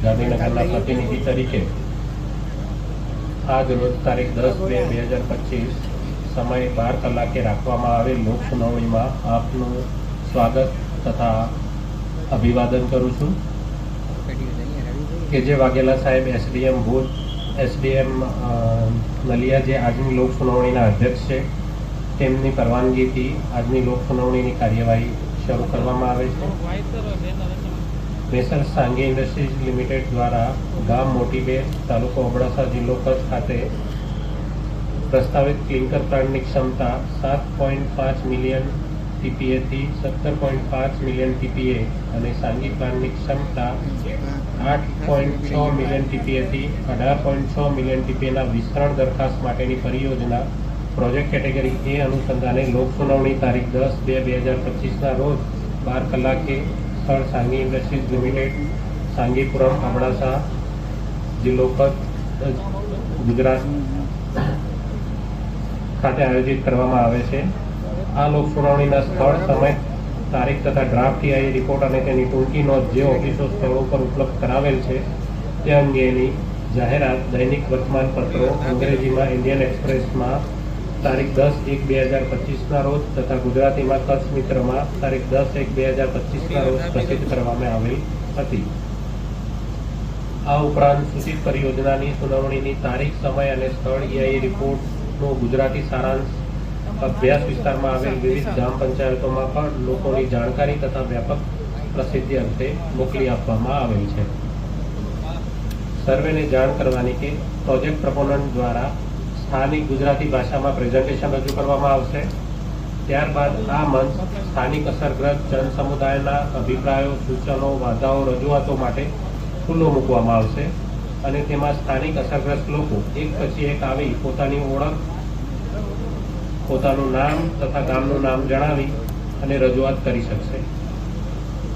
ગાંધીનગરના પ્રતિનિધિ તરીકે આજ રોજ તારીખ 10/2/2025 સમય 12 કલાકે રાખવામાં આવેલ લોક સુનાવણીમાં આપનું સ્વાગત તથા અભિવાદન કરું છું। કે જે વાઘેલા સાહેબ એસડીએમ ભુજ, એસડીએમ નલિયા જે આજની લોક સુનાવણીના અધ્યક્ષ છે, તેમની પરવાનગીથી આજની લોક સુનાવણીની કાર્યવાહી શરૂ કરવામાં આવે છે। મેસર સાંગી ઇન્ડસ્ટ્રીઝ લિમિટેડ દ્વારા ગામ મોટીબેર, તાલુકો અબડાસા, જિલ્લો કચ્છ ખાતે પ્રસ્તાવિત ક્લિંકર પ્લાન્ટની ક્ષમતા 7.5 મિલિયન ટીપીએ થી 17.5 મિલિયન ટીપીએ અને સાંગી પ્લાન્ટની ક્ષમતા 8.6 મિલિયન ટીપીએ થી 18.6 મિલિયન ટીપીએના વિસ્તરણ દરખાસ્ત માટેની પરિયોજના પ્રોજેક્ટ કેટેગરી એ અનુસંધાને લોક સુનાવણી તારીખ 10/2/2025ના રોજ 12 કલાકે સ્થળ સાંગી ઇન્ડસ્ટ્રીઝ લિમિટેડ, સાંગીપુરમ, અબડાસા, જિલ્લો કચ્છ, ગુજરાત ખાતે આયોજિત કરવામાં આવે છે। આ લોક સુનાવણીના સ્થળ, સમય, તારીખ તથા ડ્રાફ્ટ ટીઆઈ રિપોર્ટ અને તેની ટૂંકી નોંધ જે ઓફિસો સ્થળો પર ઉપલબ્ધ કરાવેલ છે તે અંગેની જાહેરાત દૈનિક વર્તમાન પત્રો અંગ્રેજીમાં ઇન્ડિયન એક્સપ્રેસમાં તારીખ 10/1/2025ના રોજ તથા ગુજરાતીમાં કચ્છ મિત્રમાં તારીખ 10/1/2025ના રોજ પ્રસિદ્ધ કરવામાં આવેલ હતી। આ ઉપરાંત સૂચિત પરિયોજનાની સુનાવણીની તારીખ, સમય અને સ્થળ ઈઆઈ રિપોર્ટનો ગુજરાતી સારાંશ અભ્યાસ વિસ્તારમાં આવેલ વિવિધ ગ્રામ પંચાયતોમાં પણ લોકોની જાણકારી તથા વ્યાપક પ્રસિદ્ધિ અંતે મોકલી આપવામાં આવેલ છે। સર્વેને જાણ કરવાની કે પ્રોજેક્ટ પ્રપોનન્ટ દ્વારા સ્થાનિક ગુજરાતી ભાષામાં પ્રેઝન્ટેશન રજૂ કરવામાં આવશે। ત્યારબાદ આ મંચ સ્થાનિક અસરગ્રસ્ત જન સમુદાયના અભિપ્રાયો, સૂચનો, વાદાઓ, રજૂઆતો માટે ખુલ્લો મૂકવામાં આવશે અને તેમાં સ્થાનિક અસરગ્રસ્ત લોકો એક પછી એક આવી પોતાની ઓળખ, પોતાનું નામ તથા ગામનું નામ જણાવી અને રજૂઆત કરી શકશે।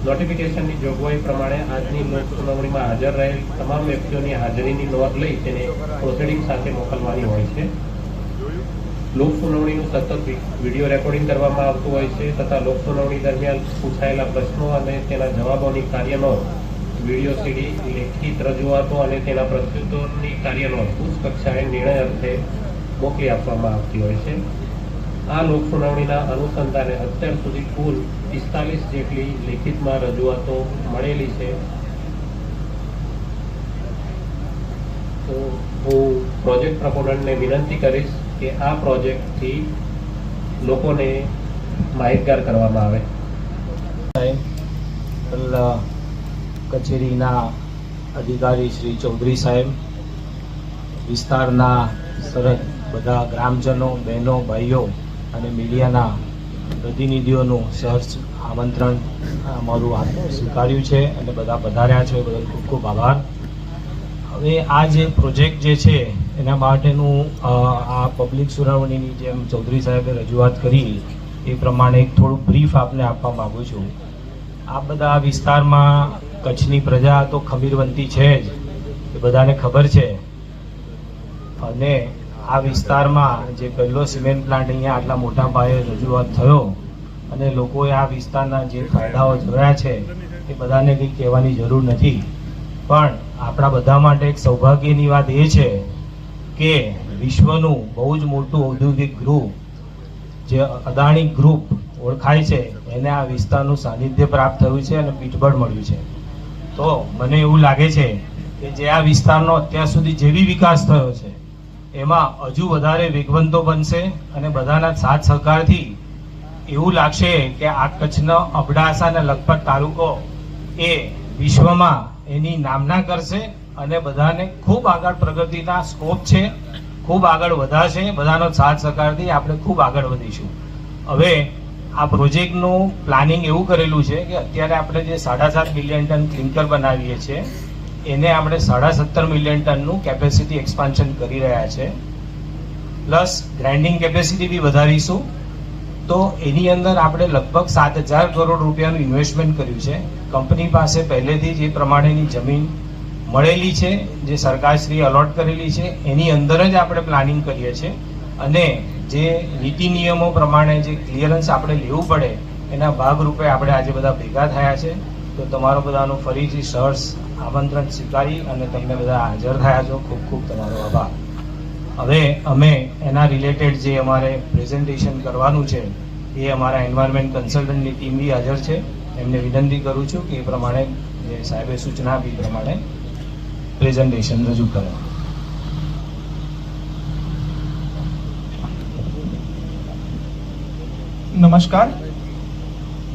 નોટિફિકેશનની જોગવાઈ પ્રમાણે આજની લોક સુનાવણીમાં હાજર રહેલ તમામ વ્યક્તિઓની હાજરીની નોંધ લઈ તેને પ્રોસિડિંગ સાથે મોકલવાની હોય છે। લોક સુનાવણીનું સતત વિડીયો રેકોર્ડિંગ કરવામાં આવતું હોય છે તથા લોક સુનાવણી દરમિયાન પૂછાયેલા પ્રશ્નો અને તેના જવાબોની કાર્યનોંધ, વિડીયો સીડી, લેખિત રજૂઆતો અને તેના પ્રત્યુત્તરોની કાર્યનોંધ ઉચ્ચ કક્ષાએ નિર્ણય અર્થે મોકલી આપવામાં આવતી હોય છે। આ લોક સુનાવણીના અનુસંધાને અત્યાર સુધી કુલ 45 જેટલી લેખિતમાં રજૂઆતો મળેલી છે। તો હું પ્રોજેક્ટ પ્રપોનન્ટને વિનંતી કરીશ કે આ પ્રોજેક્ટથી લોકોને માહિતગાર કરવામાં આવે। કચેરીના અધિકારી શ્રી ચૌધરી સાહેબ, વિસ્તારના સરહદ બધા ગ્રામજનો, બહેનો, ભાઈઓ અને મીડિયાના પ્રતિનિધિઓનું સહર્ષ આમંત્રણ અમારું સ્વીકાર્યું છે અને બધા પધાર્યા છે, બદલ ખૂબ ખૂબ આભાર। હવે આ જે પ્રોજેક્ટ જે છે એના માટેનું આ પબ્લિક સુનાવણીની જેમ ચૌધરી સાહેબે રજૂઆત કરી એ પ્રમાણે એક થોડું બ્રીફ આપને આપવા માગું છું। આ બધા વિસ્તારમાં કચ્છની પ્રજા તો ખમીરવંતી છે જ, એ બધાને ખબર છે અને આ વિસ્તારમાં જે પહેલો સિમેન્ટ પ્લાન્ટ અહીંયા આટલા મોટા પાયે રજૂઆત થયો અને લોકોએ આ વિસ્તારના જે ફાયદાઓ જોયા છે એ બધાને કંઈ કહેવાની જરૂર નથી, પણ આપણા બધા માટે એક સૌભાગ્યની વાત એ છે કે વિશ્વનું બહુ જ મોટું ઔદ્યોગિક ગ્રુપ જે અદાણી ગ્રુપ ઓળખાય છે એને આ વિસ્તારનું સાનિધ્ય પ્રાપ્ત થયું છે અને પીઠબળ મળ્યું છે। તો મને એવું લાગે છે કે જે આ વિસ્તારનો અત્યાર સુધી જે બી વિકાસ થયો છે એમાં હજુ વધારે વેગવંતો બનશે અને બધાના સાથ સહકારથી એવું લાગશે કે આ કચ્છનો અબડાસા અને લખપત તાલુકો એ વિશ્વમાં એની નામના કરશે અને બધાને ખૂબ આગળ પ્રગતિના સ્કોપ છે, ખૂબ આગળ વધારશે। બધાનો સાથ સહકારથી આપણે ખૂબ આગળ વધીશું। હવે આ પ્રોજેક્ટનું પ્લાનિંગ એવું કરેલું છે કે અત્યારે આપણે જે 7.5 મિલિયન ટન ક્લિંકર બનાવીએ છીએ એને આપણે 17.5 મિલિયન ટનનું કેપેસિટી એક્સપાન્શન કરી રહ્યા છે, પ્લસ ગ્રાઇન્ડિંગ કેપેસિટી બી વધારીશું। તો એની અંદર આપણે લગભગ 7,000 કરોડ રૂપિયાનું ઇન્વેસ્ટમેન્ટ કર્યું છે। કંપની પાસે પહેલેથી જ એ પ્રમાણેની જમીન મળેલી છે જે સરકારશ્રીએ અલોટ કરેલી છે, એની અંદર જ આપણે પ્લાનિંગ કરીએ છીએ અને જે નીતિ નિયમો પ્રમાણે જે ક્લિયરન્સ આપણે લેવું પડે એના ભાગરૂપે આપણે આજે બધા ભેગા થયા છે। તો તમારો બધાનો ફરીથી સહર્ષ આમંત્રણ સ્વીકારી અને તમને બધા હાજર થયા છો. ખૂબ ખૂબ તમારો આભાર. હવે અમે એના રિલેટેડ જે અમારે પ્રેઝન્ટેશન કરવાનું છે એ અમારા એન્વાયરમેન્ટ કન્સલ્ટન્ટની ટીમ બી હાજર છે. એમને વિનંતી કરું છું કે એ પ્રમાણે જે સાહેબે સૂચના આપી એ પ્રમાણે પ્રેઝન્ટેશન રજૂ કરે. નમસ્કાર.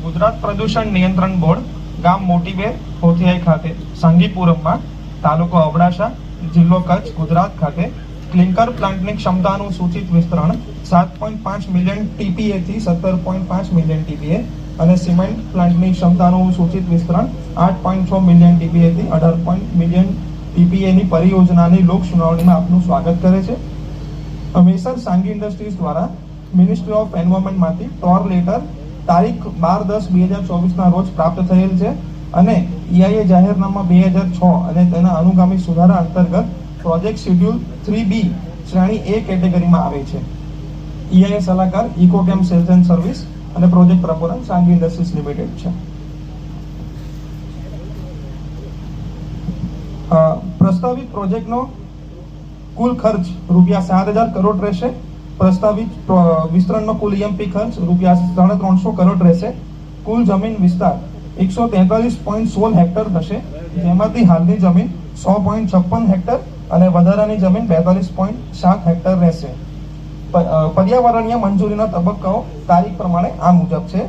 ગુજરાત પ્રદૂષણ નિયંત્રણ બોર્ડ ગામ મોટીબેર હોથિયાઈ ખાતે સાંગીપુરમમાં તાલુકો અબડાસા જિલ્લો કચ્છ ગુજરાત ખાતે ક્લિંકર પ્લાન્ટની ક્ષમતાનું સૂચિત વિસ્તરણ 7.5 મિલિયન ટીપીએ થી 17.5 મિલિયન ટીપીએ અને સિમેન્ટ પ્લાન્ટની ક્ષમતાનું સૂચિત વિસ્તરણ 8.6 મિલિયન ટીપીએ થી 18 મિલિયન ટીપીએની પરિયોજનાની લોક સુનાવણીમાં આપનું સ્વાગત કરે છે. મેસર સાંગી ઇન્ડસ્ટ્રીઝ દ્વારા મિનિસ્ટ્રી ઓફ એન્વાયરમેન્ટમાંથી ટોર લેટર તારીખ 12/10/2024 રોજ પ્રાપ્ત થયેલ છે અને EIA જાહેરનામા 2006 અને તેના અનુગામી સુધારા અંતર્ગત પ્રોજેક્ટ શેડ્યુલ 3B શ્રેણી A કેટેગરીમાં આવે છે. EIA સલાહકાર ઇકોકેમ સેલ્સ એન્ડ સર્વિસ અને પ્રોજેક્ટ પ્રપોરન્ટ સાંગી ઇન્ડસ્ટ્રીઝ લિમિટેડ છે. પ્રસ્તાવિત પ્રોજેક્ટનો કુલ ખર્ચ રૂપિયા 7,000 કરોડ રહેશે. પ્રસ્તાવિત વિસ્તરણનો કુલ EMP ખર્ચ રૂપિયા 350 કરોડ રહેશે. કુલ જમીન વિસ્તાર 143.16 હેક્ટર થશે, જેમાંથી હાલની જમીન 100.56 હેક્ટર અને વધારાની જમીન 42.7 હેક્ટર રહેશે. પર્યાવરણીય મંજૂરીના તબક્કાઓ તારીખ પ્રમાણે આ મુજબ છે.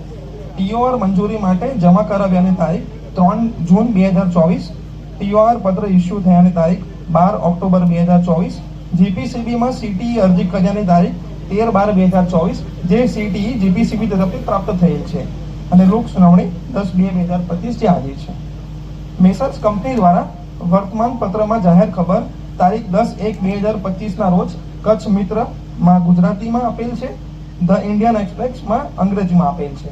TOR મંજૂરી માટે જમા કરાવ્યાની તારીખ 3 જૂન 2024, TOR પત્ર ઇસ્યુ થયાની તારીખ 12 ઓક્ટોબર 2024, જીપીસીબીમાં CTE અરજી કર્યાની તારીખ 13/12/2024, જે CTE જીપીસીબી તરફથી પ્રાપ્ત થયેલ છે અને લોક સુનાવણી 10/2/2025 જે આજે છે. મેસર્સ કંપની દ્વારા વર્તમાન પત્રમાં જાહેર ખબર તારીખ 10/1/2025 રોજ કચ્છ મિત્રમાં ગુજરાતીમાં આપેલ છે, ધ ઇન્ડિયન એક્સપ્રેસમાં અંગ્રેજીમાં આપેલ છે.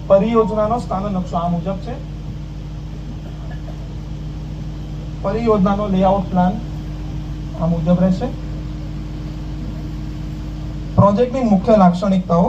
પરિયોજનાનો સ્થાન નકશો આ મુજબ છે. પરિયોજનાનો લેઆઉટ પ્લાન આ મુજબ રહેશે. પ્રોજેક્ટની મુખ્ય લાક્ષણિકતાઓ,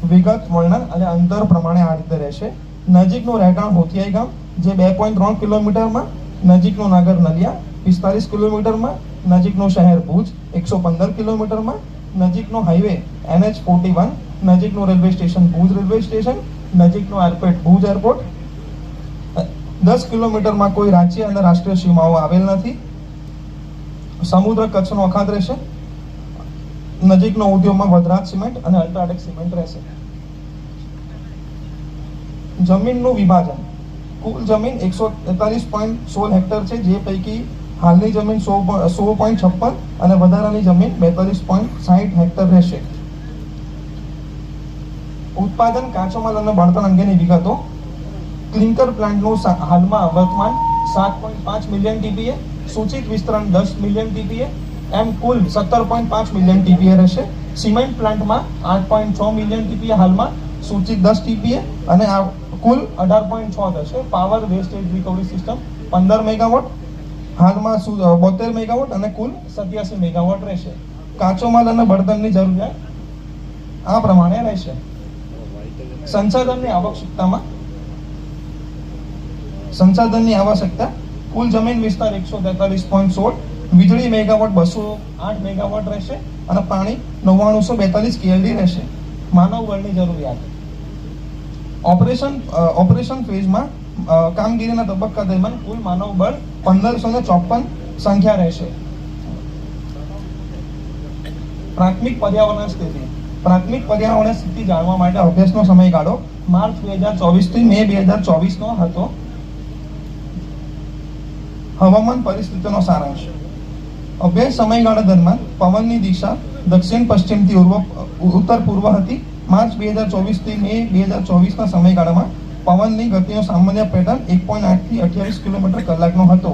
વિગત, વર્ણન અને અંતર પ્રમાણે આ રીતે રહેશે. નજીકનું રહેઠાણ હોથિયાઈ ગામ જે 2.3 કિલોમીટરમાં, નજીકનું નગર નલિયા 45 કિલોમીટરમાં, નજીકનું શહેર ભુજ 115 કિલોમીટરમાં, નજીકનો હાઈવે NH41, નજીકનું railway station Bhuj railway station, નજીકનું એરપોર્ટ ભુજ એરપોર્ટ. 10 કિલોમીટરમાં કોઈ રાજ્ય અને રાષ્ટ્રીય સીમાઓ આવેલ નથી. સમુદ્ર કચ્છનો અખાત રહેશે. નજીકનો ઉદ્યોગમાં વડરાજ સિમેન્ટ અને અલ્ટ્રાટેક સિમેન્ટ રહેશે. જમીનનું વિભાજન, કુલ જમીન 143.16 હેક્ટર છે, જે પૈકી હાલની જમીન 100.56 અને વધારાની જમીન 42.60 હેક્ટર રહેશે. ઉત્પાદન, કાચો માલ અને બળતણ અંગેની વિગતો. ક્લિંકર પ્લાન્ટનું હાલમાં વર્તમાન 7.5 મિલિયન ટીપીએ, સૂચિત વિસ્તરણ 10 મિલિયન ટીપીએ, એમ કુલ 17.5 મિલિયન ટીપીએ રહેશે. સિમેન્ટ પ્લાન્ટમાં 8.6 મિલિયન ટીપીએ હાલમાં, સૂચિત 10 ટીપીએ અને આ કુલ 18.6 થશે. Power wastage recovery system 15 megawatt, હાલમાં 72 મેગાવોટ અને કુલ 87 મેગાવોટ રહેશે. કાચો માલ અને બળતણની જરૂરિયાત આ પ્રમાણે રહેશે. સંસાધનની આવશ્યકતા, કુલ જમીન વિસ્તાર 143.16, વીજળી મેગાવોટ 208 મેગાવોટ રહેશે અને પાણી 9942 KLD રહેશે. માનવ બળની જરૂરિયાત, ઓપરેશન ફેઝમાં કામગીરીના તબક્કા દરમિયાન કુલ માનવ બળ 1554 સંખ્યા રહેશે. પ્રાથમિક પર્યાવરણ સ્થિતિ જાણવા માટે અભ્યાસનો સમયગાળો માર્ચ 2024 થી મે 2024 નો હતો. હવામાન પરિસ્થિતિનો સારાંશ. અભ્યાસ સમયગાળા દરમિયાન પવનની દિશા દક્ષિણ પશ્ચિમથી ઉત્તર પૂર્વ હતી. માર્ચ 2024 થી મે 2024 ના સમયગાળામાં પવનની ગતિનો સામાન્ય પેટર્ન 1.8 થી 28 કિલોમીટર કલાકનો હતો.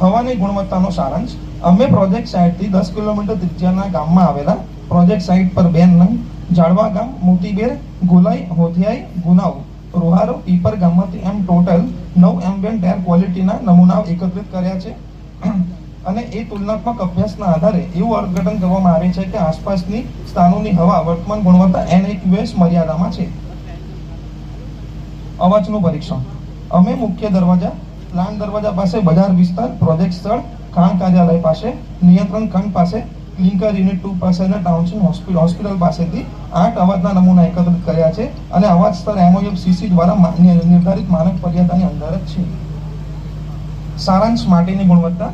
હવાની ગુણવત્તાનો સારાંશ. અમે પ્રોજેક્ટ સાઇટથી 10 કિલોમીટર ત્રિજ્યાના ગામમાં આવેલા પ્રોજેક્ટ સાઇટ પર 2 નંગ, જાડવા ગામ, મોતીબેર, ગોલાઈ, હોથિયાઈ, ગુનાવ, રોહારો, પીપર ગામમાંથી એમ ટોટલ 9 એમ્બિયન્ટ એર ક્વોલિટીના નમૂનાઓ એકત્રિત કર્યા છે અને એ તુલનાત્મક અભ્યાસના આધારે એવું અર્થઘટન કરવામાં આવે છે કે આસપાસની સ્થાનોની હવા વર્તમાન ગુણવત્તા NAQS મર્યાદામાં છે. અવાજનું પરીક્ષણ. અમે મુખ્ય દરવાજા, પ્લાન્ટ દરવાજા પાસે, બજાર વિસ્તાર, પ્રોજેક્ટ સ્થળ, ખાણ કાર્યાલય પાસે, નિયંત્રણ ખંડ પાસે, ક્લિંકર યુનિટ 2 પાસે અને ટાઉનશીપ હોસ્પિટલ પાસેથી 8 અવાજના નમૂના એકત્રિત કર્યા છે અને અવાજ સ્તર MOFCC દ્વારા નિર્ધારિત માનક મર્યાદાની અંદર જ છે. સારાંશ માટેની ગુણવત્તા.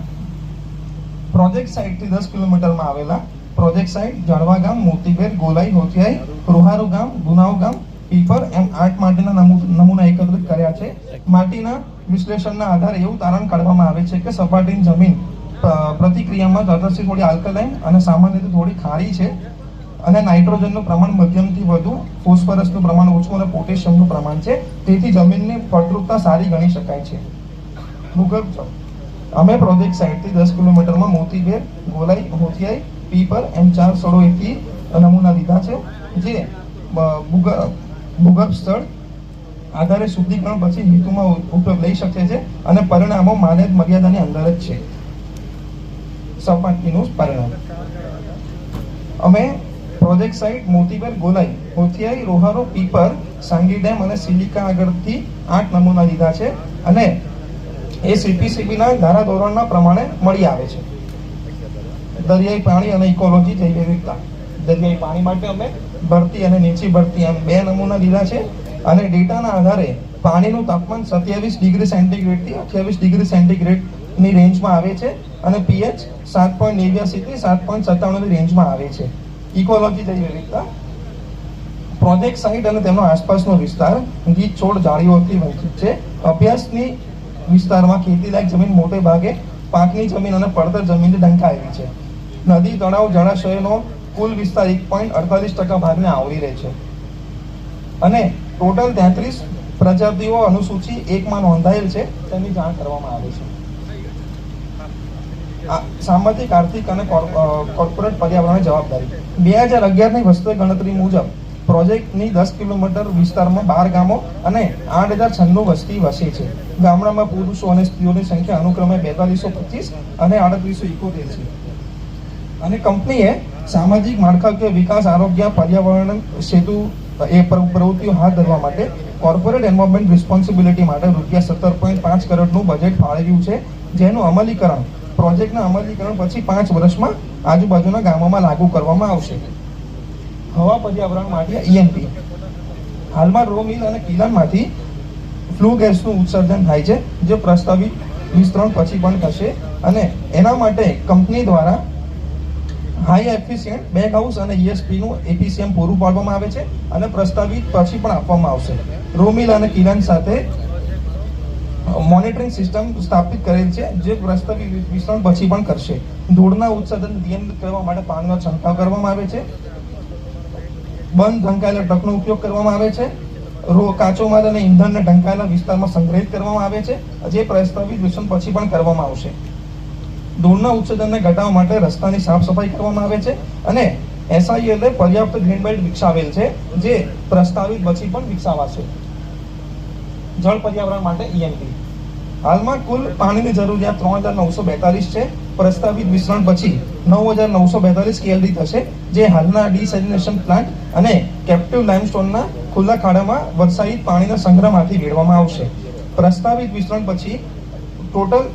પ્રોજેક્ટ સાઇટથી 10 કિલોમીટરમાં આવેલા પ્રોજેક્ટ સાઇટ જાડવા ગામ, મોતીબેર, ગોલાઈ, હોથિયાઈ, રોહારુ ગામ, ગુનાવ ગામ, પીપર એમ 8 માટીના નમૂના એકત્રિત કર્યા છે. માટીના વિશ્લેષણના આધારે એવું તારણ કાઢવામાં આવે છે કે સપાટીની જમીન પ્રતિક્રિયામાં તટસ્થ થોડી આલ્કલાઇન અને સામાન્ય રીતે થોડી ખારી છે અને નાઇટ્રોજનનું પ્રમાણ મધ્યમથી વધુ, ફોસ્ફરસનું પ્રમાણ ઓછું અને પોટેશિયમનું પ્રમાણ છે. તેથી જમીનની ફળદ્રુપતા સારી ગણી શકાય છે. ભૂગર્ભ જળ. અમે પ્રોજેક્ટ સાઇટથી 10 કિલોમીટરમાં મોતીબેર, ગોલાઈ, હોથિયાઈ, પીપર એમ 4 સ્થળોએથી નમૂના લીધા છે, જે ભૂગર્ભ સ્થળ આધારે શુદ્ધિકરણ પછી હેતુમાં ઉપયોગ લઈ શકે છે અને પરિણામો માનક મર્યાદાની અંદર જ છે. સપાટીનું પરિણામ. અમે પ્રોજેક્ટ સાઇટ મોતીબેર, ગોલાઈ, હોથિયાઈ, રોહારો, પીપર, સાંગી ડેમ અને સિલિકા આગળથી 8 નમૂના લીધા છે અને એ CPCBના ધારા ધોરણના પ્રમાણે મળી આવે છે. દરિયાઈ પાણી અને ઇકોલોજી જૈવ વિવિધતા. દરિયાઈ પાણી માટે અમે ભરતી અને નીચી ભરતી એમ 2 નમૂના લીધા છે અને ડેટાના આધારે પાણીનું તાપમાન 27 ડિગ્રી સેન્ટીગ્રેડથી 28 ડિગ્રી સેન્ટીગ્રેડની રેન્જમાં આવે છે અને pH 7.89 થી 7.97 ની રેન્જમાં આવે છે. ઇકોલોજી જૈવ વિવિધતા. પ્રોજેક્ટ સાઇટ અને તેનો આસપાસનો વિસ્તાર ગીચ, છોડ, ઝાડીઓથી વંચિત છે. અભ્યાસની વિસ્તારમાં ખેતીલાયક જમીન મોટે ભાગે પાકની જમીન અને પડતર જમીનથી ઢંકાયેલી છે. નદી, તળાવ, જળાશયોનો કુલ વિસ્તાર 1.48% ભાગને આવરી રહે છે અને ટોટલ 33 પ્રજાતિઓ અનુસૂચિ 1 માં નોંધાયેલ છે, તેની જાણ કરવામાં આવે છે. સામાજિક, આર્થિક અને કોર્પોરેટ પર્યાવરણની જવાબદારી. 2011ની વસ્તી ગણતરી મુજબ પ્રોજેક્ટની 10 કિલોમીટર વિસ્તારમાં 12 ગામો અને 8,096 વસ્તી વસે છે. ગામડામાં પુરુષો અને સ્ત્રીઓની સંખ્યા અનુક્રમે 4225 અને 3871 છે. અને કંપનીએ સામાજિક, માળખાકીય વિકાસ, આરોગ્ય, પર્યાવરણ, સેતુ પ્રવૃત્તિઓ હાથ ધરવા માટે કોર્પોરેટ એન્વાયરમેન્ટ રિસ્પોન્સિબિલિટી માટે ₹17.5 કરોડનું બજેટ ફાળવ્યું છે, જેનું અમલીકરણ પ્રોજેક્ટના અમલીકરણ પછી 5 વર્ષમાં આજુબાજુના ગામોમાં લાગુ કરવામાં આવશે. હવા પર્યાવરણ માટે EMP. હાલમાં રો મિલ અને કિલાનમાંથી ફ્લુ ગેસનું ઉત્સર્જન થાય છે, જે પ્રસ્તાવિત વિસ્તરણ પછી પણ થશે અને એના માટે કંપની દ્વારા હાઈ એફિશિયન્ટ બેગ હાઉસ અને ESPનું APCM પૂરું પાડવામાં આવે છે અને પ્રસ્તાવિત પછી પણ આપવામાં આવશે. રો મિલ અને કિલાન સાથે મોનિટરિંગ સિસ્ટમ સ્થાપિત કરેલ છે, જે પ્રસ્તાવિત વિસ્તરણ પછી પણ કરશે. ધૂળના ઉત્સર્જન નિયંત્રિત કરવા માટે પાણીનો છંટકાવ કરવામાં આવે છે. બંધ ઢંકાયેલા ટ્રકનો ઉપયોગ કરવામાં આવે છે. કાચો માલ અને ઇંધણને ઢંકાયેલા વિસ્તારમાં સંગ્રહિત કરવામાં આવે છે, જે પ્રસ્તાવિત વિસ્તરણ પછી પણ કરવામાં આવશે. ધૂળના ઉત્સર્જનને ઘટાડવા માટે રસ્તાની સાફ સફાઈ કરવામાં આવે છે અને SIL પર્યાપ્ત ગ્રીન બેલ્ટ વિકસાવેલ છે, જે પ્રસ્તાવિત પછી પણ વિકસાવાશે. જળ પર્યાવરણ માટે EMP. હાલમાં કુલ પાણીની જરૂરિયાત 3942 છે. પ્રસ્તાવિત વિસ્તરણ પછી 9942 KLD થશે, જે હાલના ડિસેલિનેશન પ્લાન્ટ અને કેપ્ટિવ લાઇમસ્ટોનના ખુલ્લા ખાડામાં વરસાદી પાણીના સંગ્રહમાંથી મેળવવામાં આવશે. પ્રસ્તાવિત વિસ્તરણ પછી ટોટલ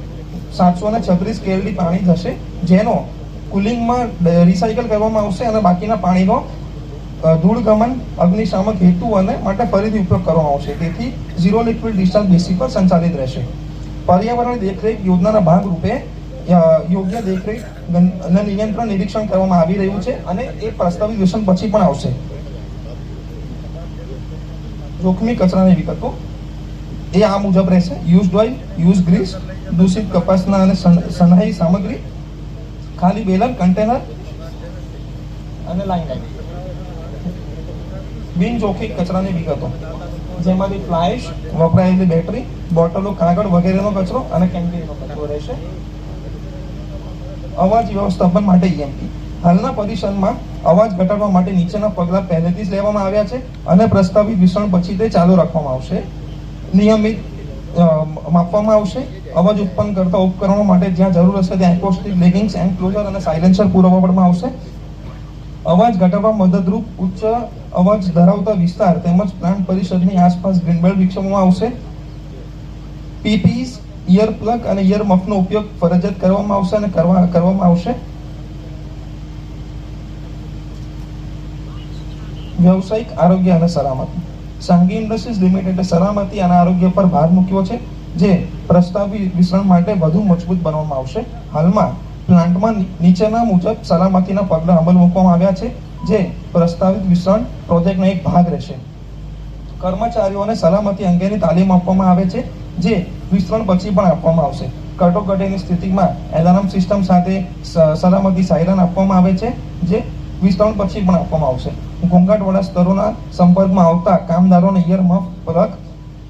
736 KLD પાણી થશે, જેનો કુલિંગમાં રિસાયકલ કરવામાં આવશે અને બાકીના પાણીનો ધૂળગમન, અગ્નિશામક હેતુ અને માટે ફરીથી ઉપયોગ કરવામાં આવશે. તેથી ઝીરો લિક્વિડ ડિસ્ચાર્જ બેસિસ પર સંચાલિત રહેશે. પર્યાવરણ દેખરેખ યોજનાના ભાગરૂપે યોગ્ય દેખરેખ અને નિયંત્રણ નિરીક્ષણ કરવામાં આવી રહ્યું છે અને એ પ્રસ્તાવિત વિસ્તરણ પછી પણ આવશે. જોખમી કચરાની વિગતો એ આ મુજબ રહેશે: યુઝડ ઓઇલ, યુઝ ગ્રીસ, દૂષિત કપાસના અને સનહાઈ સામગ્રી, ખાલી બેલર, કન્ટેનર અને લાઇન. બિનજોખી કચરાની વિગતો, જેમાંથી ફ્લાય એશ, વપરાયેલી બેટરી, બોટલો, કાગળ વગેરેનો કચરો અને કેન્ટીનનો કચરો રહેશે. અવાજ વ્યવસ્થાપન માટે EMP. હાલના પરિસરમાં અવાજ ઘટાડવા માટે નીચેના પગલાં પહેલેથી જ લેવામાં આવ્યા છે અને પ્રસ્તાવિત વિસ્તરણ પછી તે ચાલુ રાખવામાં આવશે. નિયમિત માપવામાં આવશે. અવાજ ઉત્પન્ન કરતા ઉપકરણો માટે જ્યાં જરૂર હશે ત્યાં એકોસ્ટિક લેગિંગ્સ, એન્ક્લોઝર અને સાયલેન્સર પૂરા પાડવામાં આવશે. અવાજ ઘટાડવા મદદરૂપ ઉચ્ચ અવાજ ધરાવતા વિસ્તાર તેમજ પ્લાન્ટ પરિસરની આસપાસ ગ્રીનબેલ્ટ વિકસાવવામાં આવશે. પીપીસ, ઇયર પ્લગ અને ઇયર મફનો ઉપયોગ ફરજિયાત કરવામાં આવશે અને કરવામાં આવશે. વ્યવસાયિક આરોગ્ય અને સલામતી. સાંઘી ઇન્ડસ્ટ્રીઝ લિમિટેડે સલામતી અને આરોગ્ય પર ભાર મૂક્યો છે, જે પ્રસ્તાવિત વિસ્તરણ માટે વધુ મજબૂત બનાવવામાં આવશે. હાલમાં પ્લાન્ટમાં નીચેના મુજબ સલામતીના પગલાં અમલ મૂકવામાં આવ્યા છે, જે પ્રસ્તાવિત વિસ્તરણ પ્રોજેક્ટનો એક ભાગ રહેશે. કર્મચારીઓને સલામતી અંગેની તાલીમ આપવામાં આવે છે, જે વિસ્તરણ પછી પણ આપવામાં આવશે. કટોકટીની સ્થિતિમાં એલાર્મ સિસ્ટમ સાથે સલામતી સાયરન આપવામાં આવે છે, જે વિસ્તરણ પછી પણ આપવામાં આવશે. ઘોંઘાટવાળા સ્તરોના સંપર્કમાં આવતા કામદારોને ઇયર મફ પ્લગ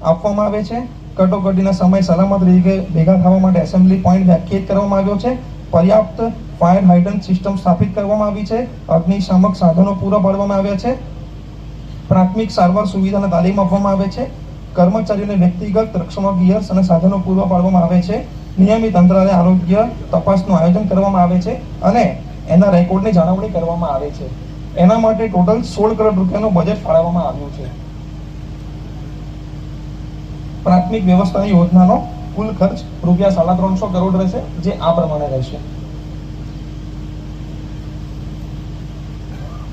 આપવામાં આવે છે. કટોકટીના સમયે સલામત રીતે ભેગા થવા માટે એસેમ્બલી પોઈન્ટ વ્યાખ્યાયિત કરવામાં આવ્યો છે. પર્યાપ્ત ફાયર હાઇડ્રન્ટ સિસ્ટમ સ્થાપિત કરવામાં આવી છે. અગ્નિશામક સાધનો પૂરા પાડવામાં આવ્યા છે. પ્રાથમિક સારવાર સુવિધાને તાલીમ આપવામાં આવે છે. કર્મચારીઓને વ્યક્તિગત રક્ષણ ગિયર્સ અને સાધનો પૂરા પાડવામાં આવે છે. નિયમિત અંતરાલે આરોગ્ય તપાસનું આયોજન કરવામાં આવે છે અને એના રેકોર્ડની જાળવણી કરવામાં આવે છે. એના માટે ટોટલ 16 કરોડ રૂપિયાનું બજેટ ફાળવવામાં આવ્યું છે. પ્રાથમિક વ્યવસ્થાની યોજનાનો કુલ ખર્ચ રૂપિયા 350 કરોડ રહેશે, જે આ પ્રમાણે રહેશે.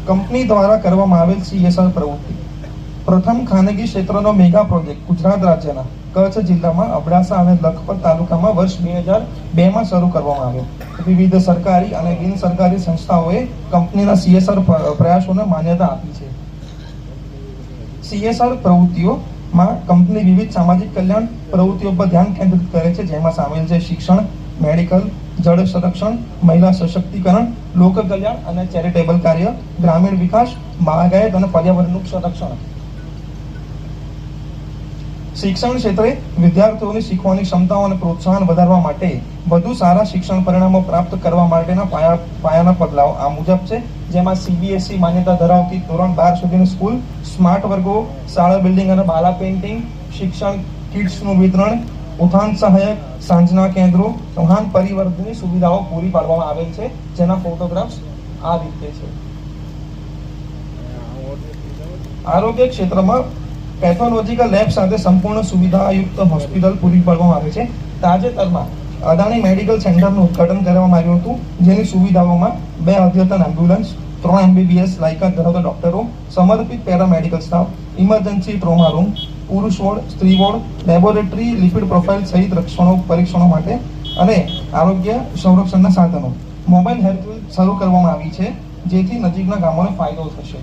કંપની દ્વારા કરવામાં આવેલ CSR પ્રવૃત્તિ. પ્રથમ ખાનગી ક્ષેત્રનો મેગા પ્રોજેક્ટ ગુજરાત રાજ્યના કચ્છ જિલ્લામાં અબડાસા અને લખપત તાલુકામાં વર્ષ 2002માં શરૂ કરવામાં આવ્યો. વિવિધ સરકારી અને બિન સરકારી સંસ્થાઓએ કંપનીના CSR પ્રયાસોને માન્યતા આપી છે. CSR પ્રવૃત્તિઓમાં કંપની વિવિધ સામાજિક કલ્યાણ પ્રવૃત્તિઓ પર ધ્યાન કેન્દ્રિત કરે છે, જેમાં સામેલ છે શિક્ષણ, મેડિકલ, જળ સંરક્ષણ, મહિલા સશક્તિકરણ, લોક કલ્યાણ અને ચેરિટેબલ કાર્ય, ગ્રામીણ વિકાસ, બાગાયત અને પર્યાવરણનું સંરક્ષણ. શિક્ષણ ક્ષેત્રે વિદ્યાર્થીઓની શીખવાની ક્ષમતાઓને પ્રોત્સાહન વધારવા માટે વધુ સારા શિક્ષણ પરિણામો પ્રાપ્ત કરવા માટેના પાયાના પગલાઓ આ મુજબ છે, જેમાં CBSE માન્યતા ધરાવતી ધોરણ 12 સુધીની સ્કૂલ, સ્માર્ટ વર્ગો, શાળા બિલ્ડિંગ અને બાલા પેઇન્ટિંગ, શિક્ષણ કિટ્સનું વિતરણ, ઉત્થાન સહાયક, સાંજના કેન્દ્રો, વાહન પરિવર્તનની સુવિધાઓ પૂરી પાડવામાં આવેલ છે, જેના ફોટોગ્રાફ્સ આ રીતે છે. આરોગ્ય ક્ષેત્રમાં પેથોલોજીકલ લેબ સાથે સંપૂર્ણ સુવિધાયુક્ત હોસ્પિટલ પૂરી પાડવામાં આવે છે. તાજેતરમાં અદાણી મેડિકલ સેન્ટરનું ઉદ્ઘાટન કરવામાં આવ્યું હતું, જેની સુવિધાઓમાં 2 અદ્યતન એમ્બ્યુલન્સ, 3 MBBS લાયકાત ધરાવતા ડોક્ટરો, સમર્પિત paramedical staff, emergency trauma room, પુરુષ વોર્ડ, સ્ત્રી વોર્ડ, લેબોરેટરી, લિપિડ પ્રોફાઇલ સહિત પરીક્ષણો માટે અને આરોગ્ય સંરક્ષણના સાધનો, મોબાઈલ હેલ્પલાઇન શરૂ કરવામાં આવી છે, જેથી નજીકના ગામોને ફાયદો થશે.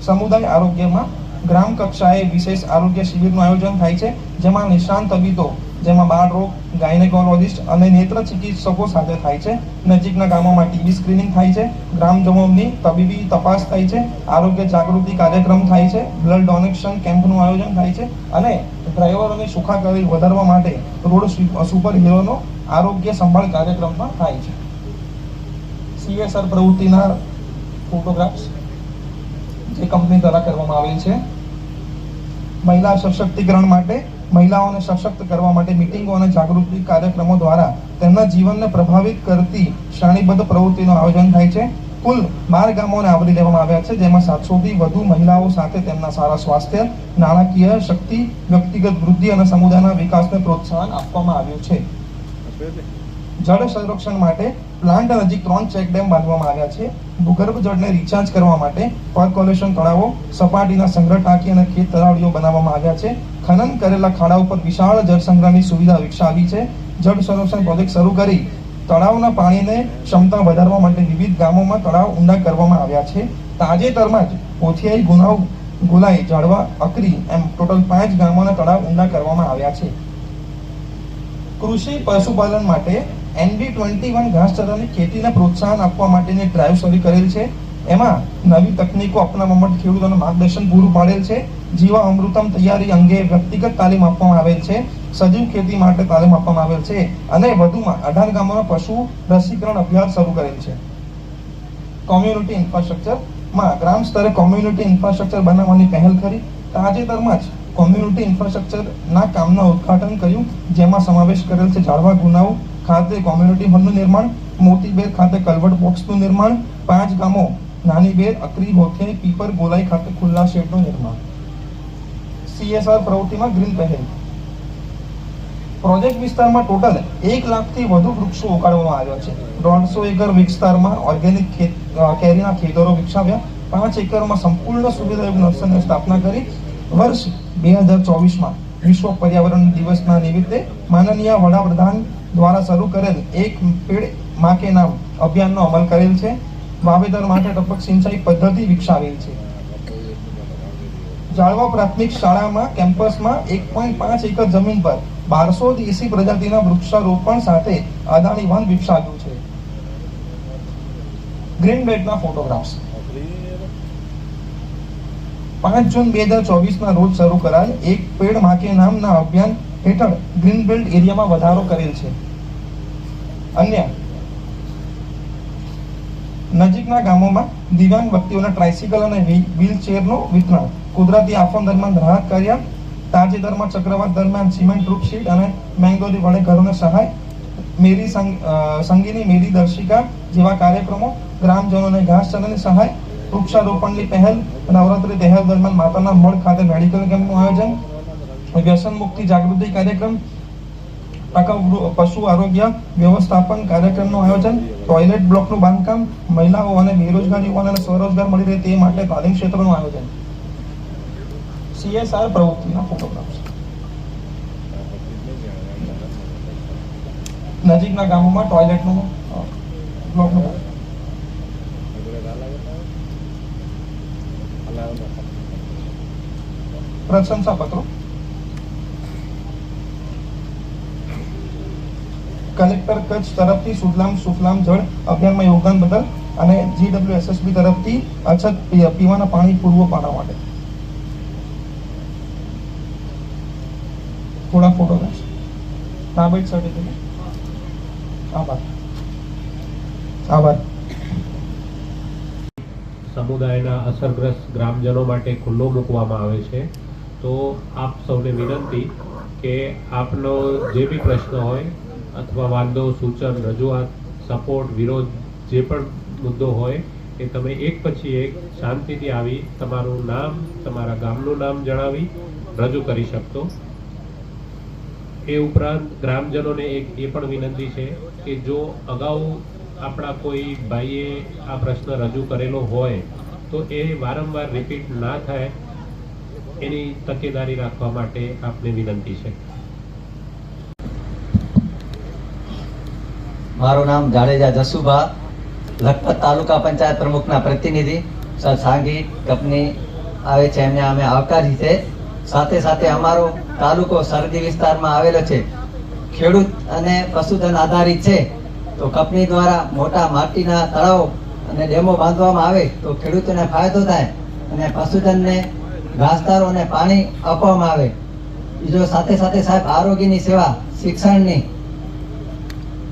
સમુદાય આરોગ્યમાં ગ્રામ કક્ષાએ વિશેષ આરોગ્ય શિબિરનું આયોજન થાય છે, જેમાં નિષ્ણાંત તબીબો, જેમાં બાળ રોગ, ગાયનેકોલોજિસ્ટ અને નેત્ર ચિકિત્સકો સાથે થાય છે. નજીકના ગામોમાં ટીબી સ્ક્રીનિંગ થાય છે, ગ્રામજનોની તબીબી તપાસ થાય છે, આરોગ્ય જાગૃતિ કાર્યક્રમ થાય છે, બ્લડ ડોનેશન કેમ્પનું આયોજન થાય છે અને ડ્રાઈવરોની સુખાકારી વધારવા માટે રોડ સુપર હીરોનો આરોગ્ય સંભાળ કાર્યક્રમ પણ થાય છે. CSR પ્રવૃત્તિના ફોટોગ્રાફ્સ જે કંપની દ્વારા કરવામાં આવેલ છે. મહિલા સશક્તિકરણ માટે મહિલાઓને સશક્ત કરવા માટે મીટિંગો અને જાગૃતિ કાર્યક્રમો દ્વારા તેમના જીવનને પ્રભાવિત કરતી શ્રેણીબદ્ધ પ્રવૃત્તિનું આયોજન થાય છે. કુલ 12 ગામોને આવરી લેવામાં આવ્યા છે, જેમાં 700થી વધુ મહિલાઓ સાથે તેમના સારા સ્વાસ્થ્ય, નાણાકીય શક્તિ, વ્યક્તિગત વૃદ્ધિ અને સમુદાયના વિકાસને પ્રોત્સાહન આપવામાં આવ્યું છે. જળ સંરક્ષણ માટે પ્લાન્ટ નજીક 3 ચેક ડેમ બાંધવામાં આવ્યા છે. ભૂગર્ભ જળને રિચાર્જ કરવા માટે પર્કોલેશન તળાવો, સપાટીના સંગ્રહ ટાંકી અને ખેત તળાવડીઓ બનાવવામાં આવ્યા છે. ખનન કરેલા ખાડાઓ પર વિશાળ જળ સંગ્રહની સુવિધા વિકસાવી છે. જળ સંરક્ષણ પ્રોજેક્ટ શરૂ કરી તળાવના પાણીને ક્ષમતા વધારવા માટે વિવિધ ગામોમાં તળાવ ઊંડા કરવામાં આવ્યા છે. તાજેતરમાં જ પોથિયાઈ, ગુલાઈ, જાડવા, અકરી એમ ટોટલ 5 ગામોના તળાવ ઊંડા કરવામાં આવ્યા છે. કૃષિ પશુપાલન માટે ND21 ઘાસચારાની ખેતીને પ્રોત્સાહન આપવા માટેની ડ્રાઈવ શરૂ કરેલ છે. એમાં નવી તકનીકો અપનાવવા માટે ખેડૂતોને માર્ગદર્શન પૂરું પાડેલ છે. જીવા અમૃતમ તૈયારી અંગે વ્યક્તિગત તાલીમ આપવામાં આવેલ છે. સજીવ ખેતી માટે તાલીમ આપવામાં આવેલ છે અને વધુમાં 18 ગામોના પશુ રસીકરણ અભિયાન શરૂ કરેલ છે. કોમ્યુનિટી ઇન્ફ્રાસ્ટ્રક્ચરમાં ગ્રામ સ્તરે કોમ્યુનિટી ઇન્ફ્રાસ્ટ્રક્ચર બનાવવાની પહેલ કરી. તાજેતરમાં જ કોમ્યુનિટી ઇન્ફ્રાસ્ટ્રક્ચરના કામના ઉદ્ઘાટન કર્યું, જેમાં સમાવેશ કરેલ છે જાળવા ગુનાઓ ખાતે કોમ્યુનિટી હોલનું નિર્માણ, મોતીબેર ખાતે કલ્વર્ટ બોક્સનું નિર્માણ, 5 ગામો નાનીબેર, અકરી, હોથે, પીપર, ગોલાઈ ખાતે ખુલ્લા શેડનું નિર્માણ. CSR પ્રવૃત્તિમાં ગ્રીન પહેલ. પ્રોજેક્ટ વિસ્તારમાં ટોટલ 1 લાખથી વધુ વૃક્ષો ઉગાડવામાં આવ્યા છે. 150 એકર વિસ્તારમાં ઓર્ગેનિક કેરીના ખેતરો વિકસાવ્યા. 5 એકરમાં સંપૂર્ણ સુવિધાયુક્ત નર્સરીની સ્થાપના કરી. વર્ષ 2024માં વિશ્વ પર્યાવરણ દિવસના નિમિત્તે માનનીય વડાપ્રધાન દ્વારા શરૂ કરેલ એક પેડ માં કે નામ અભિયાનનો અમલ કરેલ છે. વાવેતર માટે ટપક સિંચાઈ પદ્ધતિ વિકસાવેલ છે. જાળવા પ્રાથમિક શાળામાં કેમ્પસમાં 1.5 એકર જમીન પર 1200 દેશી પ્રજાતિના વૃક્ષારોપણ સાથે અદાણી વન વિકસાવ્યું છે. Green બેલ્ટના photographs. 5 જૂન 2024ના રોજ શરૂ કરાયેલ એક પેડ માં કે નામના અભિયાન હેઠળ ગ્રીન બેલ્ટ એરિયામાં વધારો કરેલ છે. અન્ય નજીકના ગામોમાં દિવ્યાંગ વ્યક્તિઓના ટ્રાઇસિકલ અને વ્હીલચેરનું વિતરણ. કુદરતી આફત દરમિયાન રાહત કાર્ય. તાજેતરમાં ચક્રવાત દરમિયાન સિમેન્ટ રૂપ શીટ અને મેંગોરી વડે ઘરોને સહાય. મેરી સંગીની મેરી દર્શિકા જેવા કાર્યક્રમો. ગ્રામજનોને ઘાસચારાની સહાય. વૃક્ષારોપણની પહેલ. નવરાત્રી તહેવાર દરમિયાન માતાના મઢ ખાતે મેડિકલ કેમ્પનું આયોજન. વ્યસન મુક્તિ જાગૃતિ કાર્યક્રમ. ટકાઉ પશુ આરોગ્ય વ્યવસ્થાપન કાર્યક્રમનું આયોજન. ટોયલેટ બ્લોકનું બાંધકામ. મહિલાઓ અને બેરોજગાર યુવાનોને સ્વરોજગાર મળી રહે તે માટે તાલીમ ક્ષેત્રનું આયોજન. CSR પ્રવૃત્તિના ફોટોગ્રાફ્સ. નજીકના ગામોમાં ટોયલેટનું બ્લોકનું પ્રશંસા પત્રો. કલેક્ટર કચ્છ તરફથી સુજલામ સુફલામ જળ અભિયાનમાં યોગદાન બદલ અને GWSSB તરફથી અછત પીવાના પાણી પૂર્વ પાડવા માટે. થોડા ફોટોગ્રાફ્સ. નાબાર્ડ સર્ટિફિકેટ. આભાર. સમુદાયના અસરગ્રસ્ત ગ્રામજનો માટે ખુલ્લો મૂકવામાં આવે છે. તો આપ સૌને વિનંતી કે આપનો જે બી પ્રશ્ન હોય અથવા વાંધો, સૂચન, રજૂઆત, સપોર્ટ, વિરોધ, જે પણ મુદ્દો હોય એ તમે એક પછી એક શાંતિથી આવી તમારું નામ, તમારા ગામનું નામ જણાવી રજૂ કરી શકતો. એ ઉપરાંત ગ્રામજનોને એક એ પણ વિનંતી છે કે જો અગાઉ આપણા કોઈ ભાઈએ આ પ્રશ્ન રજૂ કરેલો હોય તો એ વારંવાર રિપીટ ના થાય એની તકેદારી રાખવા માટે આપને વિનંતી છે. મારું નામ જાડેજા જસુભા, લખપત તાલુકા પંચાયત પ્રમુખના પ્રતિનિધિ. સર સાંગી કંપની આવે છે એમને અમે આવકારી છે. સાથે સાથે અમારો તાલુકો સરહદી વિસ્તારમાં આવેલો છે. ખેડૂત અને પશુધન આધારિત છે. તો કંપની દ્વારા મોટા માટીના તળાવો અને ડેમો બાંધવામાં આવે તો ખેડૂતોને ફાયદો થાય અને પશુધનને ઘાસચારો અને પાણી આપવામાં આવે. બીજો સાથે સાથે સાહેબ આરોગ્યની સેવા, શિક્ષણની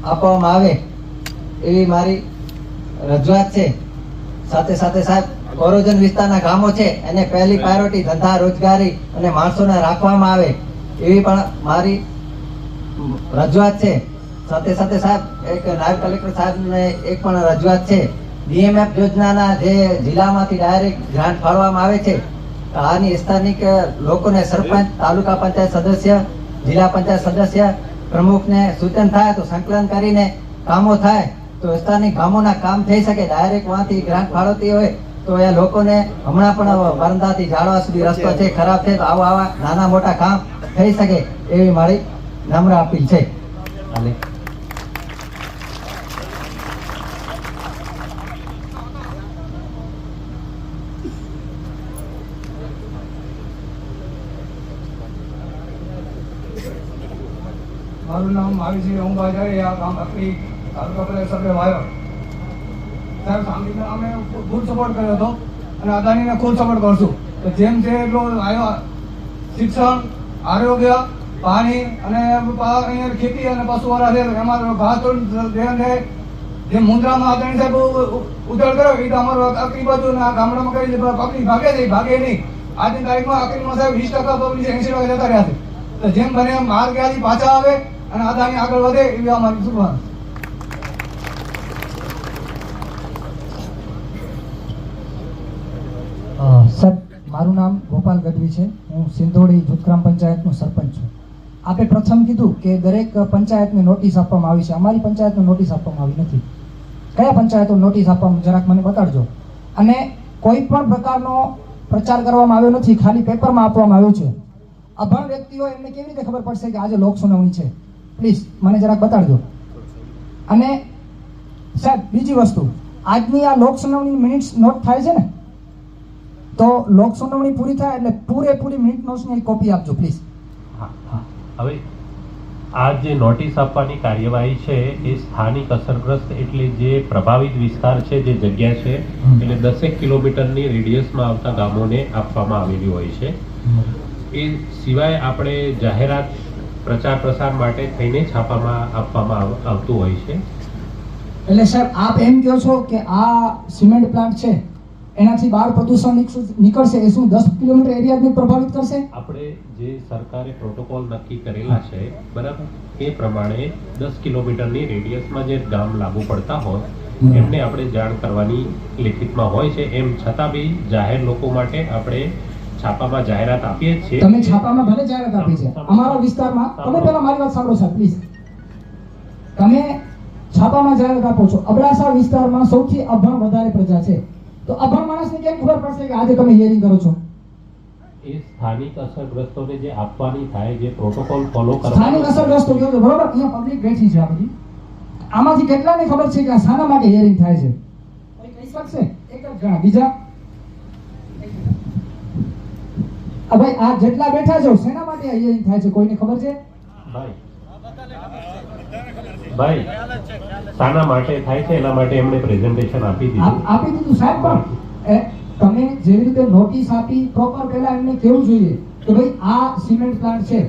આપવામાં આવે એવી મારી રજૂઆત છે. સાથે સાથે સાહેબ કોરોજન વિસ્તારના ગામો છે એને પહેલી પ્રાયોરિટી ધંધા, રોજગારી અને માણસોને રાખવામાં આવે એવી પણ મારી રજૂઆત છે. સાથે સાથે સાહેબ એક નાયબ કલેક્ટર સાહેબને એક પણ રજૂઆત છે. DMF યોજનાના જે જિલ્લામાંથી ડાયરેક્ટ ગ્રાન્ટ ફાળવવામાં આવે છે આની સ્થાનિક લોકોને સરપંચ, તાલુકા પંચાયત સદસ્ય, જિલ્લા પંચાયત સદસ્ય, પ્રમુખને સૂચન થાય તો સંકલન કરીને કામો થાય તો સ્થાનિક ગામોના કામ થઈ શકે. ડાયરેક્ટ વાંથી ગ્રાન્ટ ફાળવતી હોય તો એ લોકોને હમણાં પણ વરંદાથી ઝાડવા સુધી રસ્તો છે ખરાબ છે તો આવા નાના મોટા કામ થઈ શકે એવી મારી નમ્ર અપીલ છે. મારું નામ માવીજી રમભાઈ જાય. આ ગામ અકરી તાલુકા પંચાયત સભ્ય વાયો. સાહેબ સાંગીને અમે ફૂલ સપોર્ટ કર્યો હતો અને અદાણીને ફૂલ સપોર્ટ કરશું. તો જેમ છે એટલો આવ્યો શિક્ષણ, આરોગ્ય, પાણી અને અહીંયા ખેતી અને પશુવાળા છે એમાં ઘાસ જે મુંદ્રામાં અદાણી સાહેબ ઉજાડ કર્યો એ તો અમારો અકરી બાજુ ગામડામાં કરી પબ્લિક ભાગે છે, ભાગે નહીં. આજની તારીખમાં અકરીમાં સાહેબ 20% પબ્લિક 80% જતા રહ્યા છે. તો જેમ બને એમ માર્ગ પાછા આવે અને અદાણી આગળ વધે એવી અમારી શુભકામના. સાહેબ, મારું નામ ગોપાલ ગઢવી છે. હું સિંધોડી જૂથ ગ્રામ પંચાયતનો સરપંચ છું. આપે પ્રથમ કીધું કે દરેક પંચાયતને નોટિસ આપવામાં આવી છે. અમારી પંચાયતને નોટિસ આપવામાં આવી નથી. કયા પંચાયતો નોટિસ આપવામાં જરાક મને બતાડજો. અને કોઈ પણ પ્રકારનો પ્રચાર કરવામાં આવ્યો નથી, ખાલી પેપરમાં આપવામાં આવ્યો છે. અભણ વ્યક્તિઓ એમને કેવી રીતે ખબર પડશે કે આજે લોક સુનાવણી છે? પ્લીઝ મને જરાક બતાડજો. અને સાહેબ, બીજી વસ્તુ, આજની આ લોક સુનાવણી મિનિટ્સ નોટ થાય છે ને, તો લોક સુનાવણી પૂરી થાય એટલે પૂરેપૂરી મિનિટ નોટ્સની કોપી આપજો પ્લીઝ. હવે આ જે નોટિસ આપવાની કાર્યવાહી છે એ સ્થાનિક અસરગ્રસ્ત એટલે જે પ્રભાવિત વિસ્તાર છે, જે જગ્યા છે, એટલે 10 કિલોમીટરની રેડિયસમાં આવતા ગામોને આપવામાં આવેલી હોય છે. એ સિવાય આપણે જાહેરાત પ્રચાર પ્રસાર માટે થઈને છાપામાં આપવામાં આવતું હોય છે. એટલે સાહેબ, આપ એમ કહો છો કે આ સિમેન્ટ પ્લાન્ટ છે એનાથી બહાર પ્રદૂષણ નીકળશે, એ શું 10 કિલોમીટર એરિયાને પ્રભાવિત કરશે? આપણે જે સરકારે પ્રોટોકોલ નક્કી કરેલા છે, બરાબર, એ પ્રમાણે 10 કિલોમીટરની રેડિયસમાં જે ગામ લાગુ પડતા હોય એમને આપણે જાણ કરવાની લેખિતમાં હોય છે. એમ છતાં બી જાહેર લોકો માટે આપણે છાપામાં જાહેરાત આપીએ જ છીએ. તમે છાપામાં ભલે જાહેરાત આપી છે, અમારા વિસ્તારમાં તમે પહેલા મારી વાત સાંભળો સાહેબ પ્લીઝ. તમે છાપામાં જાહેરાત આપો છો. અબડાસા વિસ્તારમાં સૌથી અભણ વધારે પ્રજા છે, તો અભણ માણસને કેમ ખબર પડશે કે આજે તમે હિયરિંગ કરો છો? એ સ્થાનિક અસરગ્રસ્તોને જે આપવાની થાય, જે પ્રોટોકોલ ફોલો કરવા, સ્થાનિક અસરગ્રસ્તો કહો છો, બરોબર? અહીંયા પબ્લિક બેઠી છે આ બધી. આમાંથી કેટલાને ખબર છે કે આ શાના માટે હિયરિંગ થાય છે? કોઈ કહી શકશે? એક જ જણા. બીજા? ભાઈ, આ જેટલા બેઠા છો શેના માટે આ હિયરિંગ થાય છે, કોઈને ખબર છે? ભાઈ શાના માટે થાય છે એના માટે એમણે પ્રેઝન્ટેશન આપી દીધું. આપી દીધું સાહેબ, પણ તમે જેવી રીતે નોટિસ આપી પ્રોપર પહેલા એમને કેવું જોઈએ કે ભાઈ આ સિમેન્ટ પ્લાન્ટ છે,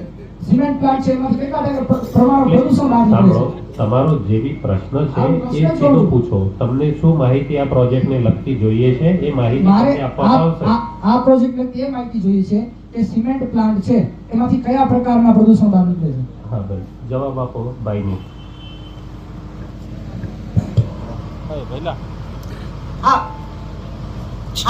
સિમેન્ટ પ્લાન્ટ છે, એમાંથી કેટલા ટકા પ્રમાણ પ્રદૂષણ બહાર નીકળે છે? તમારો જે બી પ્રશ્ન છે એ સીધો પૂછો. તમને શું માહિતી આ પ્રોજેક્ટને લગતી જોઈએ છે એ માહિતી તમને આપવામાં આવશે. આ પ્રોજેક્ટ લગતી એ માહિતી જોઈએ છે કે સિમેન્ટ પ્લાન્ટ છે એમાંથી કયા પ્રકારના પ્રદૂષણ બહાર નીકળે છે? હા ભાઈ, જવાબ આપો ભાઈની.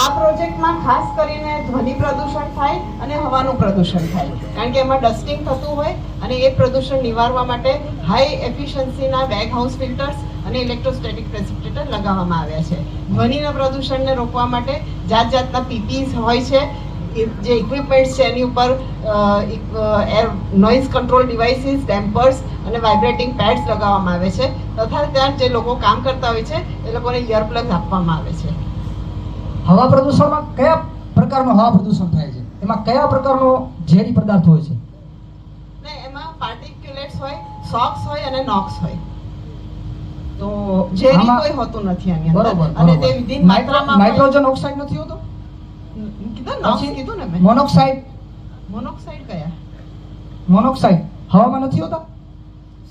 આ પ્રોજેક્ટમાં ખાસ કરીને ધ્વનિ પ્રદૂષણ થાય અને હવાનું પ્રદૂષણ થાય, કારણ કે એમાં ડસ્ટિંગ થતું હોય અને એ પ્રદૂષણ નિવારવા માટે હાઈ એફિશિયન્સીના બેગ હાઉસ ફિલ્ટર્સ અને ઇલેક્ટ્રોસ્ટેટિક પ્રેસિપિટેટર લગાવવામાં આવ્યા છે. ધ્વનિના પ્રદૂષણને રોકવા માટે જાત જાતના પીપીસ હોય છે, જે ઇક્વિપમેન્ટ્સ છે એની ઉપર એર નોઇઝ કંટ્રોલ ડિવાઇસીસ, ડેમ્પર્સ અને વાઇબ્રેટિંગ પેડ્સ લગાવવામાં આવે છે. તથા ત્યાં જે લોકો કામ કરતા હોય છે એ લોકોને ઇયરપ્લગ્સ આપવામાં આવે છે. હવા પ્રદૂષણમાં કયા પ્રકારનું હવા પ્રદૂષણ થાય છે? એમાં કયા પ્રકારનો ઝેરી પદાર્થ હોય છે? ને એમાં પાર્ટિક્યુલેટ્સ હોય, સોક્સ હોય અને નોક્સ હોય. તો ઝેરી કોઈ હોતું નથી આની અંદર. અને તે વિધિન માત્રામાં નાઇટ્રોજન ઓક્સાઇડ નથી હોતો? કીધું નોક્સ કીધું ને મેં. મોનોક્સાઇડ? મોનોક્સાઇડ કયા? મોનોક્સાઇડ હવામાં નથી હોતા?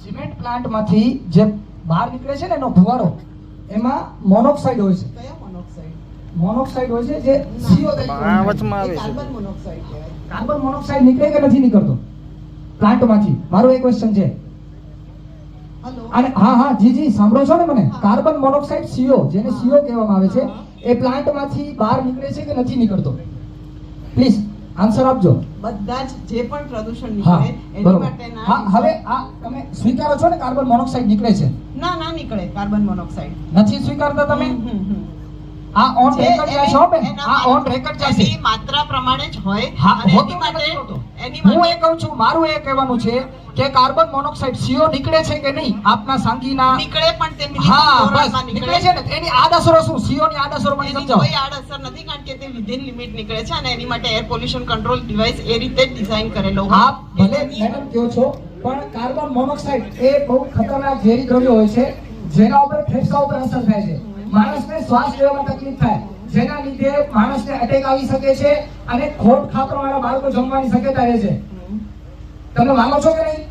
સિમેન્ટ પ્લાન્ટમાંથી જે બહાર નીકળે છે ને એનો ધુવાળો, એમાં મોનોક્સાઇડ હોય છે. કયા મોનોક્સાઇડ? મોનોક્સાઇડ હોય છે જે CO તરીકે કાર્બન મોનોક્સાઇડ કહેવાય. કાર્બન મોનોક્સાઇડ નીકળે કે નથી નીકળતો પ્લાન્ટમાંથી? મારો એક ક્વેશ્ચન છે. હેલો. અને હા જી સાંભળો છો ને મને? કાર્બન મોનોક્સાઇડ CO, જેને CO કહેવામાં આવે છે, એ પ્લાન્ટમાંથી બહાર નીકળે છે કે નથી નીકળતો? પ્લીઝ આન્સર આપજો. બધા જ જે પણ પ્રદૂષણ નીકળે એની માટેના. હા, હવે આ તમે સ્વીકારો છો ને કાર્બન મોનોક્સાઇડ નીકળે છે? ના નીકળે કાર્બન મોનોક્સાઇડ. નથી સ્વીકારતા તમે? આ ઓન રેકર્ડ જાય છે બેન, આ ઓન રેકર્ડ જાય છે. એની માત્રા પ્રમાણે જ હોય. હા, અને હોતું એની માટે નથી. હું એ કહું છું, મારું એ કહેવાનું છે કે કાર્બન મોનોક્સાઇડ CO નીકળે છે કે નહીં આપના સાંગીના? નીકળે, પણ તે મિનિમમ હા, ધોરણમાં બસ નીકળે છે ને. એની આડઅસરો શું? CO ની આડઅસરો મને એની સમજાવો. કોઈ આડઅસર નથી, કારણ કે તે વિધિન લિમિટ નીકળે છે અને એની માટે એર પોલ્યુશન કંટ્રોલ ડિવાઇસ એ રીતે ડિઝાઇન કરેલો હોય. આપ ભલે મેડમ કહો છો, પણ કાર્બન મોનોક્સાઇડ એ બહુ ખતરનાક ઝેરી દ્રવ્ય હોય છે, જેના ઉપર ફેફસા ઉપર અસર થાય છે. માણસને શ્વાસ લેવામાં તકલીફ થાય, જેના લીધે માણસને અટેક આવી શકે છે અને ખોટ ખાતરવાળા બાળકો જમવાની શક્યતા રહે છે. તમે માનો છો કે નહીં?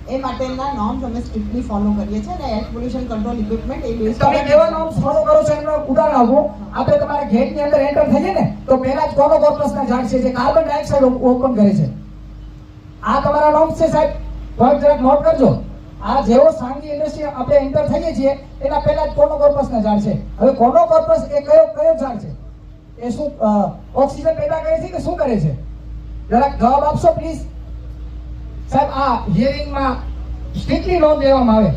એ માટેના નોર્મ્સ અમે સ્ટ્રિક્ટલી ફોલો કરીએ છીએ અને એર પોલ્યુશન કંટ્રોલ ઇક્વિપમેન્ટ એ બેઝ તમે કેવા નોર્મ્સ ફોલો કરો છો એનું ઉદાહરણ આપો. આપણે તમારા ગેટની અંદર એન્ટર થઈએ ને તો પહેલા જ કોનોકોર્પસના ઝાડ છે જે કાર્બન ડાયોક્સાઇડ ઓપન કરે છે. આ તમારા નોર્મ્સ છે સાહેબ, પોઈન્ટ જરાક નોટ કરજો. આ જેવો સાંગી ઇન્ડસ્ટ્રી આપણે એન્ટર થઈએ છીએ એના પહેલા જ કોનોકોર્પસના ઝાડ છે. હવે કોનોકોર્પસ એ કયો ઝાડ છે? એ શું ઓક્સિજન પેદા કરે છે કે શું કરે છે? જરાક જવાબ આપશો પ્લીઝ. સાહેબ આ હિયરિંગમાં સ્ટ્રિક્ટલી નોંધ લેવામાં આવે,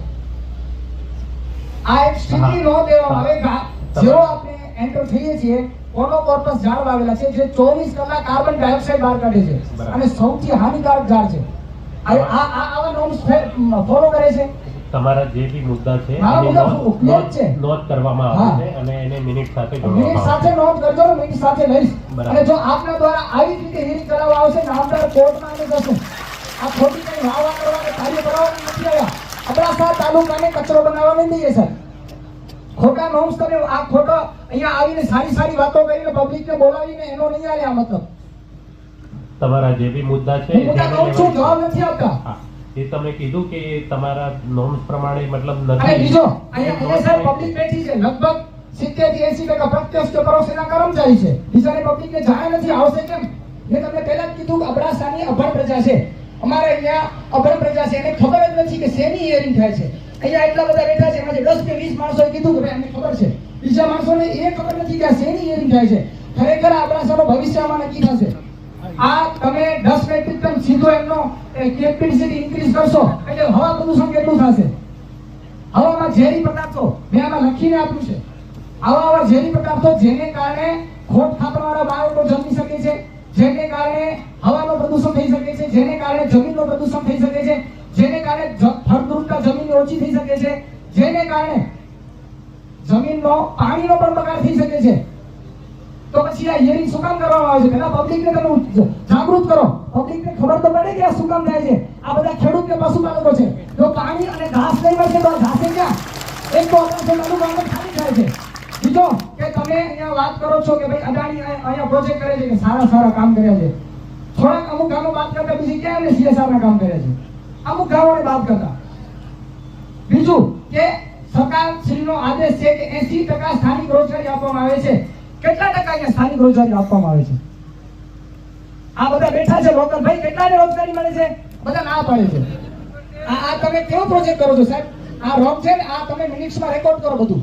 આ એક સ્ટ્રિક્ટલી નોંધ લેવામાં આવે કે જેવો આપણે એન્ટર થઈએ છીએ કોનોકોર્પસ ઝાડ વાવેલા છે જે 24 કલાક કાર્બન ડાયોક્સાઇડ બહાર કાઢે છે અને સૌથી હાનિકારક ઝાડ છે. આવા નોર્મ્સ ફોલો કરે છે. તમારા જે બી મુદ્દા છે મારા એની મુદ્દા clear છે. નોંધ કરવામાં આવે છે અને એને મિનિટ સાથે મિનિટ જોડવામાં સાથે આવે નોંધ કરજો ને મિનિટ સાથે લઈશ. બરાબર. અને જો આપના દ્વારા આવી જ રીતે હિયરિંગ કરાવવા આવશે નામદાર કોર્ટમાં અમે જશું. આ ખોટી કઈ વાવા કરવાને કાર્ય કરાવવાની નથી આવ્યા. અબડાસા તાલુકાને કચરો બનાવવા નહીં દઈએ સર. ખોટા નોમ્સ તમે આ ખોટો અહીંયા આવીને સારી સારી વાતો કરીને પબ્લિકને બોલાવીને એનો નહીં આલે આ મતલબ. તમારા જે બી મુદ્દા છે હું મુદ્દા કહું છું, જવાબ નથી આપતા. હા, એ તમે કીધું કે તમારા નોર્મ્સ પ્રમાણે મતલબ અને નથી. બીજો અહીંયા સર પબ્લિક બેઠી છે લગભગ 70 થી 80% પ્રત્યક્ષ કે પરોક્ષ એના કર્મચારી છે. બીજાને પબ્લિકને જાણ નથી, આવશે કેમ? મેં તમને પહેલા જ કીધું કે અબડાસાની અભણ પ્રજા છે, અમારે અહીંયા અભણ પ્રજા છે, એને ખબર જ નથી કે શેની હિયરિંગ થાય છે. અહીંયા એટલા બધા બેઠા છે એમાંથી 10 કે 20 માણસોએ કીધું કે ભાઈ અમને ખબર છે, બીજા માણસોને એ ખબર નથી કે આ શેની હિયરિંગ થાય છે. ખરેખર આ અબડાસાનું ભવિષ્ય આમાં નક્કી થશે. આ તમે 10 મેટ્રિક ટન સીધો એમનો કેપેસિટી ઇન્ક્રીઝ કરશો એટલે હવા પ્રદૂષણ કેટલું થશે? હવામાં ઝેરી પદાર્થો મેં આમાં લખીને આપ્યું છે. આવા ઝેરી પદાર્થો જેને કારણે ખોટ ખાતરવાળા બાળકો જન્મી શકે છે, જેને કારણે હવાનું પ્રદૂષણ થઈ શકે છે, જેને કારણે જમીનનું પ્રદૂષણ થઈ શકે છે, જેને કારણે ફળદ્રુપતા જમીનની ઓછી થઈ શકે છે, જેને કારણે જમીનનો પાણીનો પણ બગાડ થઈ શકે છે. તો પછી આ હિયરિંગ શું કામ કરવામાં આવે છે? પહેલા પબ્લિકને તમે જાગૃત કરો, પબ્લિકને ખબર તો પડે કે આ શું કામ થાય છે. આ બધા ખેડૂત કે પશુપાલકો છે, જો પાણી અને ઘાસ નહીં મળશે તો ઘાસે ક્યાં? એક તો અબડાસા તાલુકામાં ખાલી થાય છે. બીજો કે તમે અહીંયા વાત કરો છો કે ભાઈ અદાણી અહીંયા પ્રોજેક્ટ કરે છે કે સારા કામ કર્યા છે. થોડાક અમુક ગામો વાત કરતા બીજી ક્યાં એમને CSR ના કામ કર્યા છે? અમુક ગામોની વાત કરતા. બીજું કે સરકારશ્રીનો આદેશ છે કે 80% સ્થાનિક રોજગારી આપવામાં આવે છે. કેટલા ટકા અહીંયા સ્થાનિક રોજગારી આપવામાં આવે છે? આ બધા બેઠા છે લોકલ ભાઈ, કેટલાને રોજગારી મળે છે? બધા ના પાડે છે. આ તમે કેવો પ્રોજેક્ટ કરો છો સાહેબ? આ રોંગ છે ને, આ તમે મિનિટ્સમાં રેકોર્ડ કરો બધું.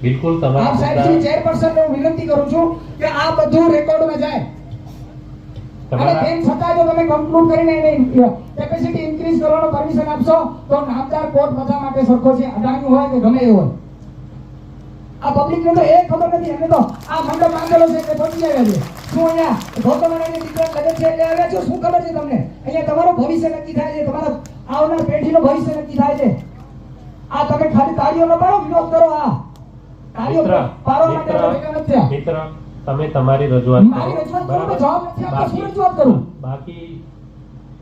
બિલકુલ આપ તમારા સાહેબ મુદ્દા ચેરપર્સન ને વિનંતી કરું છું કે આ બધું રેકોર્ડમાં જાય. અને તમારા તેમ છતાં જો તમે કન્ક્લુડ કરીને એને કેપેસિટી ઇન્ક્રીઝ કરવાનો પરમિશન આપશો તો નામદાર કોર્ટ બધા માટે સરખો છે, અદાણી હોય કે ગમે એ હોય. આ પબ્લિકને તો એ ખબર નથી. એમને તો આ મંડપ માંગેલો છે એટલે પહોંચી આવ્યા છે. શું અહીંયા ગૌતમરાયની દીકરા લગે છે એટલે આવ્યા છો? શું ખબર છે તમને? અહીંયા તમારું ભવિષ્ય નક્કી થાય છે, તમારા આવનાર પેઢીનું ભવિષ્ય નક્કી થાય છે. આ તમે ખાલી તાળીઓ ન પાડો, વિરોધ કરો. આ તાળીઓ પાડવા માટે આપણે ભેગા નથી થયા. મિત્ર, તમે તમારી રજૂઆત મારી કરો. રજૂઆત કરું તો જવાબ નથી આપતો. શું બાકી રજૂઆત કરું? બાકી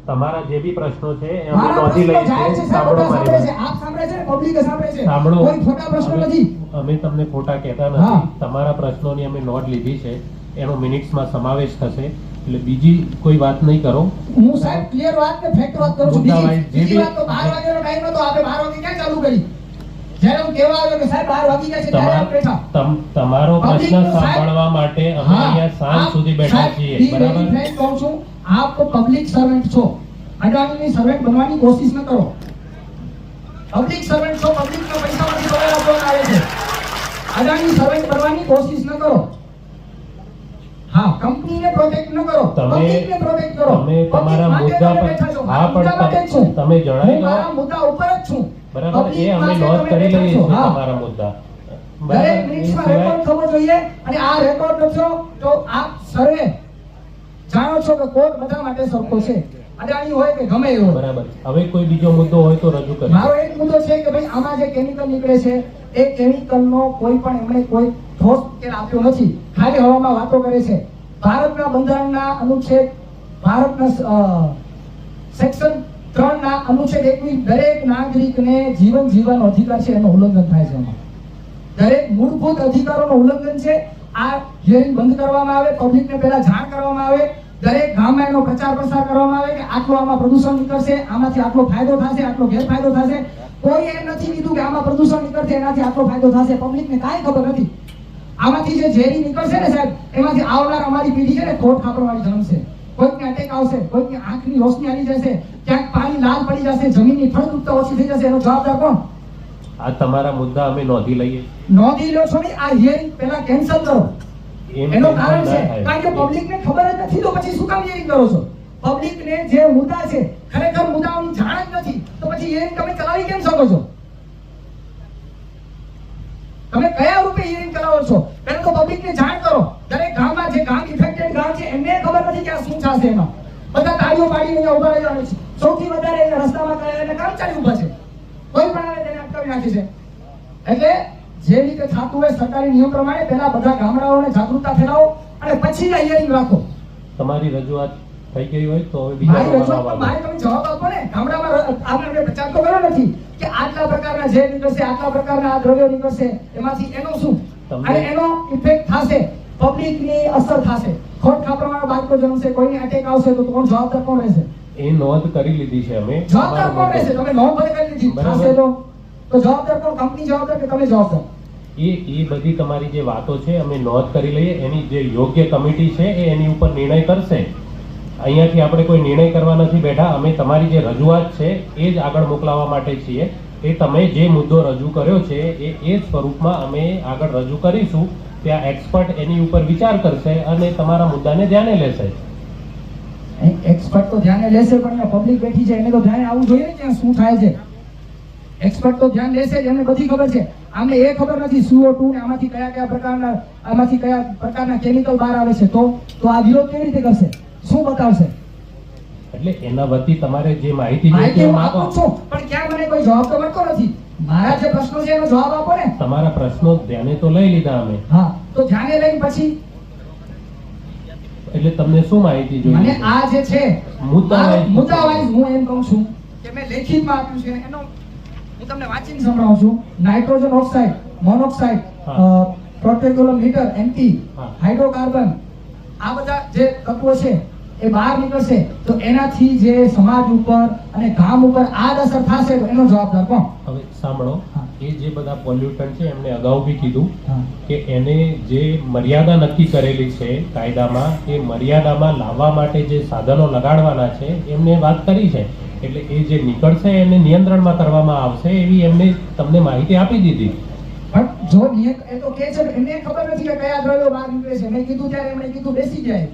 તમારા જે બી પ્રશ્નો છે એ અમે મારા નોંધી પ્રશ્નો લઈએ જાય છે છીએ. સાહેબ, સાંભળો બધા મારી સાંભળે છે, વાત. આપ સાંભળે છે ને પબ્લિક સાંભળે છે. સાંભળો. કોઈ ખોટા પ્રશ્નો નથી. અમે તમને ખોટા કહેતા હા. નથી. તમારા પ્રશ્નોની અમે નોંધ લીધી છે, એનો મિનિટ્સમાં સમાવેશ થશે. એટલે બીજી કોઈ વાત નહીં કરો. હું સાહેબ ક્લિયર વાત ને ફેક્ટ વાત કરું છું. મુદ્દા બીજી વાઇઝ જે બીજી બી- વાત તો 12 વાગ્યાનો ટાઈમ હતો, આપણે 12 વાગે ક્યાં ચાલુ કરી? જ્યારે હું કહેવા આવ્યો કે સાહેબ 12 વાગી ગયા છે ત્યારે આપણે બેઠા. તમારો પ્રશ્ન Public નું સાહેબ- સાંભળવા માટે અમે હા, અહીંયા સાંજ આપ સુધી બેઠા સાહેબ, છીએ. be very બરાબર? frank કહું છું, આપ તો પબ્લિક સર્વન્ટ છો. અદાણીની સર્વન્ટ બનવાની કોશિશ ન કરો. પબ્લિક સર્વન્ટ છો, પબ્લિકના પૈસામાંથી પગાર આપવામાં આવે છે. અદાણી સર્વન્ટ બનવાની કોશિશ ન કરો. હા, કંપનીને પ્રોટેક્ટ ન કરો, પબ્લિકને પ્રોટેક્ટ કરો. તમે Public તમારા માટે મુદ્દા તમે પર બેઠા છો. હા, મુદ્દા માટે જ છું. તમે જણાવી હું લો. મારા મુદ્દા ઉપર જ છું. બરાબર, Public એ અમે માટે નોંધ તમે કરી બેઠા લઈએ છો. છીએ હા. તમારા મુદ્દા. દરેક બરાબર? એ મિનિટ્સમાં સિવાય રેકોર્ડ થવો જોઈએ. અને આ રેકોર્ડ થશો તો આપ સર્વે જાણો છો કે કોર્ટ બધા માટે સરખો છે, અદાણી હોય કે ગમે એ હોય. બરાબર. હવે કોઈ બીજો મુદ્દો હોય તો રજૂ કરીએ. મારો એક મુદ્દો છે કે ભાઈ આમાં જે કેમિકલ નીકળે છે એ કેમિકલનો કોઈ પણ એમણે કોઈ ઠોસ ઉકેલ આપ્યો નથી, ખાલી હવામાં વાતો કરે છે. ભારતના બંધારણના અનુચ્છેદ ભારતના સેક્શન 3 ના અનુચ્છેદ 21 દરેક નાગરિકને જીવન જીવવાનો અધિકાર છે, એનું ઉલ્લંઘન થાય છે. એમાં દરેક મૂળભૂત અધિકારોનું ઉલ્લંઘન છે. આ હિયરિંગ બંધ કરવામાં આવે, પબ્લિકને પહેલા જાણ કરવામાં આવે, દરેક ગામમાં એનો પ્રચાર પ્રસાર કરવામાં આવે કે આટલું આમાં પ્રદૂષણ નીકળશે, આમાંથી આટલો ફાયદો થશે, આટલો ગેરફાયદો થશે. કોઈ એમ નથી કીધું કે આમાં પ્રદૂષણ નીકળશે એનાથી આટલો ફાયદો થશે. પબ્લિકને કાંઈ ખબર નથી. આમાંથી જે ઝેરી નીકળશે ને સાહેબ, એમાંથી આવનાર અમારી પેઢી છે ને ખોટ ખાપરવાળી જન્મશે. કોઈકને અટેક આવશે, કોઈકની આંખની રોશની આવી જશે, ક્યાંક પાણી લાલ પડી જશે, જમીનની ફળદ્રુપતા ઓછી થઈ જશે. એનો જવાબદાર કોણ? આ તમારા મુદ્દા અમે નોંધી લઈએ. નોંધી લો છો ને, આ હિયરિંગ પહેલા કેન્સલ કરો. એમ એનો tension કારણ ના છે થાય. કારણ કે પબ્લિકને ખબર જ નથી તો પછી શું કામ હિયરિંગ કરો છો? પબ્લિકને જે મુદ્દા છે ખરેખર મુદ્દાઓની જાણ જ નથી તો પછી હિયરિંગ તમે ચલાવી કેમ શકો છો? તમે કયા રૂપે હિયરિંગ કરાવો છો? પહેલા તો પબ્લિકને જાણ કરો. દરેક ગામમાં જે ગામ ઇફેક્ટેડ ગામ છે એમને ખબર નથી કે આ શું થશે. એમાં બધા તાળીઓ પાડીને અહીંયા ઉભા રહેવાના છે. સૌથી વધારે રસ્તામાં કયા કર્મચારી ઉભા છે, કોઈ પણ આવે તેને અટકાવી નાખે છે. એટલે જે રીતે થતું હોય સરકારી નિયમ પ્રમાણે પહેલા બધા ગામડાઓને જાગૃતતા ફેલાવો અને પછી જ હિયરિંગ રાખો. તમારી રજૂઆત થઈ ગઈ હોય તો હવે બીજા મારી રજૂઆત પ્રમાણમાં મારે તમે જવાબ આપો ને. ગામડામાં આપણે પ્રચાર તો કર્યો નથી કે આટલા પ્રકારના ઝેર નીકળશે, આટલા પ્રકારના આ દ્રવ્યો નીકળશે, એમાંથી એનો શું અને એનો ઇફેક્ટ થશે, પબ્લિકની અસર થશે, ખોટ ખાપરવાનો બાળકો જન્મશે, કોઈને અટેક આવશે તો કોણ જવાબદાર કોણ રહેશે? એ નોંધ કરી લીધી છે અમે. જવાબદાર કોણ રહેશે? તમે નોંધ ભલે કરી લીધી બરાબર. થશે તો જવાબદાર કોણ? કંપની જવાબદાર કે તમે જવાબદાર? એ બધી તમારી જે વાતો છે અમે નોંધ કરી લઈએ. એની જે યોગ્ય કમિટી છે એ એની ઉપર નિર્ણય કરશે. અહીંયાથી આપણે કોઈ નિર્ણય કરવા નથી બેઠા. અમે તમારી જે રજૂઆત છે એ જ આગળ મોકલાવવા માટે છીએ. એ તમે જે મુદ્દો રજૂ કર્યો છે એ સ્વરૂપમાં અમે આગળ રજૂ કરીશું. ત્યાં એક્સપર્ટ એની ઉપર વિચાર કરશે અને તમારા મુદ્દાને ધ્યાને લેશે. એક્સપર્ટ તો ધ્યાને લેશે પણ પબ્લિક બેઠી છે એને તો ધ્યાને આવવું જોઈએ ને કે શું થાય છે. એક્સપર્ટ તો ધ્યાન લેશે જ, એમને બધી ખબર છે. આમને એ ખબર નથી CO2 ને આમાંથી કયા પ્રકારના કેમિકલ બહાર આવે છે. તો આ વિરોધ કેવી રીતે કરશે? શું બતાવશે? એટલે એના વતી તમારે જે માહિતી માહિતી જોઈતી હું હોય આપું આપો. છું પણ ક્યાં મને કોઈ જવાબ તો મળતો નથી. મારા જે પ્રશ્નો છે એનો જવાબ આપો ને. તમારા પ્રશ્નો ધ્યાને તો લઈ લીધા અમે. હા, તો ધ્યાને લઈને પછી એટલે તમને શું માહિતી મને જોઈએ? આ જે છે મુદ્દાવાઇઝ મુદ્દાવાઇઝ હું એમ કહું છું કે મેં લેખિતમાં આપ્યું છે એનો હું તમને વાંચીને સંભળાવું છું. નાઇટ્રોજન ઓક્સાઇડ, મોનોક્સાઇડ, પ્રોટેક્યુલોમીટર, એન્ટી હા. હાઇડ્રોકાર્બન, આ બધા જે તત્વો છે એ બહાર નીકળશે તો એનાથી જે સમાજ ઉપર અને ગામ ઉપર આડઅસર થશે તો એનો જવાબદાર કોણ? હવે સાંભળો, હા. એ જે બધા પોલ્યુટન્ટ છે એમને અગાઉ બી કીધું હા. કે એને જે મર્યાદા નક્કી કરેલી છે કાયદામાં, એ મર્યાદામાં લાવવા માટે જે સાધનો લગાડવાના છે એમને વાત કરી છે. એટલે એ જે નીકળશે એને નિયંત્રણમાં કરવામાં આવશે એવી એમને તમને માહિતી આપી દીધી. પણ જો નિયત એ તો કહે છે એમને ખબર નથી કે કયા દ્રવ્યો બહાર નીકળે છે. મેં કીધું ત્યારે એમણે કીધું બેસી જાય.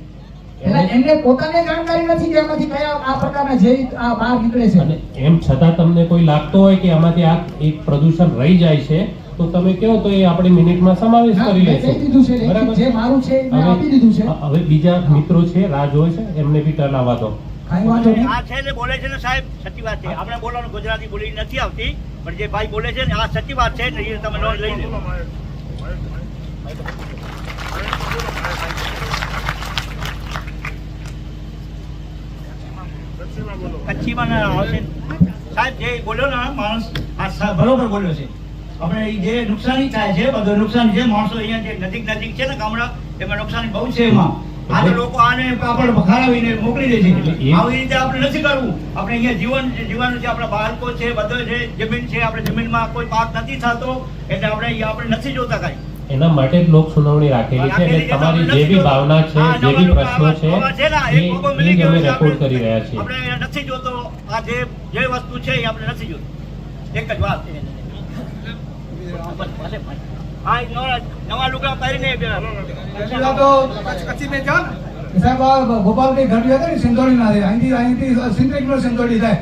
એટલે એમને પોતાને જાણકારી નથી કે આમાંથી કયા આ પ્રકારના ઝેરી આ બહાર નીકળે છે. અને એમ છતાં તમને કોઈ લાગતો હોય કે આમાંથી આ એક પ્રદૂષણ રહી જાય છે તો તમે કહો તો એ આપણે મિનિટમાં સમાવેશ કરી મેં કહી દીધું છે, લઈશું. બરાબર? જે મારું છે એ મેં આપી દીધું છે. હવે બીજા મિત્રો છે, રાહ જોવે છે, એમને બી ટર્ન આવવા દો. કાંઈ વાંધો નહીં. આ છે ને બોલે છે ને સાહેબ, સાચી વાત છે. આપણે બોલવાનું ગુજરાતી બોલી નથી આવતી, પણ જે ભાઈ બોલે છે ને આ સાચી વાત છે ને એ તમે નોંધ લઈ લો. કચ્છીમાં ના આવશે સાહેબ, જે બોલ્યો ને માણસ આ બરોબર બોલ્યો છે. આપણે જે નુકસાની થાય છે બધું નુકસાન છે. માણસો અહીંયા જે નજીક છે ને ગામડા એમાં નુકસાની બહુ છે. એમાં આજે લોકો આને પાપડ ભખારાવીને મોકલી દે છે. આવી રીતે આપણે નથી કરવું. આપણે અહીંયા જીવન જે આપણા બાળકો છે, બધો છે, જમીન છે, આપણે જમીનમાં કોઈ પાક નથી થતો એટલે આપણે નથી જોતા કાંઈ. એના માટે જ લોક સુનાવણી રાખેલી છે. એટલે તમારી જે બી ભાવના છે, જે બી પ્રશ્નો છે એ જ અમે રેકોર્ડ કરી રહ્યા છીએ. આપણે નથી જોતો આ જે વસ્તુ છે એ આપણે નથી જોતું. એક જ વાત છે. આ નવા લુગડા પહેરીને કચ્છી મેં જાન સાહેબ આ ગોપાલભાઈ ઘડી હતા ને સિંધોડી ના અહીંથી 70 કિલો સિંધોડી થાય.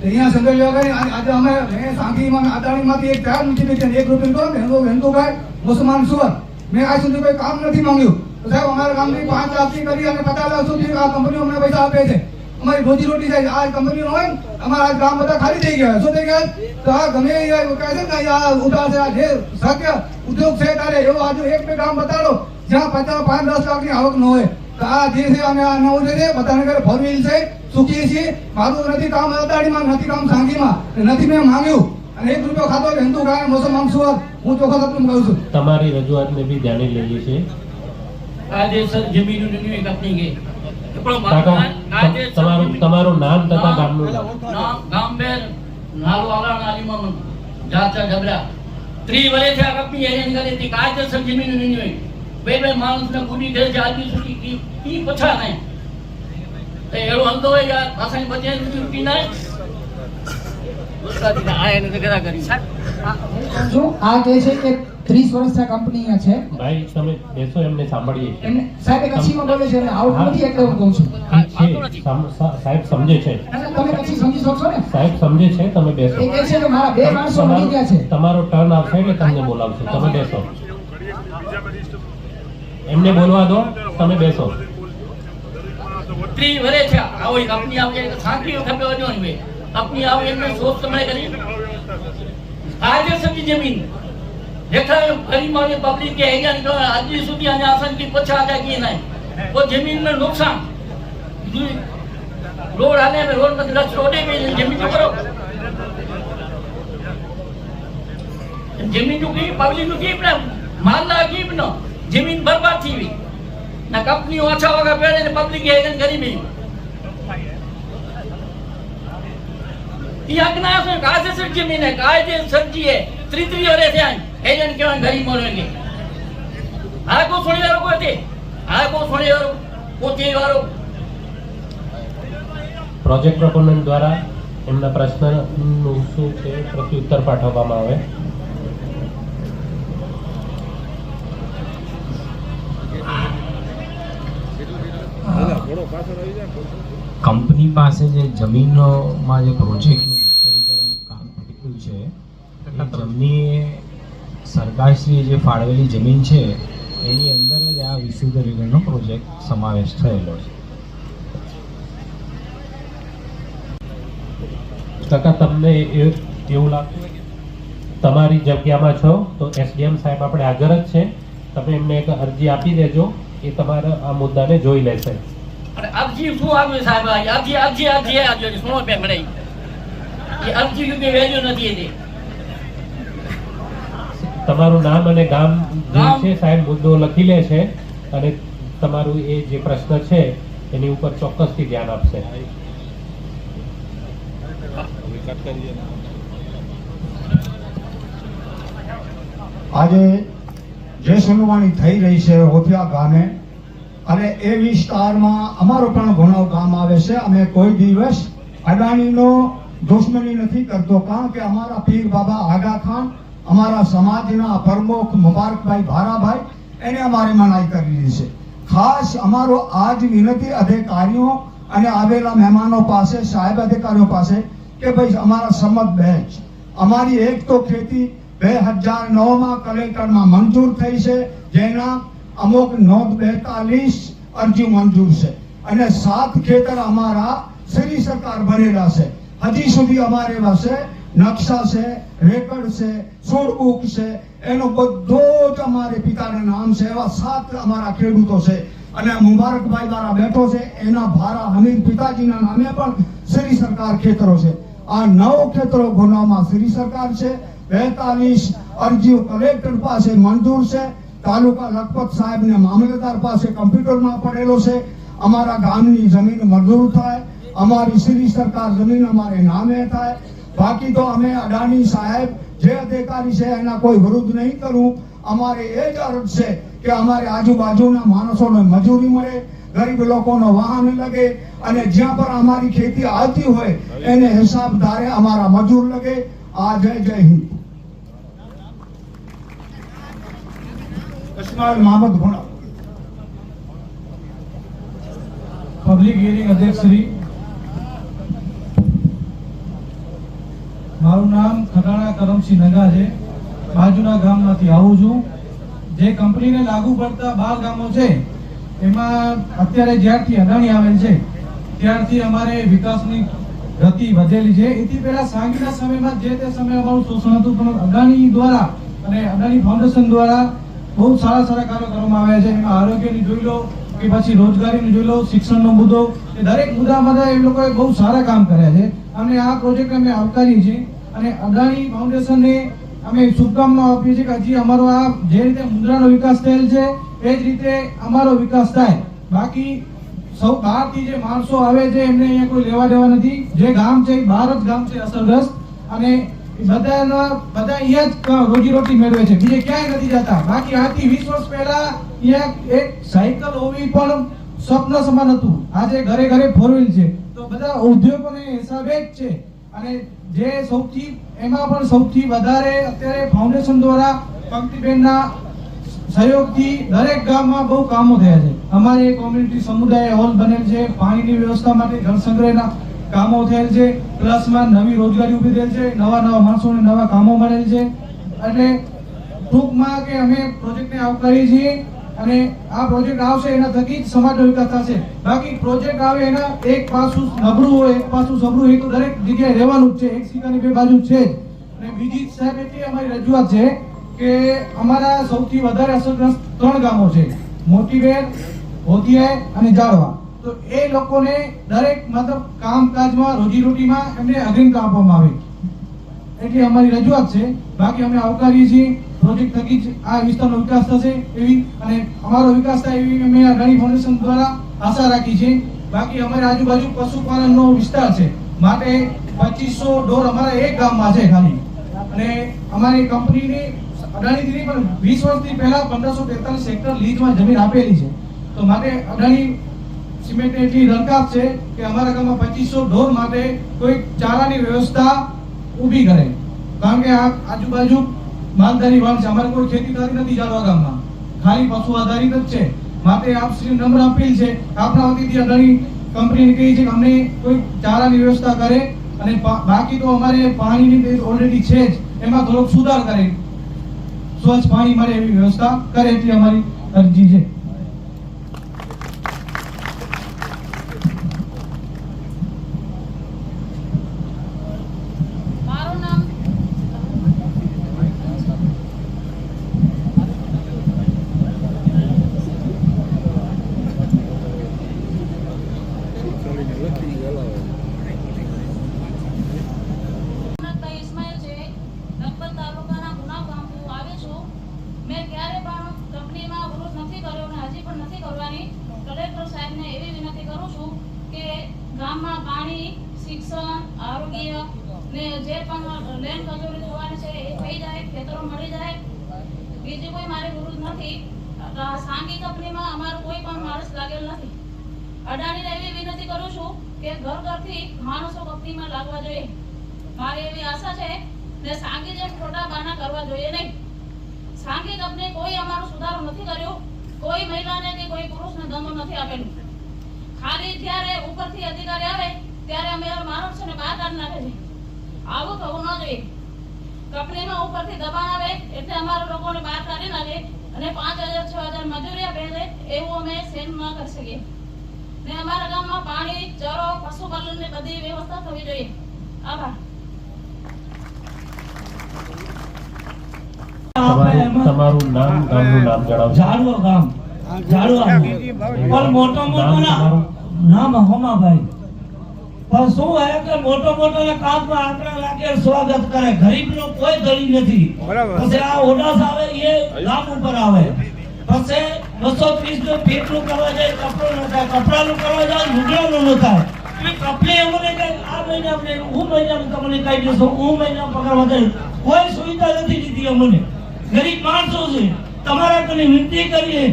અહીંયા સિંધોડી વગર આજે અમે સાંગીમાં અદાણીમાંથી એક ચાર મૂકી દીધી, 1 રૂપિયો હિન્દુભાઈ મુસલમાન સુવર. મેં આજ સુધી કોઈ કામ નથી માંગ્યું. તો સાહેબ અમારા ગામની 5 લાખથી કરી અને 50 લાખ સુધી આ કંપનીઓ અમને પૈસા આપે છે. અમારી રોજી રોટી થાય. આ કંપનીઓ હોય ને અમારા ગામ બધા ખાલી થઈ ગયા. શું થઈ ગયા? તો આ ગમે કહે છે ને આ ઉદાસ આ જે શક્ય ઉદ્યોગ છે તારે એવો આજુ એક બે ગામ બતાડો જ્યાં 5-10 લાખની આવક ન હોય. તો આ જે છે અમે આ નવું છે બધાને ઘરે 4 વ્હીલ છે, સુખી છીએ. મારું નથી કામ અદાણીમાં, નથી કામ સાંગીમાં, નથી મેં માંગ્યું. અને 1 રૂપિયો ખાતો હિન્દુ ગાય મુસલમાન સુવર. હું ચોખ્ખો સત્યમ કહું છું. તમારી રજૂઆતને બી ધ્યાને લઈએ છીએ. જમીન કાપી ગઈ. તમારું નામ તથા ગામનું નામ. ગામબેન નાલો આલાણ આલીમામન જાચા જબરા 30 વર્ષે આ કાપી એની કરી હતી. કાયદેસર જમીન નહીં હોય. બે માણસને ગુડી દે છે આજી સુધી કી પછા નહીં. તો એરો હલતો હોય યાર પાછા બચે રૂપિયા નહીં. ગુજરાતી આ એને ઘરા કરી જો આ કહે છે કે 30 વર્ષથી આ કંપની અહીંયા છે ભાઈ તમે બેસો, એમને સાંભળીએ છીએ. એમને સાહેબ કચ્છીમાં બોલે છે અને આઉટ નથી એટલે હું કહું છું. ઠીક છે, સાહેબ સમજે છે, તમે કચ્છી સમજી શકશો ને? સાહેબ સમજે છે, તમે બેસો. એ કહે છે કે મારા 2 માણસો મરી ગયા છે. તમારો ટર્ન આવશે એટલે તમને બોલાવશું, તમે બેસો. એમને બોલવા દો, તમે બેસો. 30 વર્ષ છે આવો કંપની આવે શાંતિ ખબર હોય કંપની આવે એમને સોચ સમય કરી આજે સબજી જમીન देखा गरीब माने पब्लिक के एरिया निकल आज भी सुधी आने आसन की पछा आ गई ना वो जमीन में नुकसान रोड आने में रोड में रोडे में जमीन तो करो जमीन जो की पब्लिक जो की अपना मानना की न जमीन बर्बाद थी हुई ना कंपनी अच्छा होगा पेड़ ने पब्लिक के एरिया गरीबी ये अगना से काजे से जमीन है काजे सब्जी है 3 और ऐसे आए एजेंट क्यों गरीब मरेंगे आ को सुनी वालो को थे आ को सुनी वालो को ते वालो પ્રોજેક્ટ પ્રોપોનન્ટ દ્વારા એમના પ્રશ્નનું શું છે પ્રત્યુત્તર પાઠવવામાં આવે. કંપની પાસે જે જમીનોમાં જે પ્રોજેક્ટનું વિસ્તરીકરણ કામ થયું છે એ જમીન સરકારશ્રીએ જે ફાળવેલી જમીન છે એની અંદર જ આ વિસ્તરીકરણનો પ્રોજેક્ટ સમાવેશ થયેલો છે. કાકા તમને એવું લાગતું તમારી જગ્યામાં છો તો એસડીએમ સાહેબ આપણે આગળ જ છે, તમે એમને એક અરજી આપી દેજો, એ તમારા આ મુદ્દાને જોઈ લેશે. अरे अर्जी શું આવ્યું સાહેબ अर्जी अर्जी अर्जी આજે સુનો પે મને ये अर्जी की वैल्यू નથી એની. તમારું નામ અને ગામ જે છે સાહેબ મુદ્દો લખી લે છે અને તમારું એ જે પ્રશ્ન છે એની ઉપર ચોક્કસથી ધ્યાન આપશે. આજે જે સુનાવણી થઈ રહી છે હોથિયા ગામે અને એ વિસ્તારમાં અમારો પણ ઘણો ગામ આવે છે. અમે કોઈ દિવસ અદાણીનો દુશ્મની નથી કરતો, કારણ કે અમારા પીર બાબા આગા ખાન અમારા સમાજના પ્રમુખ મુબારકભાઈ ભારાભાઈ એને અમારી મનાઈ કરેલી છે. ખાસ અમારો આજ વિનંતી અધિકારીઓ અને આવેલા મહેમાનો પાસે, સાહેબ અધિકારીઓ પાસે કે ભાઈ અમારા સમજ બેચ અમારી એક તો ખેતી 2009માં કલેક્ટરમાં મંજૂર થઈ છે, જેના અમુક 942 અરજી મંજૂર છે અને 7 ખેતર અમારા શ્રી સરકાર બનેલા છે. હજી સુધી અમારે પાસે નકશા છે, રેકર્ડ છે, સોડબુક છે, એનો બધો જ અમારે પિતાના નામ છે. એવા 7 અમારા ખેડૂતો છે અને મુબારકભાઈ દ્વારા બેઠો છે એના ભારા હમીદ પિતાજીના નામે પણ શ્રી સરકાર ખેતરો છે. આ 9 ખેતરો ગુનામાં શ્રી સરકાર છે. 42 અરજીઓ કલેક્ટર પાસે મંજૂર છે. તાલુકા લખપત સાહેબ ને મામલતદાર પાસે કમ્પ્યુટરમાં પડેલો છે. અમારા ગામની જમીન મંજૂર થાય, અમારી શ્રી સરકાર જમીન અમારે નામે થાય. બાકી તો અમે અદાણી સાહેબ જે અધિકારી છે એના કોઈ વિરુદ્ધ નહીં કરું. અમારે એ જ અર્થ છે કે અમારે આજુબાજુના માણસોને મજૂરી મળે, ગરીબ લોકોનો વાહન લગે અને જ્યાં પર અમારી ખેતી આવતી હોય એને હિસાબદારે અમારા મજૂર લગે. આ જય હિન્દ. મોહમ્મદ ગુણા પબ્લિક હિયરિંગ અધ્યક્ષ શ્રી, મારું નામ ખટાણા કરમસિંહ નગા છે, બાજુના ગામમાંથી આવું છું. જે કંપનીને લાગુ પડતા 12 ગામો છે એમાં અત્યારે જ્યારથી અદાણી આવેલ છે ત્યારથી અમારે વિકાસની ગતિ વધેલી છે. એથી પહેલા સાંગીના સમયમાં જે તે સમયે અમારું શોષણ હતું, પણ અદાણી દ્વારા અને અદાણી ફાઉન્ડેશન દ્વારા બહુ સારા સારા કાર્યો કરવામાં આવ્યા છે. એમાં આરોગ્યની જોઈ લો કે પછી રોજગારીની જોઈ લો, શિક્ષણનો મુદ્દો, એ દરેક મુદ્દામાં એ લોકોએ બહુ સારા કામ કર્યા છે અને આ પ્રોજેક્ટ અમે આવકારીએ છીએ અને અદાણી ફાઉન્ડેશનને અમે શુભકામનાઓ આપીએ છીએ કે હજી અમારો આ જે રીતે મુન્દ્રાનો વિકાસ થયેલ છે એ જ રીતે અમારો વિકાસ થાય. બાકી સૌ બહારથી જે માણસો આવે છે એમને અહીંયા કોઈ લેવા દેવા નથી. જે ગામ છે એ 12 જ ગામ છે અસરગ્રસ્ત અને બધા અહીંયા જ રોજીરોટી મેળવે છે, બીજે ક્યાંય નથી જતા. બાકી આજથી 20 વર્ષ પહેલા અહીંયા એક સાયકલ હોવી પણ સ્વપ્ન સમાન હતું. આજે ઘરે ઘરે 4 વ્હીલ છે. તો બધા ઉદ્યોગોને હિસાબે જ છે અને જે એમાં પણ સૌથી વધારે અત્યારે ફાઉન્ડેશન દ્વારા પંક્તિબેનના સહયોગથી દરેક ગામમાં બહુ કામો થયા છે. અમારી કોમ્યુનિટી સમુદાય હોલ બનેલ છે, પાણીની વ્યવસ્થા માટે જળ સંગ્રહના કામો થયેલ છે, પ્લસમાં નવી રોજગારી ઊભી થયેલ છે, નવા માણસોને નવા કામો મળેલ છે. એટલે ટૂંકમાં કે અમે પ્રોજેક્ટને આવકારીએ છીએ અને આ પ્રોજેક્ટ આવશે એના થકી જ સમાજનો વિકાસ થશે. બાકી પ્રોજેક્ટ આવે એના એક પાસું નબળું હોય, એક પાસું સબળું હોય તો દરેક જગ્યાએ રહેવાનું જ છે, એક સિક્કાની બે બાજુ છે જ. અને બીજી સાહેબ એટલી અમારી રજૂઆત છે કે અમારા સૌથી વધારે અસરગ્રસ્ત 3 ગામો છે, મોટીવેર, હોતિયાય અને જાળવા. તો એ લોકોને દરેક મતલબ કામકાજમાં રોજીરોટીમાં એમને અગ્રિમતા આપવામાં આવે એટલી અમારી રજૂઆત છે. બાકી અમે આવકારીએ છીએ, પ્રોજેક્ટ થકી જ આ વિસ્તારનો વિકાસ થશે એવી અને અમારો વિકાસ થાય એવી અમે આ ગણી ફાઉન્ડેશન દ્વારા આશા રાખી છે. બાકી અમારી આજુબાજુ પશુપાલનનો વિસ્તાર છે, માટે 2500 ઢોર અમારા એક ગામમાં છે ખાલી. અને અમારી કંપનીની અદાણીથી પણ 20 વર્ષથી પહેલા 1543 હેક્ટર લીઝમાં જમીન આપેલી છે. તો માટે અદાણી સિમેન્ટ એટલી દરખાસ્ત છે કે અમારા ગામમાં 2500 ઢોર માટે કોઈ ચારાની વ્યવસ્થા ઊભી કરે, કારણ કે આ આજુબાજુ માલધારી વન છે, અમારે કોઈ ખેતી થતી નથી જાડવા ગામમાં, ખાલી પશુ આધારિત જ છે. માટે આપ શ્રી નમ્ર અપીલ છે, આપના વતીથી અદાણી કંપનીને કહી છે કે અમને કોઈ ચારાની વ્યવસ્થા કરે અને બાકી તો અમારે પાણીની ઓલરેડી છે જ, એમાં થોડોક સુધાર કરે, સ્વચ્છ પાણી મળે એવી વ્યવસ્થા કરે એટલી અમારી અરજી છે. કલેક્ટર સાહેબને એવી વિનંતી કરું છું કે ગામમાં પાણી, શિક્ષણ, આરોગ્ય ને જે પણ લેન્ડ કચોરી થવાની છે એ થઈ જાય, ખેતરો મળી જાય. બીજી કોઈ મારી વિરુદ્ધ નથી. સાંગી કંપનીમાં અમારું કોઈ પણ માણસ લાગેલ નથી. અદાણીને એવી વિનંતી કરું છું કે ઘર ઘરથી માણસો કંપનીમાં લાગવા જોઈએ. મારી એવી આશા છે ને સાંગી જેમ ખોટા બાના કરવા જોઈએ નહીં. સાંગી કંપની કોઈ અમારો સુધારો નથી કર્યો, કોઈ મહિલાને કે કોઈ પુરુષને ધંધો નથી આપેલું. ખાલી જ્યારે ઉપરથી અધિકારી આવે ત્યારે અમે માણસોને બહાર કાઢી નાખે છે. આવું થવું ન જોઈએ. કંપનીમાં ઉપરથી દબાણ આવે એટલે અમારા લોકોને બહાર કાઢી નાખે અને 5000 6000 મજૂરી આપે છે, એવું અમે સહન ન કરી શકીએ. ને અમારા ગામમાં પાણી, ચરો, પશુપાલનની બધી વ્યવસ્થા થવી જોઈએ. આભાર. તમારું નામ, ગામનું નામ જણાવજો. જાડવા ગામ, જાડવા પણ મોટો નામ હોમાભાઈ. પણ શું હે કે મોટો કામમાં આંકડા લાગે, સ્વાગત કરે, ગરીબનો કોઈ દળી નથી. પછી આ ઓડાસ આવે એ ગામ ઉપર આવે, પછી 230 નું ફીટનું કરવા જાય, કપડું ન થાય, કપડાનું કરવા જાય, લુગડાનું ન થાય. કંપની અમને કઈ આ મહિને અમને હું મહિનામાં તમને કહી દેશો, હું મહિના પગાર વધારે, કોઈ સુવિધા નથી દીધી અમને. ગરીબ માણસો છે, તમારા કને વિનંતી કરીએ,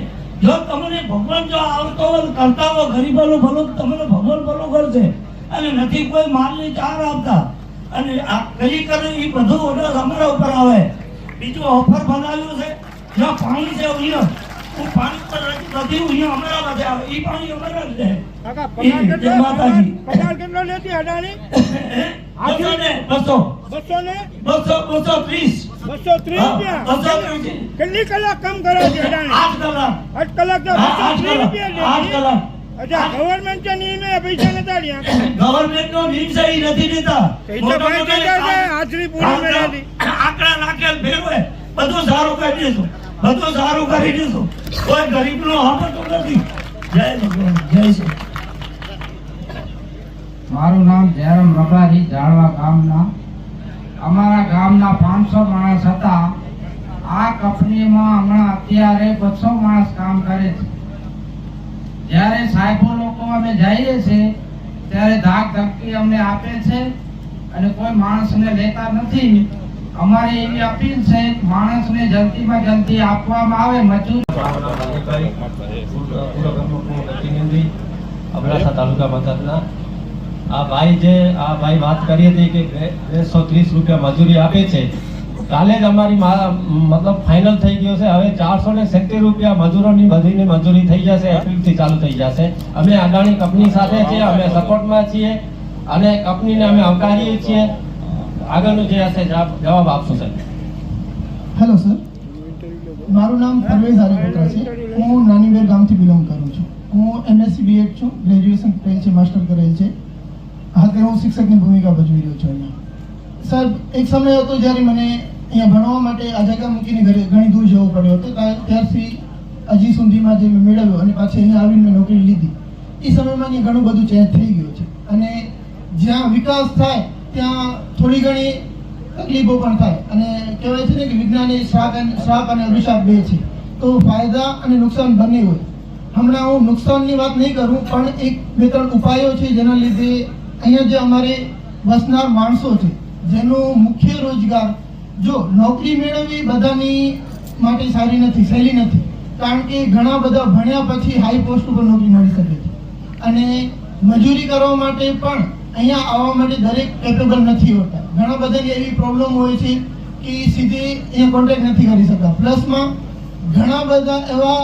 જો તમને ભગવાન જો આવતો હોય કરતા હોય ગરીબોનું ભલું, તમને ભગવાન ભલું કરશે. અને નથી કોઈ માલની ચાર આપતા અને આ કઈ કરે એ બધું ઓર્ડર અમારા ઉપર આવે. બીજું ઓફર બનાવ્યું છે, જ્યાં પાણી છે અહીંયા હું પાણી પર નથી, અહીંયા અમારા પાસે આવે, એ પાણી અમારા જ લે. માતાજી પગાર કેટલો લેતી અદાણી? 230 કેટલી કલાક કામ કરે છે અદાણી? 8 કલાક તો 230 રૂપિયા લે. અચ્છા, ગવર્નમેન્ટ કે નિયમે પૈસા નતા લ્યા? ગવર્નમેન્ટ નો નિયમ સહી નથી દેતા. હાજરી પૂરી મેળવી આંકડા નાખેલ ભેરવે બધું સારું કરી દેશું, બધું સારું કરી દેશું. કોઈ ગરીબ નો હાથતો નથી. જય ભગવાન, જય શ્રી. મારું નામ જયરામ રબારી, જાડવા ગામના. અમારા ગામના 500 માણસ હતા. આ કંપનીમાં હમણાં અત્યારે 200 માણસ કામ કરે છે. જ્યારે સાહેબો લોકો અમે જઈએ છીએ ત્યારે ધાક ધમકી અમને આપે છે અને કોઈ માણસને લેતા નથી. અમારી એવી અપીલ છે માણસને જલ્દીમાં જલ્દી આપવામાં આવે. મજૂર અબડાસા તાલુકા પંચાયતના આ ભાઈ વાત કરી હતી કે 230 રૂપિયા મજૂરી આપે છે. કાલે જ અમારી મતલબ ફાઇનલ થઈ ગયો છે. હવે 470 રૂપિયા મજૂરોની બધીની મજૂરી થઈ જશે, એપ્રિલથી ચાલુ થઈ જશે. અમે અદાણી કંપની સાથે છીએ, અમે સપોર્ટમાં છીએ અને કંપનીને અમે આવકારીએ છીએ. આગળનું જે હશે જવાબ આપશો સર. હેલો સર, મારું નામ પરવેઝ આરેપુત્રા છે. હું નાનીબેર ગામથી બિલોંગ કરું છું. હું MSc B.Ed છું, ગ્રેજ્યુએશન કરેલ છે, માસ્ટર કરેલ છે. હાલ હું શિક્ષકની ભૂમિકા ભજવી રહ્યો છું અહીંયા. સર, એક સમય હતો જ્યારે મને અહીંયા ભણવા માટે આ જગ્યા મૂકીને ઘરે ઘણી દૂર જવું પડ્યો હતો. ત્યારથી હજી સુધીમાં જે મેં મેળવ્યો અને પાછી અહીંયા આવીને મેં નોકરી લીધી, એ સમયમાં અહીંયા ઘણું બધું ચેન્જ થઈ ગયું છે. અને જ્યાં વિકાસ થાય ત્યાં થોડી ઘણી તકલીફો પણ થાય. અને કહેવાય છે ને કે વિજ્ઞાન એ શ્રાપ અને અભિશાપ બે છે, તો ફાયદા અને નુકસાન બંને હોય. હમણાં હું નુકસાનની વાત નહીં કરું, પણ એક બે ત્રણ ઉપાયો છે જેના લીધે અહીંયા જે અમારે વસનાર માણસો છે જેનો મુખ્ય રોજગાર, જો નોકરી મેળવવી બધાની માટે સારી નથી, સહેલી નથી. કારણ કે ઘણા બધા ભણ્યા પછી હાઈ પોસ્ટ ઉપર નોકરી મળી શકે છે અને મજૂરી કરવા માટે પણ અહીંયા આવવા માટે દરેક કેપેબલ નથી હોતા. ઘણા બધાની એવી પ્રોબ્લેમ હોય છે કે સીધે અહીંયા કોન્ટેક્ટ નથી કરી શકતા. પ્લસમાં ઘણા બધા એવા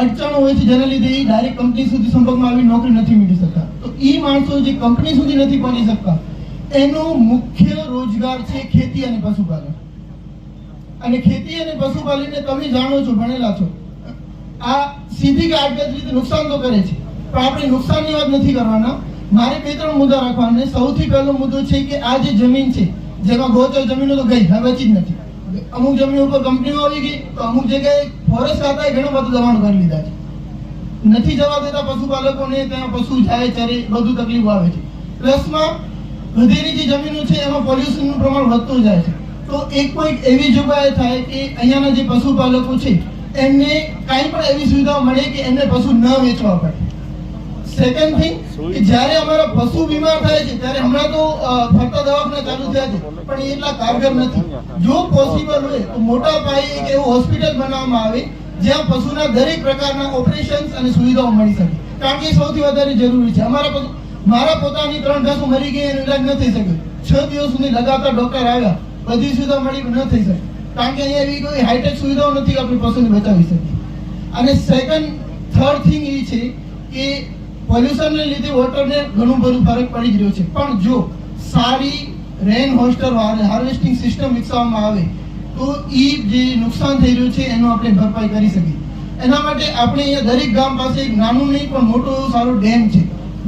અડચણો હોય છે જેના લીધે એ ડાયરેક્ટ કંપની સુધી સંપર્કમાં આવી નોકરી નથી મેળવી શકતા. તો એ માણસો જે કંપની સુધી નથી પહોંચી શકતા એનો મુખ્ય રોજગાર છે ખેતી અને પશુપાલન. અને ખેતી અને પશુપાલનને તમે જાણો છો, ભણેલા છો, આ સીધી કે આડકત રીતે નુકસાન તો કરે છે, પણ આપણે નુકસાનની વાત નથી કરવાના. મારે બે ત્રણ મુદ્દા રાખવાના. સૌથી પહેલો મુદ્દો છે કે આ જે જમીન છે, જેમાં ગોચર જમીનો તો ગઈ, હવે જ નથી. અમુક જમીન ઉપર કંપનીઓ આવી ગઈ, તો અમુક જગ્યાએ ફોરેસ્ટ ખાતાએ ઘણું બધું દબાણ કરી લીધા છે. નથી જવા દેતા પશુપાલકોને, ત્યાં પશુ જાય ચરે, બધું તકલીફ આવે છે. પ્લસમાં વધેલી જે જમીનો છે એમાં પોલ્યુશનનું પ્રમાણ વધતું જાય છે. તો કોઈક એવી જગ્યાએ થાય કે અહીંયાના જે પશુપાલકો છે એમને કાંઈ પણ એવી સુવિધાઓ મળે કે એમને પશુ ન વેચવા પડે. સેકન્ડ થિંગ કે જ્યારે અમારા પશુ બીમાર થાય છે ત્યારે હમણાં તો ફરતા દવાખાના ચાલુ થયા છે, પણ એ એટલા કારગર નથી. જો પોસિબલ હોય તો મોટા પાયે એક એવું હોસ્પિટલ બનાવવામાં આવે જ્યાં પશુના દરેક પ્રકારના ઓપરેશન્સ અને સુવિધાઓ મળી શકે, કારણ કે એ સૌથી વધારે જરૂરી છે. મારા પોતાની 3 ભેંસો મરી ગઈ, એનો ઇલાજ ન થઈ શક્યો. 6 દિવસ સુધી લગાતાર ડોક્ટર આવ્યા, બધી સુવિધા મળી ન થઈ શકે, કારણ કે અહીંયા એવી કોઈ હાઈટેક સુવિધાઓ નથી કે આપણે પશુને બચાવી શકીએ. અને થર્ડ થિંગ એ છે કે પોલ્યુશનને લીધે વોટરને ઘણું બધું ફરક પડી રહ્યો છે. પણ જો સારી રેન હોસ્ટર હાર્વેસ્ટિંગ સિસ્ટમ વિકસાવવામાં આવે તો એ જે નુકસાન થઈ રહ્યું છે એનું આપણે ભરપાઈ કરી શકીએ. એના માટે આપણે અહીંયા દરેક ગામ પાસે એક નાનું નહીં પણ મોટું સારું ડેમ છે.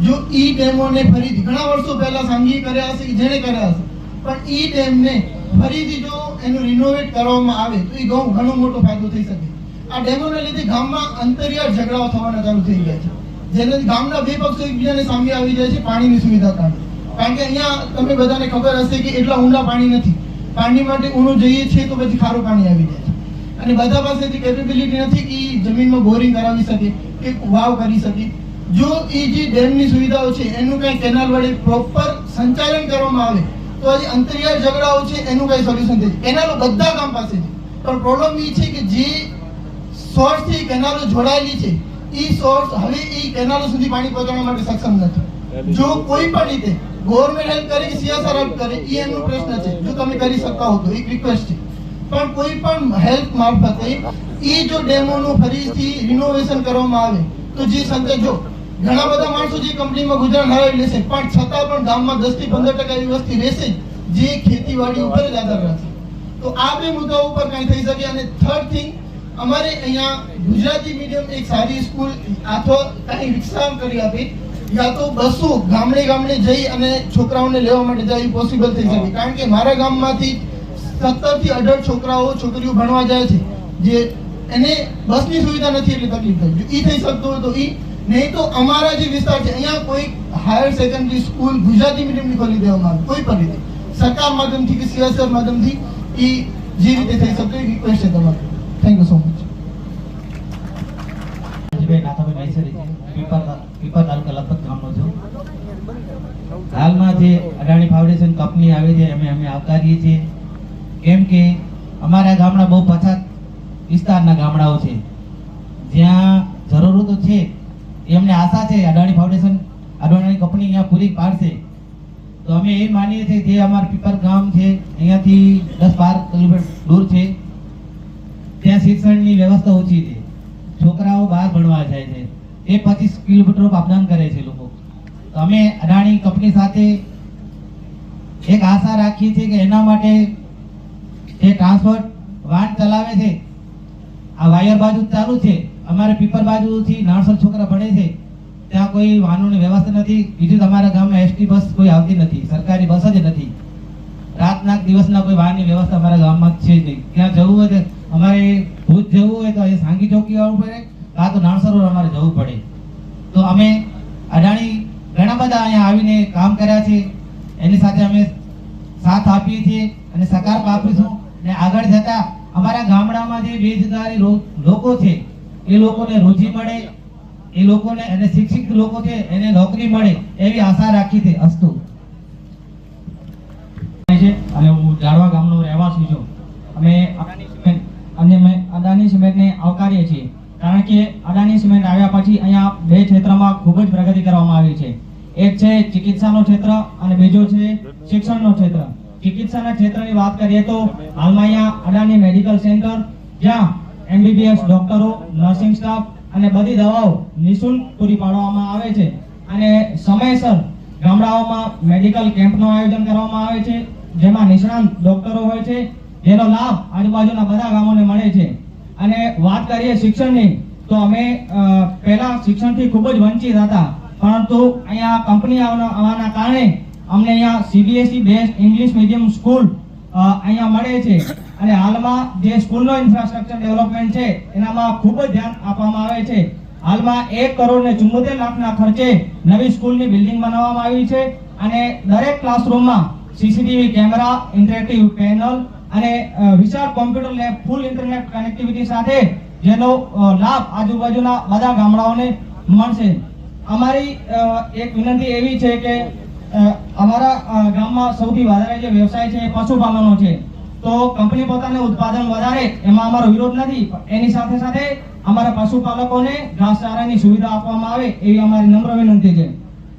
જો ઈ ડેમોને ફરીથી ઘણા વર્ષો પહેલા સાંગી કર્યા હશે કે જેણે કર્યા હશે, પણ ઈ ડેમને ફરીથી જો એનું રિનોવેટ કરવામાં આવે તો એ ઘણો મોટો ફાયદો થઈ શકે. આ ડેમોને લીધે ગામમાં અંતરિયાળ ઝઘડાઓ થવાના ચાલુ થઈ ગયા છે, જેનાથી ગામના બે પક્ષો એકબીજાને સામે આવી જાય છે પાણીની સુવિધા કારણે. કારણ કે અહીંયા તમને બધાને ખબર હશે કે એટલા ઊંડા પાણી નથી. પાણી માટે ઊંડું જઈએ છીએ તો પછી ખારું પાણી આવી જાય છે. અને બધા પાસેથી કેપેબિલિટી નથી કે જમીનમાં બોરિંગ કરાવી શકે કે વાવ કરી શકે. જો એ જે ડેમની સુવિધાઓ છે એનું કઈ કેનાલ વડે પ્રોપર સંચાલન કરવામાં આવે તો આજે અંતરિયાળ ઝઘડાઓ છે એનું કઈ સોલ્યુશન થઈ જાય. કેનાલો બધા ગામ પાસે છે, પણ પ્રોબ્લેમ એ છે કે જે સોર્સથી કેનાલો જોડાયેલી છે એ સોર્સ હવે એ કેનાલો સુધી પાણી પહોંચાડવા માટે સક્ષમ નથી. જો કોઈ પણ રીતે ગવર્મેન્ટ હેલ્પ કરે કે CSR હેલ્પ કરે એ એમનો પ્રશ્ન છે, જો તમે કરી શકતા હો તો એક રિક્વેસ્ટ છે. પણ કોઈ પણ હેલ્પ મારફતે એ જો ડેમોનું ફરીથી રિનોવેશન કરવામાં આવે તો જે સંચય જો ઘણા બધા માણસો જે કંપનીમાં ગુજરાન હરાવી લેશે, પણ છતાં પણ ગામમાં 10 થી 15% એવી વસ્તી રહેશે જે ખેતીવાડી ઉપર જ આધાર રાખશે. તો આ બે મુદ્દાઓ ઉપર કંઈ થઈ શકે. અને થર્ડ થિંગ, અમારે અહીંયા ગુજરાતી મીડિયમ એક સારી સ્કૂલ અથવા કંઈ વિકસાવ કરી આપે, યા તો બસો ગામડે જઈ અને છોકરાઓને લેવા માટે જાય પોસિબલ થઈ શકે. કારણ કે મારા ગામમાંથી 17 થી 18 છોકરીઓ ભણવા જાય છે, જે એને બસની સુવિધા નથી એટલે તકલીફ થાય. જો એ થઈ શકતો હોય તો એ, નહીં તો અમારા જે વિસ્તાર છે અહીંયા કોઈ હાયર સેકન્ડરી સ્કૂલ ગુજરાતી મીડિયમની ખોલી દેવામાં આવે, કોઈ પણ રીતે સરકાર માધ્યમથી કે CSR માધ્યમથી એ જે રીતે થઈ શકતો એ રિક્વેસ્ટ છે તમારે. Thank you so much. Pipar taluka Lakhpat ગામનો છું. હાલમાં જે અદાણી ફાઉન્ડેશન કંપની આવી છે અમે આવકારીએ છીએ, કેમ કે અમારા ગામડા બહુ પછાત વિસ્તારના ગામડાઓ છે, જ્યાં જરૂરતો છે. એમને આશા છે અદાણી કંપની અહીંયા યોજના પૂરી પાડશે. તો અમે એ માનીએ છીએ જે અમારું પીપર ગામ છે અહીંયાથી 10-12 કિલોમીટર દૂર છે, ત્યાં શિક્ષણની વ્યવસ્થા ઓછી છે, છોકરાઓ બહાર ભણવા જાય છે, એ 25 કિલોમીટર અપડાઉન કરે છે લોકો. તો અમે અદાણી કંપની સાથે એક આશા રાખીએ છીએ કે એના માટે જે ટ્રાન્સપોર્ટ વાહન ચલાવે છે, આ વાયર બાજુ ચાલુ છે, અમારે પીપર બાજુથી 900 છોકરા ભણે છે, ત્યાં કોઈ વાહનોની વ્યવસ્થા નથી. બીજું તમારા ગામમાં એસટી બસ કોઈ આવતી નથી, સરકારી બસ જ નથી. રાતના દિવસના કોઈ વાહનની વ્યવસ્થા અમારા ગામમાં છે જ નહીં. ત્યાં જવું હોય તો અમારે ભુજ જવું હોય તો એ સાંગી ચોકી આવવું પડે, કાં તો નાણસરોવર અમારે જવું પડે. તો અમે અદાણી ઘણા બધા અહીંયા આવીને કામ કર્યા છે, એની સાથે અમે સાથ આપીએ છીએ અને સહકાર આપીશું. અને આગળ જતા અમારા ગામડામાં જે બેરોજગારી લોકો છે એ લોકોને રોજી મળે, એ લોકોને અને શિક્ષિત લોકો છે એને નોકરી મળે એવી આશા રાખી છે. અસ્તુ. અને હું જાડવા ગામનો રહેવાસી છું. અમે અદાણી સિમેન્ટને આવકારીએ છીએ, કારણ કે અદાણી સિમેન્ટ આવ્યા પછી અહીંયા 2 ક્ષેત્રમાં ખૂબ જ પ્રગતિ કરવામાં આવી છે. એક છે ચિકિત્સાનો ક્ષેત્ર અને બીજો છે શિક્ષણનો ક્ષેત્ર. ચિકિત્સાના ક્ષેત્રની વાત કરીએ તો હાલમાં અહીંયા અદાણી મેડિકલ સેન્ટર, જ્યાં MBBS ડોક્ટરો, નર્સિંગ સ્ટાફ અને બધી દવાઓ નિઃશુલ્ક પૂરી પાડવામાં આવે છે. અને સમયસર ગામડાઓમાં મેડિકલ કેમ્પનું આયોજન કરવામાં આવે છે, જેમાં નિષ્ણાંત ડોક્ટરો હોય છે, જેનો લાભ આજુબાજુના બધા ગામોને મળે છે. અને વાત કરીએ શિક્ષણની, તો અમે પહેલા શિક્ષણથી ખૂબ જ વંચિત હતા, પરંતુ અહીંયા કંપની આવવાના કારણે અમને અહીંયા CBSE based English medium school અહીંયા મળે છે. અને હાલમાં જે સ્કૂલનો ઇન્ફ્રાસ્ટ્રક્ચર ડેવલપમેન્ટ છે એનામાં ખૂબ જ ધ્યાન આપવામાં આવે છે. હાલમાં 1,74,00,000ના ખર્ચે નવી સ્કૂલની બિલ્ડિંગ બનાવવામાં આવી છે. અને દરેક ક્લાસરૂમમાં CCTV કેમેરા, ઇન્ટરેક્ટિવ પેનલ અને વિશાળ કોમ્પ્યુટર લેબ, ફૂલ ઇન્ટરનેટ કનેક્ટિવિટી સાથે જેનો લાભ આજુબાજુના બધા ગામડાઓને મળશે. અમારી એક વિનંતી એવી છે કે અમારા ગામમાં સૌથી વધારે જે વ્યવસાય છે એ પશુપાલનનો છે. તો કંપની પોતાને ઉત્પાદન વધારે એમાં અમારો વિરોધ નથી, એની સાથે સાથે અમારા પશુપાલકોને ઘાસચારાની સુવિધા આપવામાં આવે એવી અમારી નમ્ર વિનંતી છે.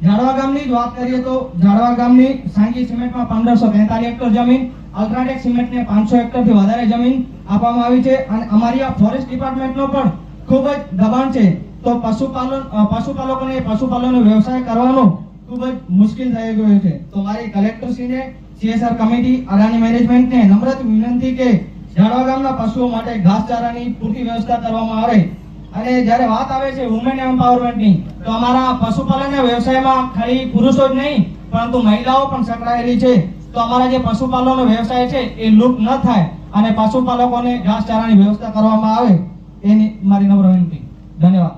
જાડવા ગામની જ વાત કરીએ તો જાડવા ગામની સાંગી સિમેન્ટમાં 1543 હેક્ટર જમીન, અલ્ટ્રાટેક સિમેન્ટને 500 હેક્ટરથી વધારે જમીન આપવામાં આવી છે. અને અમારી આ ફોરેસ્ટ ડિપાર્ટમેન્ટનો પણ ખૂબ જ દબાણ છે. તો પશુપાલકોને પશુપાલનનો વ્યવસાય કરવાનો ખૂબ જ મુશ્કેલ થઈ ગયો છે. તો મારી કલેક્ટરશ્રીને, CSR કમિટી, અદાણી મેનેજમેન્ટને નમ્ર વિનંતી કે જાડવા ગામના પશુઓ માટે ઘાસચારાની પૂરતી વ્યવસ્થા કરવામાં આવે. અને જ્યારે વાત આવે છે વુમેન એમ્પાવરમેન્ટની, તો અમારા પશુપાલનના વ્યવસાયમાં ખાલી પુરુષો જ નહીં પરંતુ મહિલાઓ પણ સંકળાયેલી છે. તો અમારા જે પશુપાલનનો વ્યવસાય છે એ લુપ્ત ન થાય અને પશુપાલકોને ઘાસચારાની વ્યવસ્થા કરવામાં આવે એની મારી નમ્ર વિનંતી. ધન્યવાદ.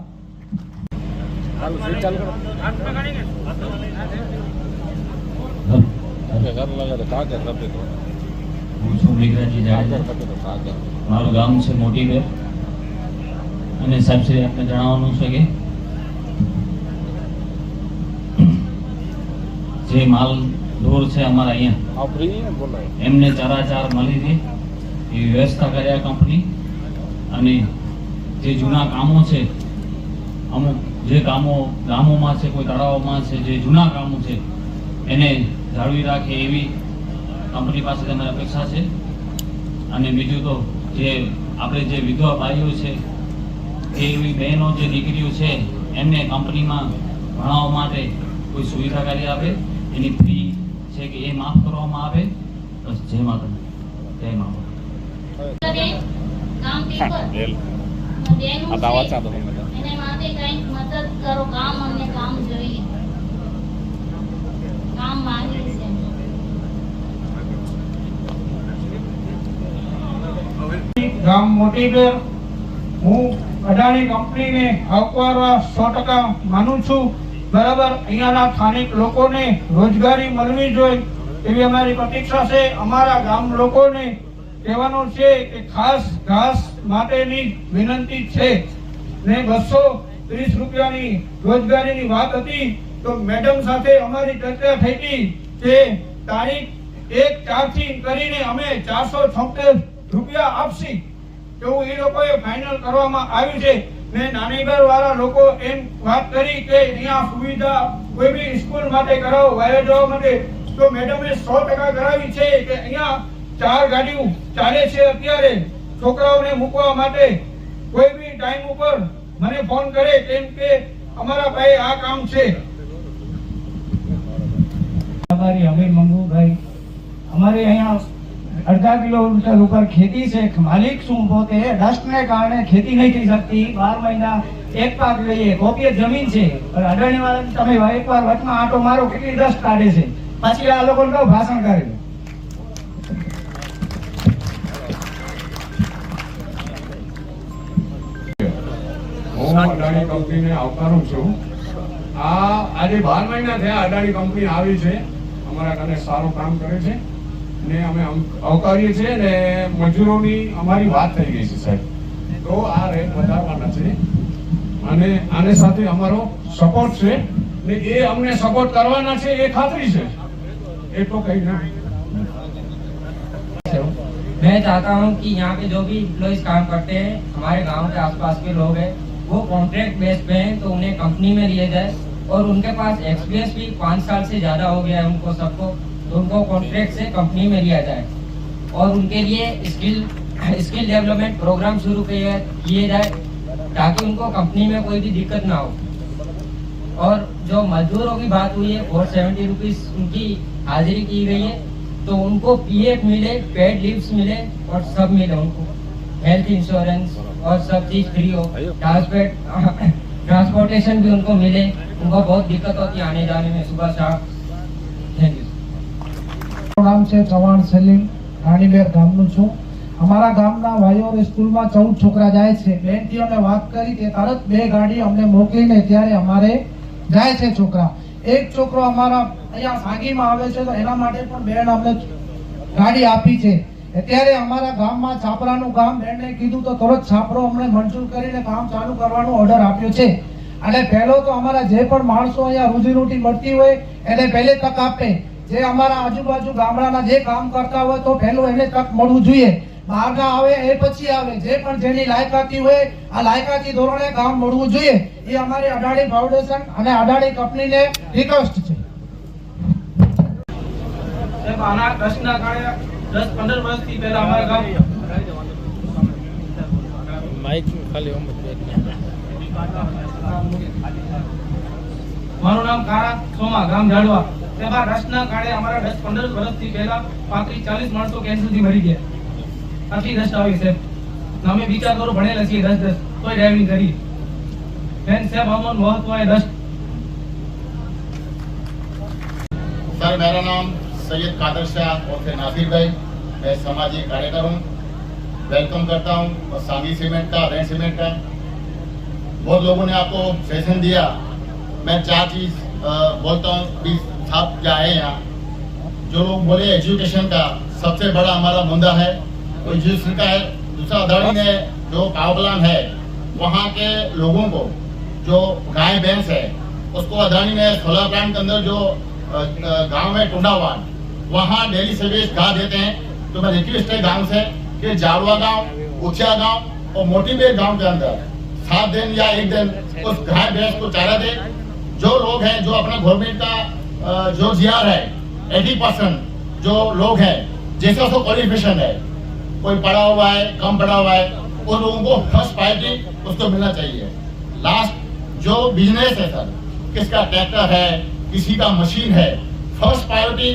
હું છું મેઘરાજી જાડેજા, મારું ગામ છે મોટીવેર. અને સાહેબશ્રી આપને જણાવવાનું છે કે જે માલ ઢોર છે અમારા અહીંયા એમને ચારાચાર મળી રહે એવી વ્યવસ્થા કર્યા કંપની. અને જે જૂના કામો છે, અમુક જે કામો ગામોમાં છે, કોઈ તળાવોમાં છે, જે જૂના કામો છે એને જાળવી રાખે એવી કંપની પાસેથી અમારી અપેક્ષા છે. અને બીજું તો જે આપણે જે વિધવા ભાઈઓ છે, એવી બહેનો, જે દીકરીઓ છે, એમને કંપનીમાં ભણાવવા માટે કોઈ સુવિધા કરી આપે, એની ફી છે કે એ માફ કરવામાં આવે. બસ. જય માતા, જય માતા. એને માટે કંઈક મદદ કરો. કામ અમને કામ જોઈએ, કામ માંગીએ છીએ. ગામ મોટીબેર, હું અદાણી કંપનીને આવકારવા 100% માનું છું. બરાબર, અહીંયાના સ્થાનિક લોકોને રોજગારી મળવી જોઈએ એવી અમારી પ્રતીક્ષા છે. અમારા ગામ લોકોને કહેવાનું છે કે ખાસ ઘાસ માટેની વિનંતી છે ને 230 રૂપિયાની રોજગારીની વાત હતી. તો મેડમ સાથે અમારી ચર્ચા થઈ હતી કે તારીખ 1/4 થી કરીને અમે 476 રૂપિયા આપશી એવું એ લોકોએ ફાઇનલ કરવામાં આવ્યું છે. ને નાનીબર વાળા લોકો એમ વાત કરી કે અહીંયા સુવિધા કોઈ બી સ્કૂલ માટે કરાવો વાયા જવા માટે, તો મેડમે 100% કરાવી છે કે અહીંયા 4 ગાડીઓ ચાલે છે અત્યારે છોકરાઓને મૂકવા માટે. કોઈ બી ટાઈમ ઉપર મને ફોન કરે કેમ કે અમારા ભાઈ આ કામ છે. અમારી અમીર મંગુભાઈ, અમારે અહીંયા 18 કિલોમીટર ઉપર ખેતી છે. માલિક શું પોતે ડસ્ટને કારણે ખેતી નહીં કરી શકતી. 12 મહિના એક પાક લઈએ, કોપીએ જમીન છે, પણ અડાણી વાળા તમે એકવાર વચમાં આંટો મારો કેટલી ડસ્ટ કાઢે છે, પછી આ લોકો ભાષણ કરે. હું અડાણી કંપનીને આવકારું છું. આજે 12 મહિના થયા અડાણી કંપની આવી છે, અમારા કને સારું કામ કરે છે ને અમે આવકારીએ છીએ ને મજૂરોની અમારી વાત થઈ ગઈ છે સાહેબ. તો આ રેટ વધારવાના છે અને આને સાથે અમારો સપોર્ટ છે ને એ અમને સપોર્ટ કરવાના છે એ ખાતરી છે. એટલો કઈ ના. मैं चाहता हूँ कि यहाँ पे जो भी एम्प्लॉइज काम करते हैं, हमारे गांव के आसपास के लोग हैं, वो कॉन्ट्रैक्ट बेस पे हैं, तो उन्हें कंपनी में लिया जाए और उनके पास एक्सपीरियंस भी 5 साल से ज़्यादा हो गया है उनको सबको, तो उनको कॉन्ट्रैक्ट से कंपनी में लिया जाए और उनके लिए स्किल डेवलपमेंट प्रोग्राम शुरू किए जाए ताकि उनको कंपनी में कोई भी दिक्कत ना हो. और जो मजदूरों की बात हुई है 470 रुपीज़ उनकी हाजिरी की गई है, तो उनको पीएफ मिले, पेड लीव्स मिले और सब मिले उनको, हेल्थ इंश्योरेंस और सब चीज फ्री हो, ट्रांसपोर्टेशन भी उनको मिले. उनको बहुत दिक्कत होती है आने जाने में सुबह शाम. Thank you. નામ છે ચવાણ સલીમ, રાણીબેર ગામનું છું. અમારા ગામના વાયોર સ્કૂલમાં 14 છોકરા જાય છે. બેનથી અમે વાત કરી તે તરત 2 ગાડી અમને મોકલીને ત્યારે અમારે જાય છે છોકરા. એક છોકરો અમારા અહીંયા સાગીમાં આવે છે, તો એના માટે પણ બેન અમને ગાડી આપી છે. અત્યારે અમારા ગામમાં છાપરાનું કામ બેનને કીધું તો તરત છાપરો અમને મંજૂર કરીને કામ ચાલુ કરવાનો ઓર્ડર આપ્યો છે. અને પહેલો તો અમારા જે પણ માણસો અહીંયા રોજીરોટી મળતી હોય એને પહેલે તક આપે. જે અમારા આજુબાજુ ગામડાના જે કામ કરતા હોય તો પહેલું એને તક મળવું જોઈએ. બહારના આવે એ પછી આવે, જે પણ જેની લાયકાતી હોય આ લાયકાતી ધોરણે કામ મળવું જોઈએ. એ અમારી અડાણી ફાઉન્ડેશન અને અડાણી કંપનીને રિક્વેસ્ટ છે. આના કચ્છના કારણે 10-15 વર્ષથી પહેલા અમારા ગામ મારું નામ કારા સોમા, ગામ જાડવા. તેમાં રસના કારણે અમારા 10-15 વર્ષથી પહેલા 35-40 માણસો કેન્સરથી મરી ગયા. આટલી રસ આવી છે. અમે વિચાર કરો ભણેલા છીએ 10-10 તોય ડ્રાઇવિંગ કરી. બેન સાહેબ આમાં મહત્વ है रस. सर मेरा नाम सैयद कादर शाह और फिर नासिर भाई, मैं सामाजिक कार्यकर हूँ. वेलकम करता हूँ और सांगी सीमेंट का, रेड सीमेंट का. बहुत लोगों ने आपको सेशन दिया. मैं 4 चीज बोलता हूँ. प्लीज साहब क्या है यहाँ जो लोग बोले एजुकेशन का सबसे बड़ा हमारा मुद्दा है वो एजुकेशन का है. दूसरा अडानी ने जो पावर प्लांट है वहाँ के लोगों को जो गाय भैंस है उसको अडानी ने सोलर प्लांट के अंदर जो गांव में टुंडावान वहाँ डेली सर्विस गा देते हैं. तो मैं रिक्वेस्ट है गांव से कि जाड़वा गांव, उचिया गांव और मोटीबेर गांव के अंदर 7 दिन या 1 दिन उस गाय भैंस को चारा दे. जो लोग हैं जो अपना गवर्नमेंट का जो जीआर है 80% जो लोग हैं जैसे उसको क्वालिफिकेशन है, कोई पढ़ा हुआ है, कम पढ़ा हुआ है, उन लोगों को फर्स्ट प्रायोरिटी उसको मिलना चाहिए. लास्ट जो बिजनेस है सर, किसका ट्रैक्टर है, किसी का मशीन है, फर्स्ट प्रायोरिटी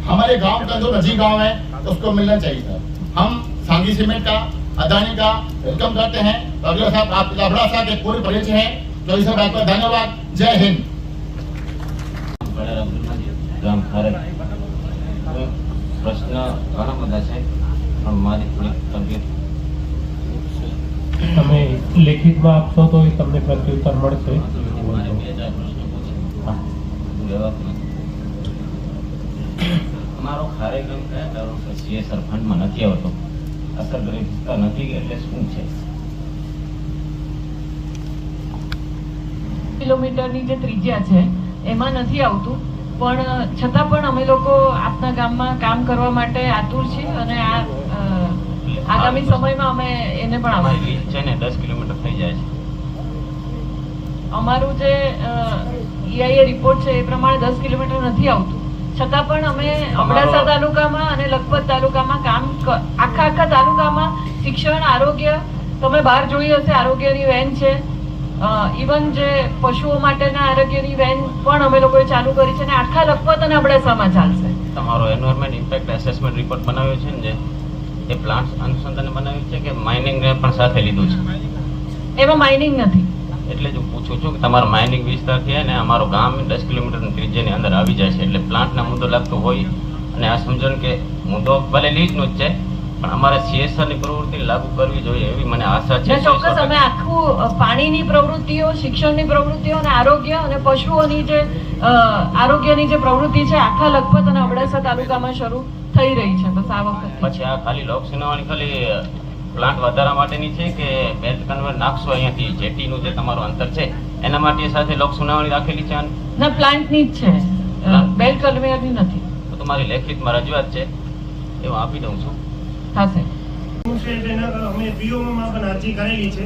हमारे गांव का जो नजीक गांव है उसको मिलना चाहिए सर. हम सांगी सीमेंट का, अडानी का वेलकम करते हैं. तो अगला साहब आप लाभड़ा साहब के पूरे परिचय हैं. तो इस बात पर धन्यवाद. जय हिंद. પ્રશ્ન ઘણા બધા છે પણ મારી થોડી તબિયત તમે લેખિતમાં આપશો તો એ તમને પ્રત્યુત્તર મળશે. અમારો કાર્યક્રમ કયા કારણસર સીએસઆર ફંડમાં નથી આવતો? અસરગ્રસ્ત વિસ્તાર નથી એટલે શું છે? કિલોમીટરની જે ત્રિજ્યા છે એમાં નથી આવતું, પણ છતાં પણ અમે લોકો આપના ગામમાં કામ કરવા માટે આતુર છીએ અને આ આગામી સમયમાં અમે એને પણ આવશે છે ને 10 કિલોમીટર થઈ જાય છે. અમારું જે EIA રિપોર્ટ છે એ પ્રમાણે 10 કિલોમીટર નથી આવતું, છતાં પણ અમે અબડાસા તાલુકામાં અને લખપત તાલુકામાં કામ આખા તાલુકામાં શિક્ષણ, આરોગ્ય, તમે બહાર જોઈ હશે આરોગ્યની વેન છે, ઇવન જે પશુઓ માટેના આરોગ્યની વેન પણ અમે લોકોએ ચાલુ કરી છે અને આખા લખપત અને અબડાસામાં ચાલશે. તમારો એન્વાયરમેન્ટ ઇમ્પેક્ટ એસેસમેન્ટ રિપોર્ટ બનાવ્યો છે ને, જે એ પ્લાન્ટ અનુસંધાને બનાવ્યું છે કે માઇનિંગને પણ સાથે લીધું છે? એમાં માઇનિંગ નથી. એટલે જ હું પૂછું છું કે તમારો માઇનિંગ વિસ્તાર છે ને અમારું ગામ 10 કિલોમીટરની ત્રિજ્યાની અંદર આવી જાય છે, એટલે પ્લાન્ટના મુદ્દો લાગતો હોય અને આ સમજણ કે મુદ્દો ભલે લીધનો જ છે પણ અમારે CSR ની પ્રવૃત્તિ લાગુ કરવી જોઈએ એવી મને આશા છે. ચોક્કસ અમે આખું પાણીની પ્રવૃત્તિઓ, શિક્ષણની પ્રવૃત્તિઓ અને આરોગ્ય અને પશુઓની જે આરોગ્યની જે પ્રવૃત્તિ છે આખા લખપત અને અબડાસા તાલુકામાં શરૂ થઈ રહી છે. બસ આ વખતે પછી આ ખાલી લોક સુનાવણી ખાલી પ્લાન્ટ વધારા માટેની છે કે બેલ્ટ કન્વેયર નાખશો અહીંયાથી જેટીનું જે તમારું અંતર છે એના માટે સાથે લોક સુનાવણી રાખેલી છે? ના, પ્લાન્ટની જ છે, બેલ્ટ કન્વેયરની નથી. તો તમારી લેખિતમાં રજૂઆત છે એ હું આપી દઉં છું. હા સર. અમે પીઓમાં પણ અરજી કરેલી છે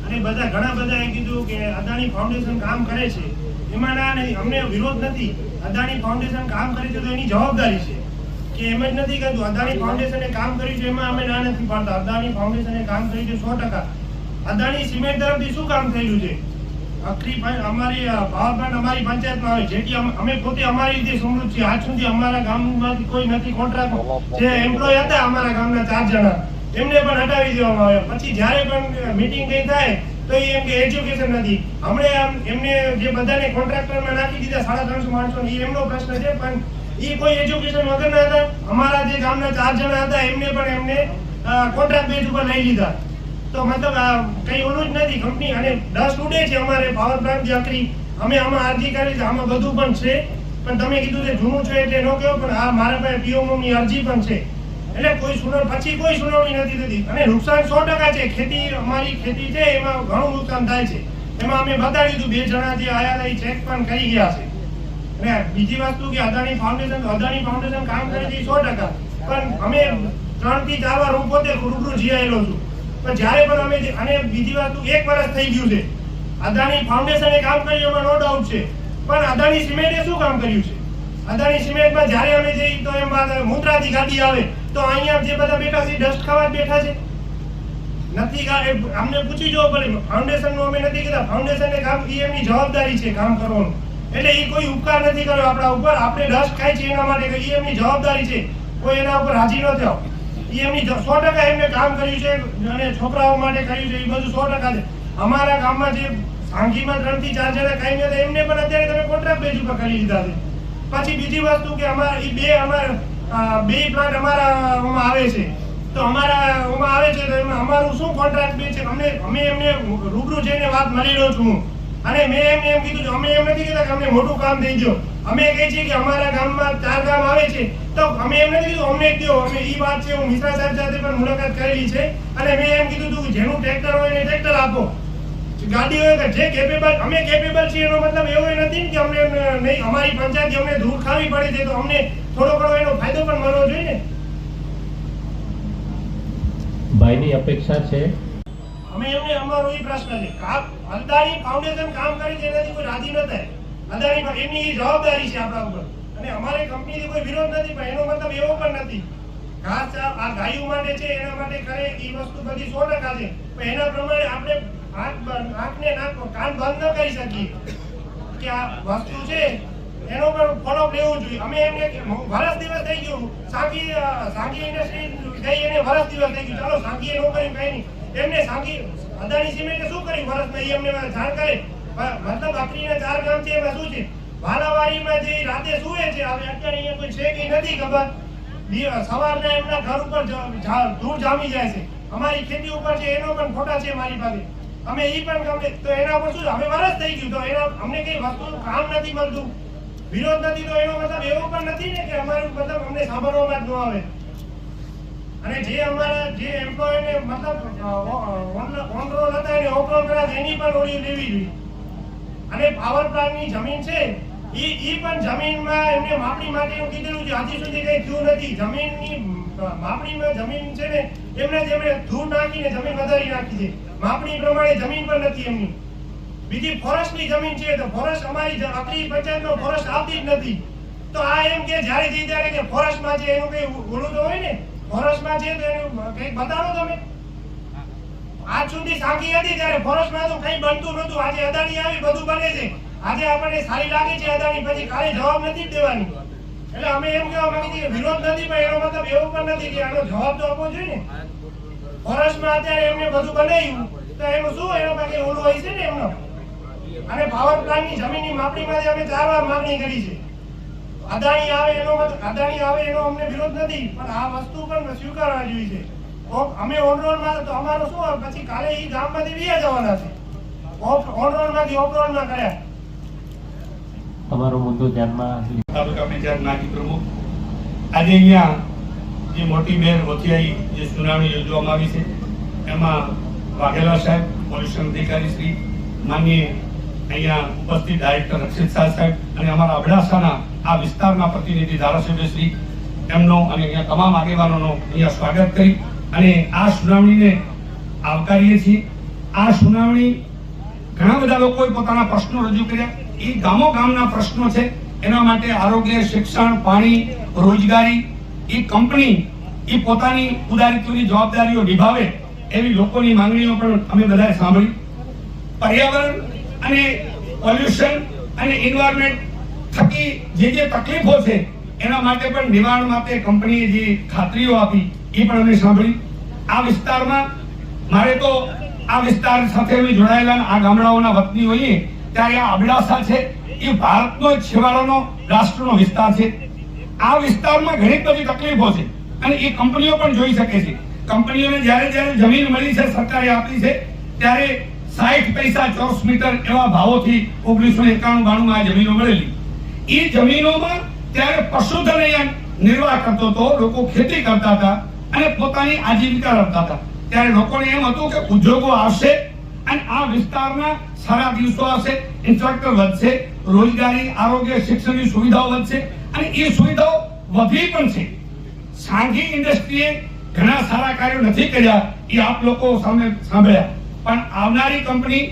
અને ઘણા બધા એ કીધું કે અદાણી ફાઉન્ડેશન કામ કરે છે, એમાં ના નહીં, અમને વિરોધ નથી. અદાણી ફાઉન્ડેશન કામ કરે છે તો એની જવાબદારી છે કે એમ જ નથી કહેતું અદાણી ફાઉન્ડેશને કામ કર્યું છે એમાં અમે ના નથી પાડતા. અદાણી ફાઉન્ડેશને કામ કર્યું છે 100%. અદાણી સિમેન્ટ તરફથી શું કામ થયેલું છે? અમારી પાવર પ્લાન્ટ અમારી પંચાયતમાં આવે, જેથી અમે પોતે અમારી રીતે સમૃદ્ધ છીએ. આજ સુધી અમારા ગામમાંથી કોઈ નથી કોન્ટ્રાક્ટ જે એમ્પ્લોય હતા અમારા ગામના 4 જણા, એમને પણ હટાવી દેવામાં આવ્યા. પછી જ્યારે પણ મીટિંગ કઈ થાય તો એમ કે એજ્યુકેશન નથી. હમણે એમને જે બધાને કોન્ટ્રાક્ટરમાં નાખી દીધા 350 માણસો, એ એમનો પ્રશ્ન છે, પણ એ કોઈ એજ્યુકેશન વગરના હતા. અમારા જે ગામના 4 જણા હતા એમને પણ એમને કોન્ટ્રાક્ટ બેઝ ઉપર લઈ લીધા. તો મતલબ કઈ ઓલું જ નથી કંપની. અને ડસ્ટ ઉડે છે અમારે પાવર પ્લાન્ટ જે આખરી અમે આમાં અરજી કરી છે, આમાં બધું પણ છે, પણ તમે કીધું છે જૂનું છે એટલે ન કહો, પણ આ મારા પાસે પીઓની અરજી પણ છે. એટલે કોઈ સુનાવણી નથી થતી અને નુકસાન 100% છે. ખેતી, અમારી ખેતી છે એમાં ઘણું નુકસાન થાય છે. એમાં અમે બતાવી દીધું, 2 જણા જે આયા હતા એ ચેક પણ કરી ગયા છે. અને બીજી વસ્તુ કે અદાણી ફાઉન્ડેશન કામ કરે છે 100%, પણ અમે 3 થી 4 વાર હું પોતે રૂબરૂ જઈ આવેલો છું. પણ જ્યારે પણ અમે અને બીજી વસ્તુ 1 વર્ષ થઈ ગયું છે અદાણી ફાઉન્ડેશને કામ કર્યું એમાં નો ડાઉટ છે, પણ અદાણી સિમેન્ટે શું કામ કર્યું છે? અદાણી સિમેન્ટમાં જ્યારે અમે જઈએ તો એમ મુદ્રાથી ગાડી આવે તો અહીંયા જે બધા બેઠા છે ડસ્ટ ખાવા જ બેઠા છે. નથી અમને પૂછી જવો પડે. ફાઉન્ડેશનનું અમે નથી કહેતા, ફાઉન્ડેશનને કામ એમની જવાબદારી છે કામ કરવાનું. એટલે એ કોઈ ઉપકાર નથી કર્યો આપણા ઉપર. આપણે ડસ્ટ ખાય છે એના માટે એમની જવાબદારી છે, કોઈ એના ઉપર રાજી ન થયો. એમની 100% એમને કામ કર્યું છે અને છોકરાઓ માટે કર્યું છે, એ બધું 100% છે. અમારા ગામમાં જે સાંગીમાં 3 થી 4 જણા કાંઈ હતા એમને પણ અત્યારે તમે કોન્ટ્રાક્ટ બેઝ ઉપર કરી લીધા છે. પછી બીજી વસ્તુ કે અમારા બે પ્લાન્ટ અમારા આવે છે, તો અમારા આવે છે તો એમાં અમારું શું કોન્ટ્રાક્ટ બે છે? અમે એમને રૂબરૂ જઈને વાત મળી રહ્યો છું હું, અને મેં એમને એમ કીધું, અમે એમ નથી કહેતા કે અમને મોટું કામ દઈ દો. અમે કહીએ છીએ કે અમારા ગામમાં 4 ગામ આવે છે તો અમે એમ નથી કીધું અમને જ દો. અમે એ વાત છે, હું મિશ્રા સાહેબ સાથે પણ મુલાકાત કરેલી છે અને મેં એમ કીધું હતું કે જેનું ટ્રેક્ટર હોય એને ટ્રેક્ટર આપો, ગાડી હોય કે જે કેપેબલ. અમે કેપેબલ છીએ એનો મતલબ એવો નથી કે અમને નહીં, અમારી પંચાયત અમને ધૂળ ખાવી પડે છે તો અમને થોડો ઘણો એનો ફાયદો પણ મળવો જોઈએ ને. ભાઈની અપેક્ષા છે. અમે એમને અમારો એ પ્રશ્ન છે, અદાણી ફાઉન્ડેશન કામ કરે છે એનાથી કોઈ રાજી ન થાય. અદાણી એમની જવાબદારી છે આપણા ઉપર અને અમારે કંપનીથી કોઈ વિરોધ નથી, પણ એનો મતલબ એવો પણ નથી ઘાસ આ ગાયો માટે છે એના માટે કરે એ વસ્તુ બધી 100% છે, પણ એના પ્રમાણે આપણે આંખને કાન બંધ ન કરી શકીએ કે આ વસ્તુ છે એનો પણ ફોલોઅપ લેવું જોઈએ. અમે એમને વર્ષ દિવસ થઈ ગયું, સાંગી ઇન્ડસ્ટ્રી ગઈ એને વર્ષ દિવસ થઈ ગયું, ચાલો સાંગીએ ન કર્યું કઈ નહીં, એમને સાંગી અદાણી સિમેન્ટે શું કર્યું વર્ષમાં એમને જાણ કરે. મતલબ આખરીના 4 ગામ છે એમાં શું છે? વાલાવાડીમાં જે રાતે સુવે છે, હવે અત્યારે અહીંયા કોઈ છે કે નથી ખબર, સવારના એમના ઘર ઉપર ધૂળ જામી જાય છે. અમારી ખેતી ઉપર છે એનો પણ ફોટા છે મારી પાસે, અમે એ પણ ગમે તો એના ઉપર શું હવે વરસ થઈ ગયું તો એના અમને કઈ વસ્તુનું કામ નથી મળતું, વિરોધ નથી, તો એનો મતલબ એવો પણ નથી ને કે અમારું મતલબ અમને સાંભળવામાં જ ન આવે. અને જે અમારા જે એમ્પ્લોયને મતલબ ઓન રોલ હતા એને ઓફ રોલ કર્યા એની પણ ઓળી લેવી જોઈએ. અને પાવર પ્લાન્ટની જમીન છે એ પણ જમીનમાં એમને માપણી માટેનું કીધેલું છે, હજી સુધી કઈ થયું નથી. જમીનની માપણીમાં જમીન છે ને એમને ધૂળ નાખીને જમીન વધારી નાખી છે, માપણી પ્રમાણે જમીન પણ નથી એમની. બીજી ફોરેસ્ટની જમીન છે તો ફોરેસ્ટ અમારી આપણી પંચાયતમાં ફોરેસ્ટ આવતી જ નથી. તો આ એમ કે જ્યારે જઈ ત્યારે કે ફોરેસ્ટમાં છે એનું કઈ ઓલું તો હોય ને, ફોરેસ્ટમાં છે તો એનું કંઈક બતાવો તમે. આજ સુધી સાંકી હતી ત્યારે ફોરેસ્ટમાં તો કંઈ બનતું નહોતું. આજે અદાણી આવી બધું બને છે. આજે આપણને સારી લાગે છે અદાણી, પછી કાલે જવાબ નથી દેવાની. એટલે અમે એમ કહેવા માંગીએ છીએ કે વિરોધ નથી, પણ એનો મતલબ એવો પણ નથી કે આનો જવાબ તો આપવો જોઈએ ને. ફોરેસ્ટમાં અત્યારે એમને બધું બનાવ્યું તો એનું શું, એનો બાકી ઓલું હોય છે ને એમનો. અને પાવર પ્લાન્ટની જમીનની માપણીમાંથી અમે 4 વાર માંગણી કરી છે. અદાણી આવે એનો અમને વિરોધ નથી, પણ આ વસ્તુ પણ સ્વીકારવા જોઈએ છે. અમે ઓન રોડમાં તો અમારો શું પછી કાલે એ ગામમાંથી વ્યા જવાના છે. ઓન રોડમાંથી ઓફ રોડમાં કર્યા. તમારો મુદ્દો ધ્યાનમાં તાલુકા પંચાયત માજી પ્રમુખ, આજે અહીંયા જે મોટી બેન વથિયાઈ જે સુનાવણી યોજવામાં આવી છે એમાં વાઘેલા સાહેબ, પોલીસ અધિકારી શ્રી, માનનીય અહીંયા ઉપસ્થિત ડાયરેક્ટર રક્ષિત શાહ સાહેબ અને અમારા અબડાસાના આ વિસ્તારના પ્રતિનિધિ ધારાસભ્ય શ્રી એમનો અને અહીંયા તમામ આગેવાનોનો અહીંયા સ્વાગત કરી અને આ સુનાવણીને આવકારીએ છીએ. આ સુનાવણી ઘણા બધા લોકોએ પોતાના પ્રશ્નો રજૂ કર્યા. એ ગામોગામના પ્રશ્નો છે. એના માટે આરોગ્ય, શિક્ષણ, પાણી, રોજગારી, એ કંપની એ પોતાની ઉદારીત્વની જવાબદારીઓ નિભાવે એવી લોકોની માંગણીઓ પણ અમે બધાએ સાંભળી. પર્યાવરણ અને પોલ્યુશન અને એન્વાયરમેન્ટ થકી જે તકલીફો છે એના માટે પણ નિવારણ માટે કંપનીએ જે ખાતરીઓ આપી એ પણ અમે સાંભળી. આ વિસ્તારમાં મારે તો આ વિસ્તાર સાથે અમે જોડાયેલા આ ગામડાઓના વતની હોઈએ ત્યારે આ અબડાસા છે એ ભારતનો એક છેવાડાનો રાષ્ટ્રનો વિસ્તાર છે. આ વિસ્તારમાં ઘણી બધી તકલીફો છે અને એ કંપનીઓ પણ જોઈ શકે છે. કંપનીઓને જ્યારે જમીન મળી છે, સરકારે આપી છે, ત્યારે 60 પૈસા ચોરસ મીટર એવા ભાવોથી 1991-92 આ જમીનો મળેલી. એ જમીનોમાં ત્યારે પશુધન અહીંયા નિર્વાહ કરતો હતો, લોકો ખેતી કરતા હતા અને પોતાની આજીવિકા રમતા હતા. ત્યારે લોકોને એમ હતું કે ઉદ્યોગો આવશે અને આ વિસ્તારના સારા દિવસો આવશે, ઇન્ફ્રાસ્ટ્રક્ચર વધશે, રોજગારી, આરોગ્ય, શિક્ષણની સુવિધાઓ વધશે અને એ સુવિધાઓ વધી પણ છે. સાંઘી ઇન્ડસ્ટ્રીએ ઘણા સારા કાર્યો નથી કર્યા, એ આપ લોકો સામે સાંભળ્યા, પણ આવનારી કંપની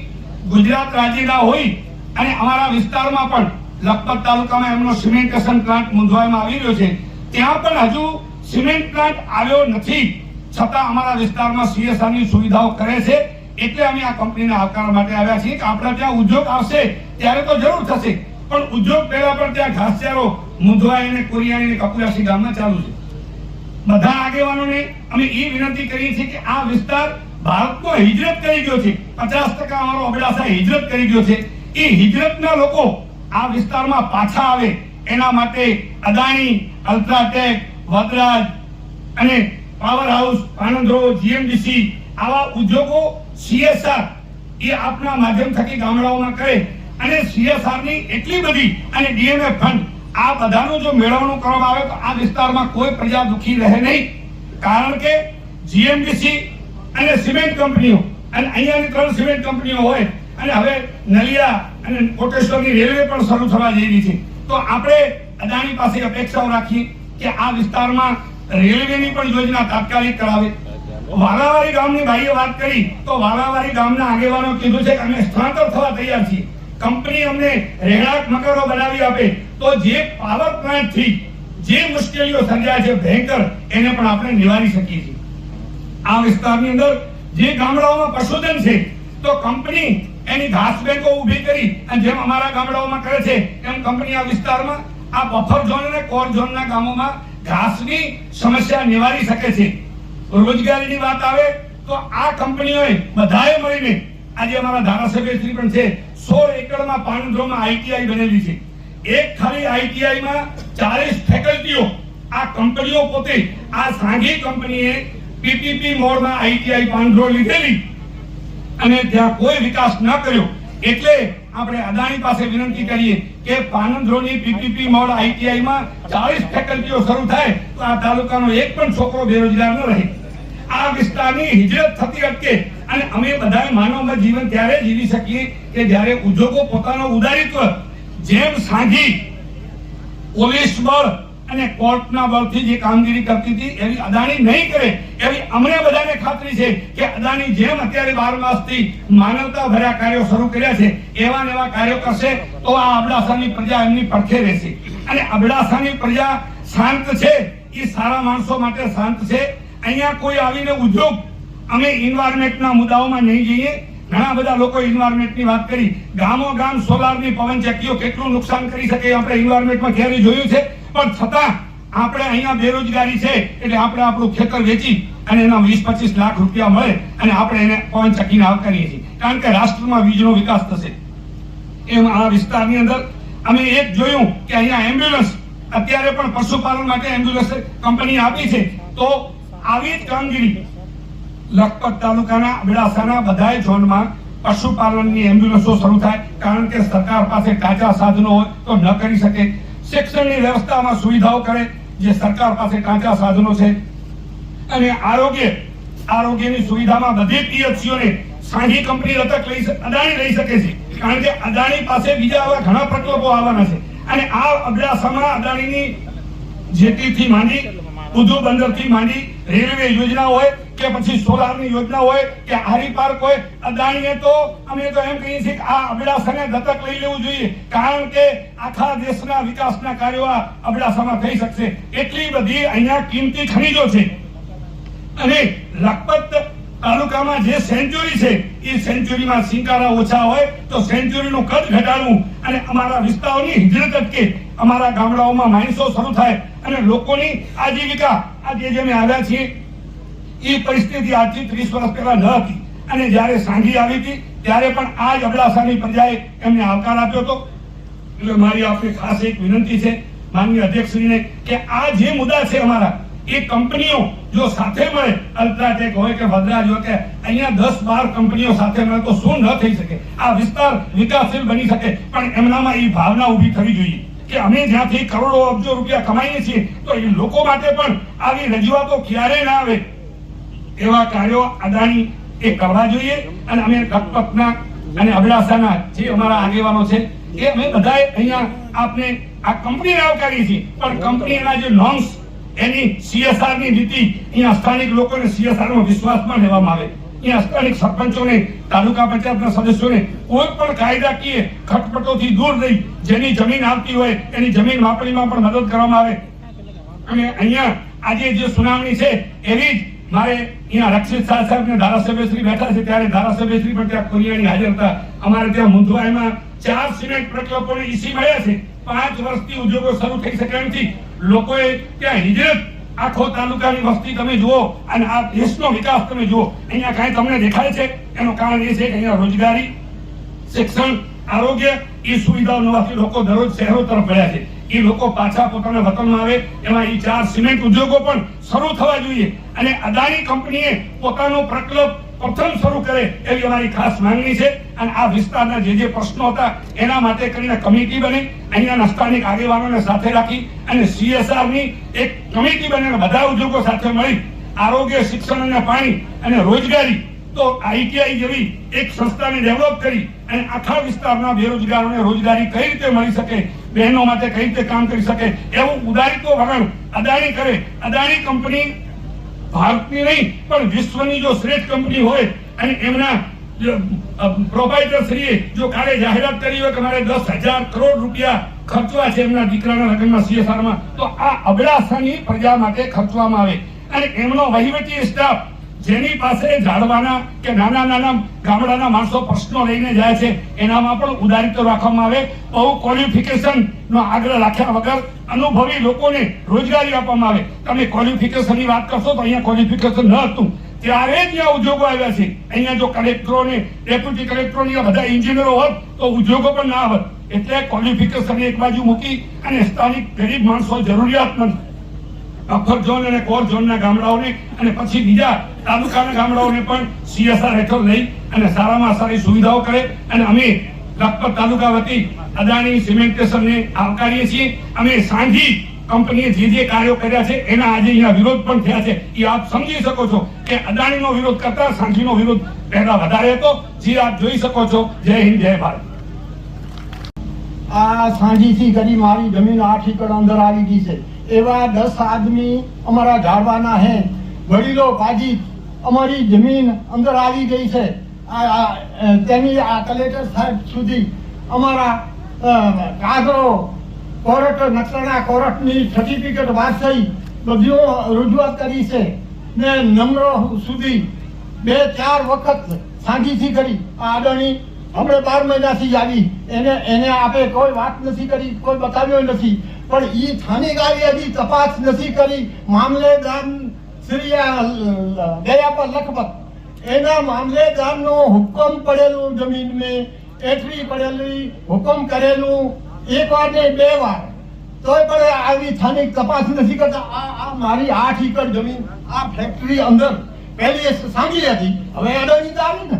ગુજરાત રાજ્યના હોય અને અમારા વિસ્તારમાં પણ લખપત તાલુકામાં એમનો સિમેન્ટેશન પ્લાન્ટ મૂંઝવામાં આવી રહ્યો છે, ત્યાં પણ હજુ સિમેન્ટ પ્લાન્ટ આવ્યો નથી, છતાં અમારા વિસ્તારમાં CSRની સુવિધાઓ કરે છે. એટલે અમે આ કંપનીને આવકારવા માટે આવ્યા છીએ કે આપણા ત્યાં ઉદ્યોગ આવશે ત્યારે તો જરૂર થશે, પણ ઉદ્યોગ પહેલા પણ ત્યાં ઘાસચારો મુંધવાઈ અને કોરિયાણી અને કપુરાસી ગામમાં ચાલુ છે. બધા આગેવાનોને અમે એ વિનંતી કરીએ છીએ કે આ વિસ્તાર ભારતનો હિજરત કરી ગયો છે. 50% અમારો અબડાસા હિજરત કરી ગયો છે. એ હિજરતના લોકો આ વિસ્તારમાં પાછા આવે એના માટે અદાણી, અલ્ટ્રાટેક, વદરાજ અને પાવર હાઉસ, આનંદરો, GMDC આવા ઉદ્યોગો CSR એ આપના માધ્યમ થકી ગામડાઓમાં કરે અને CSRની એટલી બધી અને DMF ફંડ આ બધાનું જો મેળવણું કરવામાં આવે તો આ વિસ્તારમાં કોઈ પ્રજા દુખી રહે નહીં. કારણ કે GMDC અને સિમેન્ટ કંપનીઓ અને અહીંયાની 3 સિમેન્ટ કંપનીઓ હોય અને હવે નલિયા અને કોટેશ્વરની રેલવે પણ શરૂ થવા જઈ રહી છે. તો આપણે અદાણી પાસે અપેક્ષાઓ રાખીએ કે આ વિસ્તારમાં રેલવેની પણ યોજના તાત્કાલિક કરાવે. વાલાવાડી ગામની ભાઈએ વાત કરી તો વાલાવાડી ગામના આગેવાનો કીધું છે કે અમે સ્થળાંતર થવા તૈયાર છીએ. કંપની અમને રહેણાંક મકાનો બનાવી આપે તો જે પાવર પ્લાન્ટ થી જે મુશ્કેલીઓ સર્જાય છે ભયંકર, એને પણ આપણે નિવારી શકીએ છીએ. આ વિસ્તારની અંદર જે ગામડાઓમાં પશુધન છે તો કંપની એની ઘાસ બેંકો ઊભી કરી અને જેમ અમારા ગામડાઓમાં કરે છે એમ કંપની આ વિસ્તારમાં આ બફર ઝોન અને કોર ઝોનના ગામોમાં ઘાસની સમસ્યા નિવારી શકે છે. રોજગારીની વાત આવે તો આ કંપનીઓએ બધાએ મળીને આજે અમારા ધારાસભ્ય શ્રી પણ છે 16 એકડમાં પાનધ્રોમાં ITI બનેલી છે. એક ખાલી ITI માં 40 ફેકલ્ટીઓ આ કંપનીઓ પોતે આ સાંઘી કંપનીએ PPP મોડમાં ITI પાનધ્રો લીધેલી અને ત્યાં કોઈ વિકાસ ન કર્યો. એટલે આપણે અદાણી પાસે વિનંતી કરીએ કે પાનંદ્રોની PPP મોડ ITI માં 40 ફેકલ્ટીઓ શરૂ થાય તો આ તાલુકાનો એક પણ છોકરો બેરોજગાર ન રહે. આ વિસ્તારની હિજરત થતી અટકે અને અમે બધાએ માનવ જીવન ત્યારે જીવી શકીએ કે જ્યારે ઉદ્યોગો પોતાનો ઉદારીત્વ જેમ સાંઘી, પોલીસ બળ અને કોર્ટના બળથી જે કામગીરી કરતી હતી એવી અદાણી નહીં કરે એવી અમને બધાને ખાતરી છે કે અદાણી જેમ અત્યારે 12 માસથી માનવતા ભર્યા કાર્યો શરૂ કર્યા છે એવા ને એવા કાર્યો કરશે તો આ અબડાસાની પ્રજા એમની પડખે રહેશે. અને અબડાસાની પ્રજા શાંત છે, એ સારા માણસો માટે શાંત છે. અહીંયા કોઈ આવીને ઉદ્યોગ, અમે એન્વાયરમેન્ટના મુદ્દાઓમાં નહીં જઈએ. ઘણા બધા લોકો એન્વાયરમેન્ટની વાત કરી, ગામો ગામ સોલારની પવનચક્કીઓ કેટલું નુકસાન કરી શકે આપણે એન્વાયરમેન્ટમાં ક્યારે જોયું છે? પણ છતાં આપણે અહીંયા બેરોજગારી છે એટલે આપણે આપણું ખેતર વેચી અને એના 20-25 લાખ રૂપિયા મળે અને આપણે એને પવનચક્કીને આવકારીએ છીએ, કારણ કે રાષ્ટ્રમાં વીજનો વિકાસ થશે. એમ આ વિસ્તારની અંદર અમે એક જોયું કે અહીંયા એમ્બ્યુલન્સ અત્યારે પણ પશુપાલન માટે એમ્બ્યુલન્સ કંપની આપી છે. તો આવી જ કામગીરી લખપત તાલુકાના અબડાસાના બધાય ઝોનમાં પશુપાલનની એમ્બ્યુલન્સો શરૂ થાય, કારણ કે સરકાર પાસે કાચા સાધનો હોય તો ન કરી શકે. શિક્ષણની વ્યવસ્થામાં સુવિધાઓ કરે, જે સરકાર પાસે કાચા સાધનો છે. અને આરોગ્યની સુવિધામાં બધી પીએચસીઓને સાંઘી કંપની અદાણી લઈ શકે છે, કારણ કે અદાણી પાસે બીજા આવા ઘણા પ્રકલ્પો આવવાના છે. અને આ અબડાસામાં અદાણીની જેટીથી માંડી, ઉધુ બંદરથી માંડી, રેલવે યોજના હોય કે પછી સોલારની યોજના હોય કે આરી પાર્ક હોય, અદાણીએ તો અમે તો એમ કહીએ છીએ કે આ અબડાસાને દત્તક લઈ લેવું જોઈએ, કારણ કે આખા દેશના વિકાસના કાર્યો આ અબડાસામાં થઈ શકશે. એટલી બધી અહીંયા કિંમતી ખનીજો છે. અને લખપત તાલુકામાં જે સેન્ચુરી છે એ સેન્ચુરીમાં સિંકારા ઓછા હોય તો સેન્ચુરીનું કદ ઘટાડવું અને અમારા વિસ્તારોની હિજરત અટકે, અમારા ગામડાઓમાં માઇન્સો શરૂ થાય અને લોકોની આજીવિકા, આજે જે અમે આવ્યા છીએ એ પરિસ્થિતિ આજથી 30 વર્ષ પહેલા ન હતી. અને જ્યારે સાંઘી આવી હતી ત્યારે પણ આ જ અબડાસાની પ્રજાએ એમને આવકાર આપ્યો હતો. એટલે મારી આપને ખાસ એક વિનંતી છે માનનીય અધ્યક્ષશ્રીને કે આ જે મુદ્દા છે અમારા, એ કંપનીઓ જો સાથે મળે, અલ્ટ્રાટેક હોય કે વડરાજ હોય કે અહીંયા 10-12 કંપનીઓ સાથે મળે તો શું ન થઈ શકે? આ વિસ્તાર વિકાસશીલ બની શકે. પણ એમનામાં એ ભાવના ઊભી થવી જોઈએ કે અમે જ્યાંથી કરોડો અબજો રૂપિયા કમાઈએ છીએ તો એ લોકો માટે પણ આવી રજૂઆતો ક્યારે ના આવે એવા કાર્યો અદાણી એ કરવા જોઈએ. અને અમે લખપતના અને અબડાસાના જે અમારા આગેવાનો છે એ અમે બધાએ અહીંયા આપને આ કંપનીને આવકારીએ છીએ, પણ કંપનીના જે નોર્મ્સ, એની CSR ની નીતિ, અહીંયા સ્થાનિક લોકોને CSR માં વિશ્વાસમાં લેવામાં આવે. અહીંયા સ્થાનિક સરપંચોને, તાલુકા પંચાયતના સદસ્યોને કોઈ પણ કાયદાકીય ખટપટોથી દૂર રહી જેની જમીન આવતી હોય એની જમીન માપણીમાં પણ મદદ કરવામાં આવે. અને અહીંયા આજે જે સુનાવણી છે એવી જ મારે અહીંયા રક્ષિત શાહ સાહેબ ને ધારાસભ્યશ્રી બેઠા છે ત્યારે ધારાસભ્યશ્રી પણ ત્યાં કોરિયાની હાજર હતા. અમારે ત્યાં મુંદવાઈમાં 4 સિમેન્ટ પ્રકલ્પોને ઈસી મળ્યા છે. 5 વર્ષથી ઉદ્યોગો શરૂ થઈ શક્યા નથી. લોકોએ ત્યાં હિજરત, આખો તાલુકાની વસ્તી તમે જુઓ અને આ દેશનો વિકાસ તમે જુઓ, અહીંયા કાંઈ તમને દેખાય છે? એનું કારણ એ છે કે અહીંયા રોજગારી, શિક્ષણ, આરોગ્ય એ સુવિધાઓ હોવાથી લોકો દરરોજ શહેરો તરફ વળ્યા છે. એ લોકો પાછા પોતાના વતનમાં આવે, એમાં એ 4 સિમેન્ટ ઉદ્યોગો પણ શરૂ થવા જોઈએ. અને અદાણી કંપનીએ પોતાનો પ્રકલ્પ પ્રથમ શરૂ કરે એવી અમારી ખાસ માંગણી છે. અને આ વિસ્તારના જે પ્રશ્નો હતા એના માટે કરીને કમિટી બને, અહીંયાના સ્થાનિક આગેવાનોને સાથે રાખી અને CSR ની એક કમિટી બને, બધા ઉદ્યોગો સાથે મળી આરોગ્ય, શિક્ષણ અને પાણી અને રોજગારી, તો ITI જેવી એક સંસ્થાને ડેવલપ કરી અને આખા વિસ્તારના બેરોજગારોને રોજગારી કઈ રીતે મળી શકે, બહેનો માટે કઈ રીતે કામ કરી શકે એવું ઉદારીતો વલણ અદાણી કરે. અદાણી કંપની ભારતની નહીં પણ વિશ્વની જો શ્રેષ્ઠ કંપની હોય અને એમના પ્રોવાઇડર શ્રીએ જો કાલે જાહેરાત કરી હોય કે મારે 10,000 કરોડ રૂપિયા ખર્ચવા છે એમના દીકરાના લગ્નમાં CSR માં, તો આ અબડાસાની પ્રજા માટે ખર્ચવામાં આવે. અને એમનો વહીવટી સ્ટાફ જેની પાસે જાળવાના કે નાના ગામડાના માણસો પ્રશ્નો લઈને જાય છે એનામાં પણ ઉદારીતો રાખવામાં આવે. બહુ ક્વોલિફિકેશન નો આગ્રહ રાખ્યા વગર અનુભવી લોકોને રોજગારી આપવામાં આવે. તમે ક્વોલિફિકેશન ની વાત કરશો તો અહીંયા ક્વોલિફિકેશન ન હતું ત્યારે જ ત્યાં ઉદ્યોગો આવ્યા છે. અહીંયા જો કલેક્ટરો ને ડેપ્યુટી કલેક્ટરો ને બધા એન્જિનિયરો હોત તો ઉદ્યોગો પણ ના આવત. એટલે ક્વોલિફિકેશન એક બાજુ મૂકી અને સ્થાનિક ગરીબ માણસો, જરૂરિયાતમંદ બફર ઝોન અને કોર ઝોનના ગામડાઓને અને પછી બીજા તાલુકાના ગામડાઓને પણ CSR હેઠળ લઈ અને સારામાં સારી સુવિધાઓ કરે. અને અમે લખપત તાલુકા વતી અદાણી સિમેન્ટેશનને આવકારીએ છીએ. અમે સાંઘી કંપનીએ જે કાર્યો કર્યા છે એના આજે અહીંયા વિરોધ પણ થયા છે. એ આપ સમજી શકો છો કે અદાણીનો વિરોધ કરતા સાંઘીનો વિરોધ પહેલા વધારે હતો. જે આપ જોઈ શકો છો. જય હિન્દ, જય ભારત. આ સાંજીથી કરી મારી જમીન 8 એકર અંદર આવી ગઈ છે. એવા 10 આદમી અમારા ઝાડવાના હે, વડીલો પાજી અમારી જમીન અંદર આવી ગઈ છે. તેની આ કલેક્ટર સાહેબ સુધી અમારા કાગળો કોર્ટ નકશાના કોર્ટની સર્ટિફિકેટ વાંચી બધીઓ રજૂઆત કરી છે ને નમ્ર સુધી 2-4 વખત સાંજીથી કરી. આ અદાણી હમણાં 12 મહિનાથી જ આવી, એને આપે કોઈ વાત નથી કરી, કોઈ બતાવ્યો નથી. પણ એ સ્થાનિક આવી હજી તપાસ નથી કરી. મામલેદાર શ્રી ગયા પર લખપત એના મામલેદારનો હુકમ પડેલું જમીન મેં એન્ટ્રી પડેલી હુકમ કરેલું 1 વાર ને 2 વાર, તોય પણ આવી સ્થાનિક તપાસ નથી કરતા. આ મારી 8 એકર જમીન આ ફેક્ટરી અંદર પહેલી સાંગી હતી, હવે અદાણી આવી ને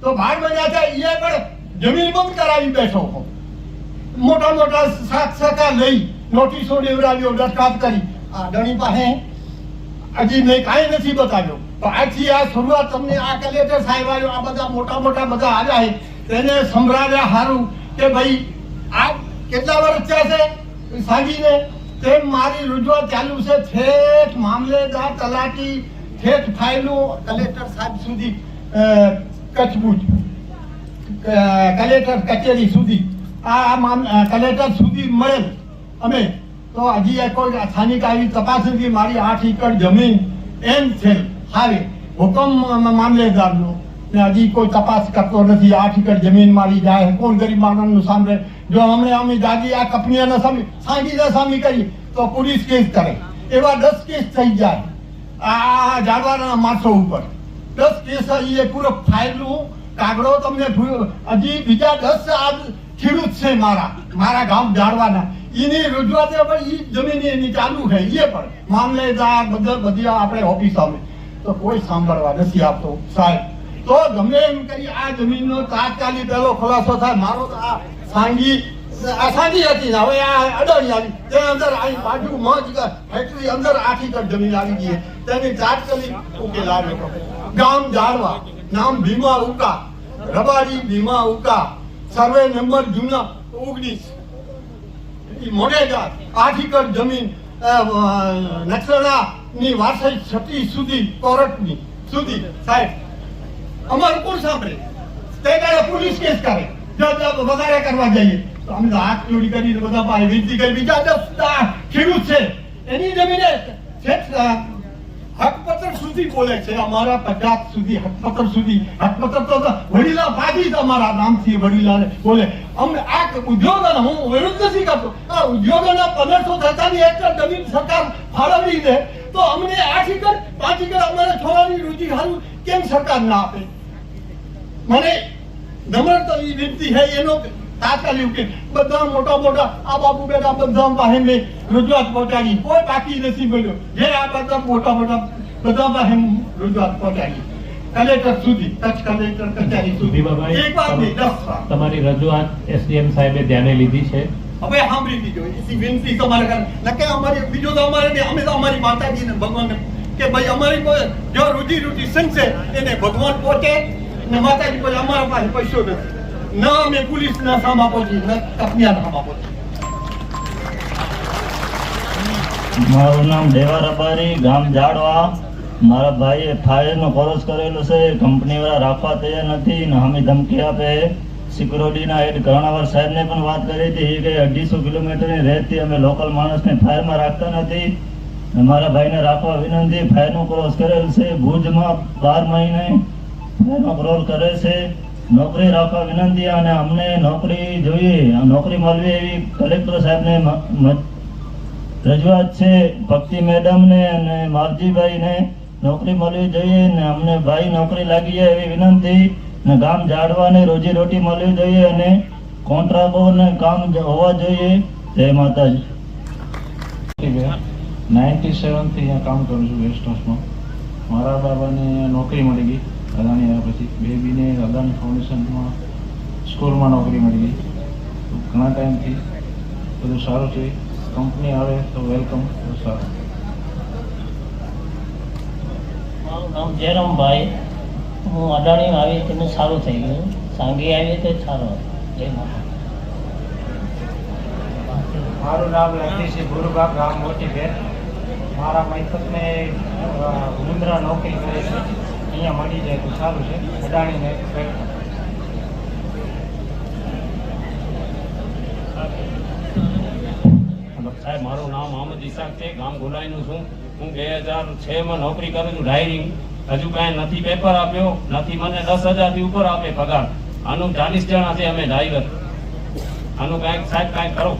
તો 12 મહિના થયા, એ પણ જમીન બંધ કરાવી બેઠો. મોટા મોટા 7 લઈ નોટિસો દેવડાવ્યો, દરખાસ્ત કરી. આ અદાણી પાસે હજી મેં કાંઈ નથી બતાવ્યો. તો આજથી આ શરૂઆત તમને આ કલેક્ટર સાહેબ આવ્યો, આ બધા મોટા મોટા બધા આવ્યા છે, તેને સંભળાવ્યા સારું કે ભાઈ આ કેટલા વર્ષ થયા છે સાંગીને, તેમ મારી રજૂઆત ચાલુ છે. ઠેઠ મામલેદાર તલાટી ઠેઠ ફાઇલો કલેક્ટર સાહેબ સુધી, કચ્છ ભુજ કલેક્ટર કચેરી સુધી, આ કલેક્ટર સુધી મળેલ અમે. તો હજી કોઈ સ્થાનિક આવી તપાસ નથી. મારી 8 એકર જમીન એમ છે હારે હુકમ મામલેદારનો, ને હજી કોઈ તપાસ કરતો નથી. 8 એકર જમીન મારી જાય, કોણ ગરીબ માણસનું સાંભળે? જો હમણે અમે દાદી આ કંપનીઓને સાંગીને સામી કરી તો પોલીસ કેસ કરે. એવા 10 કેસ થઈ જાય આ ઝાડવાના માણસો ઉપર. 10 કેસ એ પૂરો ફાઇલું કાગળો તમને હજી બીજા 10 આ ખેડૂત છે મારા ગામ ઝાડવાના, એની રજૂઆત પણ એ જમીન એની ચાલુ છે. એ પણ મામલેદાર બધી આપણે ઓફિસ આવે તો કોઈ સાંભળવા નથી આપતો સાહેબ. તો ગમે એમ કરી આ જમીનનો તાત્કાલિક પહેલો ખુલાસો થાય. મારો તો આ સાંગી હતી ને હવે આ અદાણી આવી, તે અંદર આવી બાજુમાં જ ફેક્ટરી અંદર 8 એકર જમીન આવી ગઈ, તેની તાત્કાલિક ઉકેલ આવે. ગામ ઝાડવા, નામ ભીમા ઉકા, રબારી ભીમા ઉકા, સર્વે નંબર જૂના 19, મોડેગાર 8 એકર જમીન નકશાની વારસાઈ છઠ્ઠી સુધી કોર્ટની સુધી. સાહેબ અમારું કોણ સાંભળે? તે દાડે પોલીસ કેસ કરે, વધારે કરવા જઈએ તો અમે હાથ જોડી કરીને બધા પાસે વિનંતી કરી. બીજા 10 ખેડૂત છે એની જમીને હકપત્ર સુધી બોલે છે, અમારા 50 સુધી હકપત્ર સુધી. હકપત્ર તો વડીલા પાછી તમારા નામથી વડીલા બોલે. અમને આ ઉદ્યોગોને હું વિરોધ નથી કરતો, આ ઉદ્યોગોના 1547 એકર જમીન સરકાર ફાળવણી દે તો અમને 8 એકર 5 એકર અમારે છોડાની રોજી સારું કેમ સરકાર ના આપે? મને નમ્રતા વિનંતી છે એનો તાત્કાલિક ઉકેલ. બધા મોટા આ બાપુ બેટા બધા પાસે મેં રજૂઆત પહોંચાડી, કોઈ બાકી નથી બોલ્યો. જે આ બધા મોટા બધા પાસે રજૂઆત પહોંચાડી કલેક્ટર સુધી, કચ્છ કલેક્ટર કચેરી સુધી. એક વાર નહીં 10 વાર તમારી રજૂઆત એસડીએમ સાહેબે ધ્યાને લીધી છે. હવે સાંભળી લીધો. એની વિનંતી તમારે કરે નકે અમારી બીજો તો અમારે નહીં. અમે તો અમારી માતાજીને ભગવાનને કે ભાઈ અમારી જો રોજી સંશે એને ભગવાન પહોંચે ને માતાજી બોલે અમારા પાસે પૈસો નથી. ના અમે પોલીસ ના સામા પહોંચી, ના કંપનીના સામા પહોંચી. મારું નામ દેવા રબારી, ગામ ઝાડવા. મારા ભાઈએ ફાયરનો કોર્સ કરેલો છે, કંપનીવાળા રાખવા તૈયાર નથી ને અમે ધમકી આપે. સિક્યુરિટીના હેડ ઘણાવાર સાહેબને પણ વાત કરી હતી કે 250 કિલોમીટરની રેતથી અમે લોકલ માણસને ફાયરમાં રાખતા નથી. મારા ભાઈને રાખવા વિનંતી. ફાયરનો કોર્સ કરેલ છે, ભુજમાં 12 મહિને ફાયરનો કોર્સ કરે છે. નોકરી રાખવા વિનંતી અને અમને નોકરી જોઈએ, નોકરી મળવી એવી કલેક્ટર સાહેબને રજૂઆત છે. ભક્તિ મેડમને અને માવજીભાઈને નોકરી મળવી જોઈએ ને અમને ભાઈ નોકરી લાગી જાય એવી વિનંતી. ને ગામ ઝાડવાને રોજી રોટી મળવી જોઈએ અને કોન્ટ્રાક્ટોને કામ હોવા જોઈએ. જય માતાજી. 97 થી અહીંયા કામ કરું છું ગેસ્ટ હાઉસમાં. મારા બાબાને નોકરી મળી ગઈ અદાણી આવ્યા પછી. બેબીને અદાણી ફાઉન્ડેશનમાં સ્કૂલમાં નોકરી મળી ગઈ. ઘણા ટાઈમથી બધું સારું છે. કંપની આવે તો વેલકમ, સારું. મારું નામ જયરામભાઈ. હું અદાણી આવી તેને સારું થઈ ગયું, સાંગી આવી તો સારું. જય માતા. મારું નામ લખીશી ગુરુબા, ગામ મોટી ભેટ. મારા મૈતકને મુદ્રા નોકરી કરે છે, અહીંયા મળી જાય તો સારું છે. અડાણીને સાહેબ, મારું નામ મોહમ્મદ ઇસાક છે, ગામ ગોલાઈનું છું. હું 2006માં નોકરી કરું છું ડ્રાઇવિંગ. હજુ કાંઈ નથી પેપર આપ્યો, નથી મને 10,000 થી ઉપર આપે પગાર. આનું 40 જણા છે અમે ડ્રાઈવર. આનું કાંઈક સાહેબ કાંઈક કરો.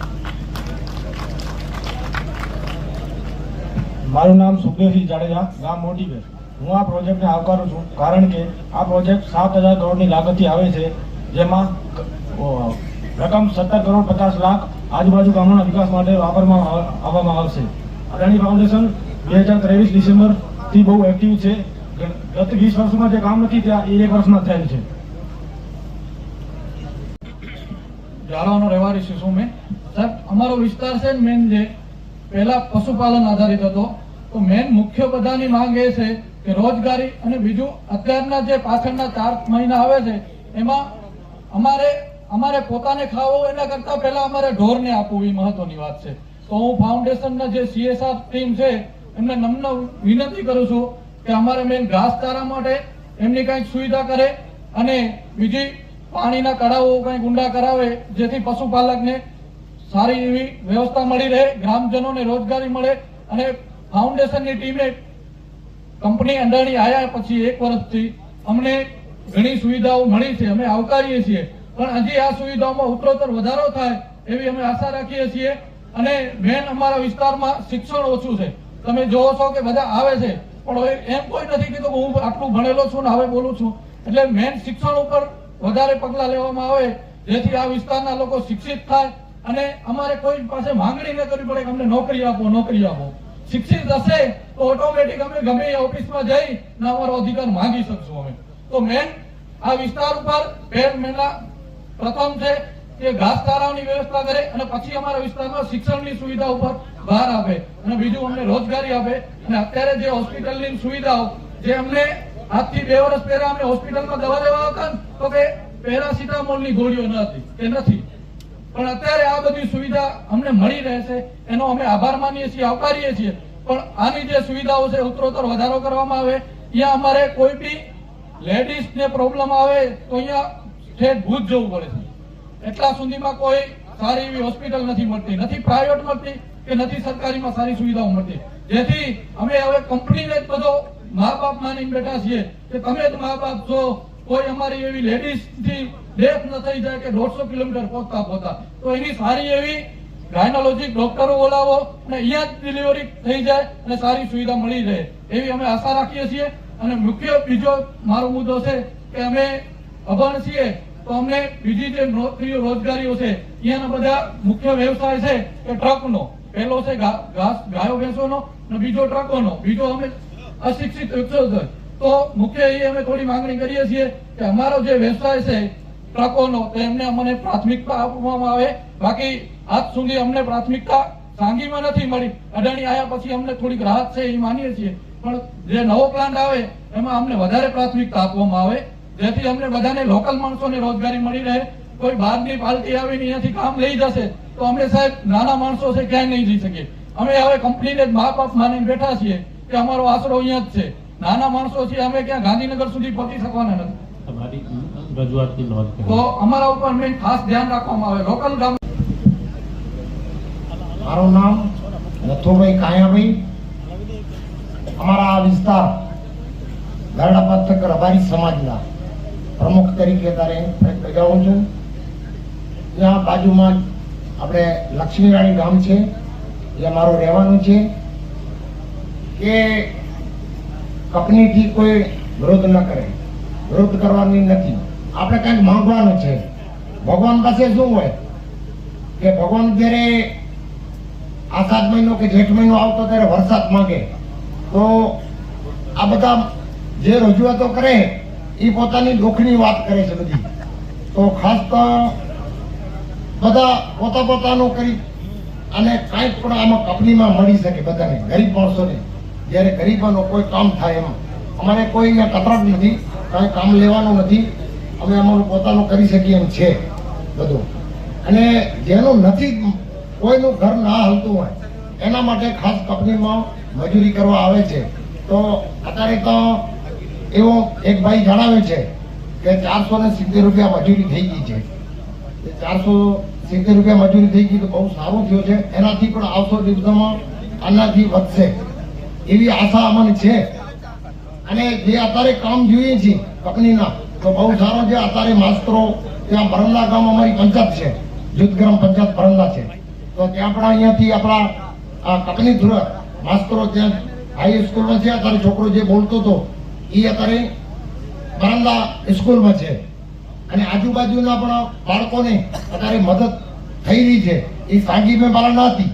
મારું નામ સુખદેવસિંહ જાડેજા, ગામ મોટી ભેટ. હું આ પ્રોજેક્ટને આવકારું છું કારણ કે આ પ્રોજેક્ટ 7,000 કરોડની લાગતથી આવે છે, જેમાં રકમ 17 કરોડ 50 લાખ આજુબાજુ ગામોના વિકાસ માટે આપવામાં આવશે. અદાણી ફાઉન્ડેશન 2023 ડિસેમ્બરથી બહુ એક્ટિવ છે. ગત 20 વર્ષમાં જે કામ નથી ત્યાં એ 1 વર્ષમાં થયેલ છે. જાળવાનો રહેવાસી છું મેં. સાહેબ, અમારો વિસ્તાર છે મેન જે પહેલા પશુપાલન આધારિત હતો, તો મેન મુખ્ય બધાની માંગ એ છે કે રોજગારી અને બીજું અત્યારના જે પાછળના 4 મહિના આવે છે એમાં અમારે પોતાને ખાવું એના કરતા પહેલા અમારે ઢોરને આપવું એ મહત્વની વાત છે. તો હું ફાઉન્ડેશનના જે CSR ટીમ છે એમને નમ્ર વિનંતી કરું છું કે અમારે મેન ઘાસચારા માટે એમની કંઈક સુવિધા કરે અને બીજી પાણીના તળાવો કંઈક ઊંડા કરાવે, જેથી પશુપાલકને સારી એવી વ્યવસ્થા મળી રહે, ગ્રામજનોને રોજગારી મળે. અને ફાઉન્ડેશનની ટીમે કંપની અડાણી આવ્યા પછી 1 વર્ષથી અમને ઘણી સુવિધાઓ મળી છે, અમે આવકારીએ છીએ. પણ હજી આ સુવિધાઓમાં ઉત્તરોત્તર વધારો થાય એવી અમે આશા રાખીએ છીએ. અને મેન અમારા વિસ્તારમાં શિક્ષણ ઓછું છે. તમે જોવો છો કે બધા આવે છે પણ એમ કોઈ નથી કીધું હું આટલું ભણેલો છું ને હવે બોલું છું. એટલે મેન શિક્ષણ ઉપર વધારે પગલાં લેવામાં આવે જેથી આ વિસ્તારના લોકો શિક્ષિત થાય અને અમારે કોઈ પાસે માંગણી ન કરવી પડે કે અમને નોકરી આપો, નોકરી આપો. શિક્ષિત હશે તો ઓટોમેટિક અમે ગમે એ ઓફિસમાં જઈ ને અમારો અધિકાર માંગી શકશું અમે. તો મેન આ વિસ્તાર ઉપર 2 મહિના પ્રથમ છે કે ઘાસચારાની વ્યવસ્થા કરે અને પછી અમારા વિસ્તારમાં શિક્ષણની સુવિધા ઉપર ભાર આપે અને બીજું અમને રોજગારી આપે. અને અત્યારે જે હોસ્પિટલની સુવિધાઓ જે અમને આજથી 2 વર્ષ પહેલા અમે હોસ્પિટલમાં દવા લેવા હતા તો કે પેરાસિટામોલની ગોળીઓ નથી, પણ અત્યારે આ બધી સુવિધા અમને મળી રહેશે એનો અમે આભાર માનીએ છીએ, આવકારીએ છીએ. પણ આની જે સુવિધાઓ છે ઉત્તરોત્તર વધારો કરવામાં આવે. અહીંયા અમારે કોઈ બી લેડીઝને પ્રોબ્લેમ આવે તો અહીંયા ઠેઠ ભૂજ જવું પડે છે. એટલા સુધીમાં કોઈ સારી એવી હોસ્પિટલ નથી મળતી, નથી પ્રાઇવેટ મળતી કે નથી સરકારીમાં સારી સુવિધાઓ મળતી. જેથી અમે હવે કંપનીને જ બધો મા બાપ માનીને બેઠા છીએ કે તમે જ મા બાપ છો. કોઈ અમારી એવી લેડીઝ થી ડેથ ન થઈ જાય કે 150 કિલોમીટર પહોંચતા તો એની સારી એવી ગાયનોલોજી ડોક્ટરો બોલાવો અને અહીંયા જ ડિલિવરી થઈ જાય અને સારી સુવિધા મળી રહે એવી અમે આશા રાખીએ છીએ. અને મુખ્ય બીજો મારો મુદ્દો છે કે અમે અભણ છીએ તો અમને બીજી જે નોકરીઓ રોજગારીઓ છે અહીંયાના બધા મુખ્ય વ્યવસાય છે કે ટ્રકનો, પહેલો છે ગાયો ભેંસોનો અને બીજો ટ્રકોનો, બીજો અમે અશિક્ષિત વ્યક્તિઓ છે. તો મુખ્ય એ અમે થોડી માંગણી કરીએ છીએ કે અમારો જે વ્યવસાય છે ટ્રકોનો તો એમને અમને પ્રાથમિકતા આપવામાં આવે. બાકી આજ સુધી અમને પ્રાથમિકતા સાંગીમાં નથી મળી. અડાણી આવ્યા પછી અમને થોડીક રાહત છે એ માનીએ છીએ, પણ જે નવો પ્લાન્ટ આવે એમાં અમને વધારે પ્રાથમિકતા આપવામાં આવે જેથી અમને બધાને લોકલ માણસોને રોજગારી મળી રહે. કોઈ બહારની પાર્ટી આવીને અહીંયાથી કામ લઈ જશે તો અમે સાહેબ નાના માણસો છે ક્યાંય નહીં જઈ શકીએ. અમે હવે કંપનીને જ મા બાપ માનીને બેઠા છીએ કે અમારો આશરો અહીંયા જ છે. નાના માણસો છીએ, અમે ક્યાં ગાંધીનગર સુધી પહોંચી શકવાના નથી. તો અમારા ઉપર મેં ખાસ ધ્યાન રાખવામાં આવે. લોકલ ગામ. મારું નામ નથુભાઈ કાયાભાઈ. અમારા આ વિસ્તાર ગરડા પંથક રબારી સમાજના પ્રમુખ તરીકે તારે જાઉં છું. ત્યાં બાજુમાં આપણે લક્ષ્મીરાણી ગામ છે, એ મારું રહેવાનું છે કે કંપનીથી કોઈ વિરોધ ન કરે, વિરોધ કરવાની નથી. આપણે કંઈક માંગવાનું છે. ભગવાન પાસે શું હોય કે ભગવાન જ્યારે આષાઢ મહિનો કે જેઠ મહિનો આવતો ત્યારે વરસાદ માંગે તો આ બધા જે રજૂઆતો કરે એ પોતાની દુઃખની વાત કરે છે બધી. તો ખાસ તો બધા પોતાનું કરી અને કાંઈક પણ આમાં કંપનીમાં મળી શકે બધાને, ગરીબ માણસોને. જ્યારે ગરીબોનો કોઈ કામ થાય એમ અમારે કોઈ કતરાટ નથી, કાંઈ કામ લેવાનું નથી. અમે અમારું પોતાનું કરી શકીએ એમ છે બધું. અને જેનું નથી કોઈનું ઘર ના હાલતું હોય એના માટે ખાસ કંપનીમાં મજૂરી કરવા આવે છે. તો અત્યારે તો એવો એક ભાઈ જણાવે છે કે 470 રૂપિયા મજૂરી થઈ ગઈ છે. 470 રૂપિયા મજૂરી થઈ ગઈ તો બહુ સારું થયું છે. એનાથી પણ આવતો દિવસોમાં આનાથી વધશે એવી આશા અમને છે. અને જે અત્યારે કામ જોઈએ છીએ કંપનીના તો બહુ સારો છે. અત્યારે માસ્તરો ત્યાં ભરંડા ગામ અમારી પંચાયત છે, જૂથ ગ્રામ પંચાયત ભરંડા છે, તો ત્યાં પણ અહીંયાથી આપણા આ કંપની થ્રુ માસ્તરો ત્યાં હાઈ સ્કૂલમાં છે. અત્યારે છોકરો જે બોલતો હતો એ અત્યારે ભરંડા સ્કૂલમાં છે. અને આજુબાજુના પણ બાળકોને અત્યારે મદદ થઈ રહી છે. એ સાગી મેં મારા ના હતી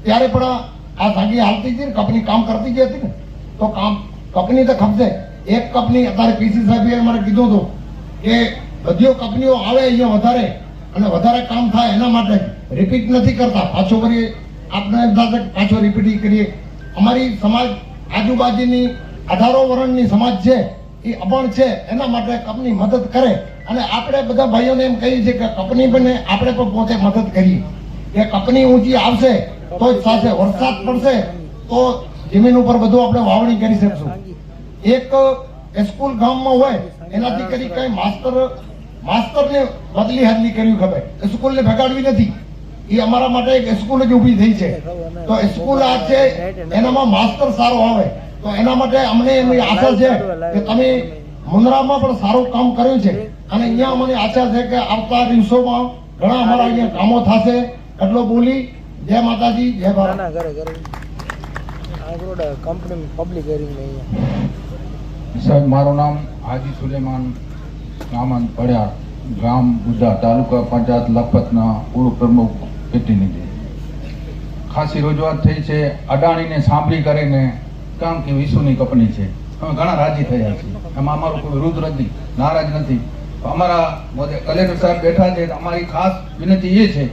ત્યારે પણ આ સાગી હાલતી હતી ને, કંપની કામ કરતી જ હતી ને, તો કંપની તો ખપશે. એક કંપની અત્યારે પીસી સાહેબે મને કીધું હતું કે બધી કંપનીઓ આવે અહીંયા વધારે અને વધારે કામ થાય એના માટે રિપીટ નથી કરતા. પાછો કરીએ આપણે પાછો રિપીટ કરીએ. અમારી સમાજ આજુબાજુની 18 વર્ષની સમાજ છે એ અભણ છે, એના માટે કંપની મદદ કરે. અને આપણે બધા ભાઈઓને એમ કહીએ છીએ કે કંપની બને આપણે પણ પોતે મદદ કરીએ કે કંપની ઊંચી આવશે તો જ થશે. વરસાદ પડશે તો જમીન ઉપર બધું આપણે વાવણી કરી શકશું. એક સ્કૂલ ગામમાં હોય એનાથી કરી કઈ માસ્તરને બદલી હાજરી કરવી ખબર, સ્કૂલને ભગાડવી નથી. એ અમારા માટે એક સ્કૂલ જ ઊભી થઈ છે. તો સ્કૂલ આ છે એનામાં માસ્તર સારો આવે તો એના માટે અમને એની આશા છે કે તમે મુન્દ્રામાં પણ સારું કામ કર્યું છે. અને અહીંયા અમને આશા છે કે આવતા દિવસોમાં ઘણા અમારા અહીંયા કામો થશે. એટલો બોલી જય માતાજી, જય ભારત. સાહેબ, મારું નામ હાજી સુલેમાન સામંત પડ્યા, ગામ બુદ્ધા, તાલુકા પંચાયત લખપતના પૂર્વ પ્રમુખ પ્રતિનિધિ. ખાસી રજૂઆત થઈ છે અડાણીને સાંભળી કરીને, કારણ કે વિશ્વની કંપની છે. અમે ઘણા રાજી થયા છીએ, એમાં અમારું કોઈ વિરોધ નથી, નારાજ નથી. અમારા કલેક્ટર સાહેબ બેઠા છે. અમારી ખાસ વિનંતી એ છે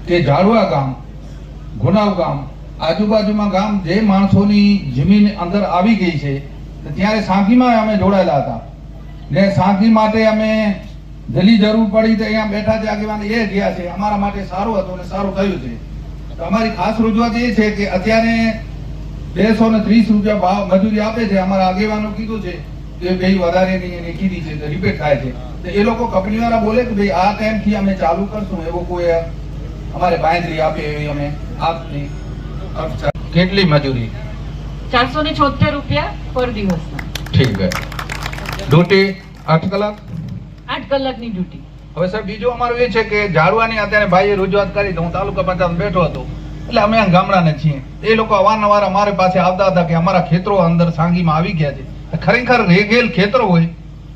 કે ઝાડવા ગામ, ગુનાવ ગામ, આજુબાજુમાં ગામ જે માણસોની જમીન અંદર આવી ગઈ છે ત્યારે સાંખીમાં અમે જોડાયેલા હતા ને સાંખી માટે અમે જલ્દી જરૂર પડી તો અહીંયા બેઠા છે આગેવાન એ ગયા છે. અમારા માટે સારું હતું અને સારું થયું છે. તો અમારી ખાસ રજૂઆત એ છે કે અત્યારે 230 રૂપિયા ભાવ મજૂરી આપે છે. અમારા આગેવાનો કીધું છે કે ભાઈ વધારેની એને કીધી છે તો રિપીટ થાય છે. તો એ લોકો કંપની વાળા બોલે કે ભાઈ આ ટાઈમથી અમે ચાલુ કરશું, એવો કોઈ અમારે બાંયધરી આપે એવી અમે આપની. કેટલી મજૂરી? 476 રૂપિયા પર દિવસ. ઠીક છે. ડ્યુટી 8 કલાક? 8 કલાકની ડ્યુટી. હવે સર બીજું અમારું એ છે કે ઝાડવાની અત્યારે ભાઈએ રજૂઆત કરી તો હું તાલુકા પંચાયત બેઠો હતો એટલે અમે ગામડાને છીએ. એ લોકો અવારનવાર અમારી પાસે આવતા હતા કે અમારા ખેતરો અંદર સાંગીમાં આવી ગયા છે. ખરેખર રેગેલ ખેતરો હોય,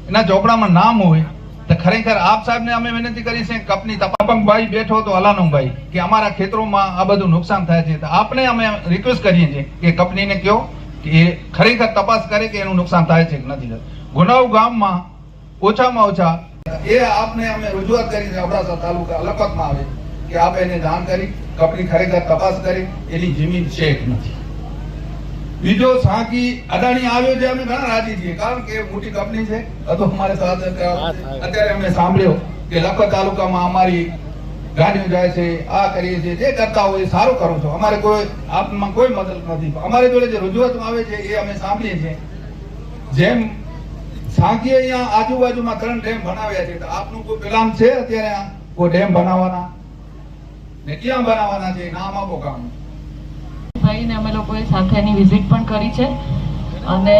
એના ચોપડામાં નામ હોય તો ખરેખર આપ સાહેબને અમે વિનંતી કરી છે કંપની તપાપંગભાઈ બેઠો હતો અલાનુભાઈ કે અમારા ખેતરોમાં આ બધું નુકસાન થાય છે. તો આપને અમે રિક્વેસ્ટ કરીએ છીએ કે કંપનીને કહો કે એ ખરેખર તપાસ કરે કે એનું નુકસાન થાય છે કે નથી. ગુનાવ ગામમાં ઓછામાં ઓછા એ આપને અમે રજૂઆત કરી છે અબડાસા તાલુકા લખપતમાં આવે કે આપ એને જાણ કરી કંપની ખરેખર તપાસ કરી એની જમીન છે કે નથી. બીજો સાંકી અદાણી આવ્યો છે, અમે ઘણા રાજી છીએ કારણ કે મોટી કંપની છે. તો અમારે સાથે અત્યારે અમે સાંભળ્યો કે લખપત તાલુકામાં અમારી ગાડીઓ જાય છે, આ કરીએ છીએ, જે કરતા હોય સારું કરો છો. અમારે કોઈ આપમાં કોઈ મદદ નથી. અમારી જોડે જે રજૂઆત આવે છે એ અમે સાંભળીએ છીએ. જેમ સાંકી અહીંયા આજુબાજુમાં 3 ડેમ બનાવ્યા છે, તો આપનું કોઈ પ્લાન છે અત્યારે કોઈ ડેમ બનાવવાના ને ક્યાં બનાવવાના છે? નામ આપો ગામ. ભાઈને અમે લોકોએ સાથે એની વિઝિટ પણ કરી છે. અને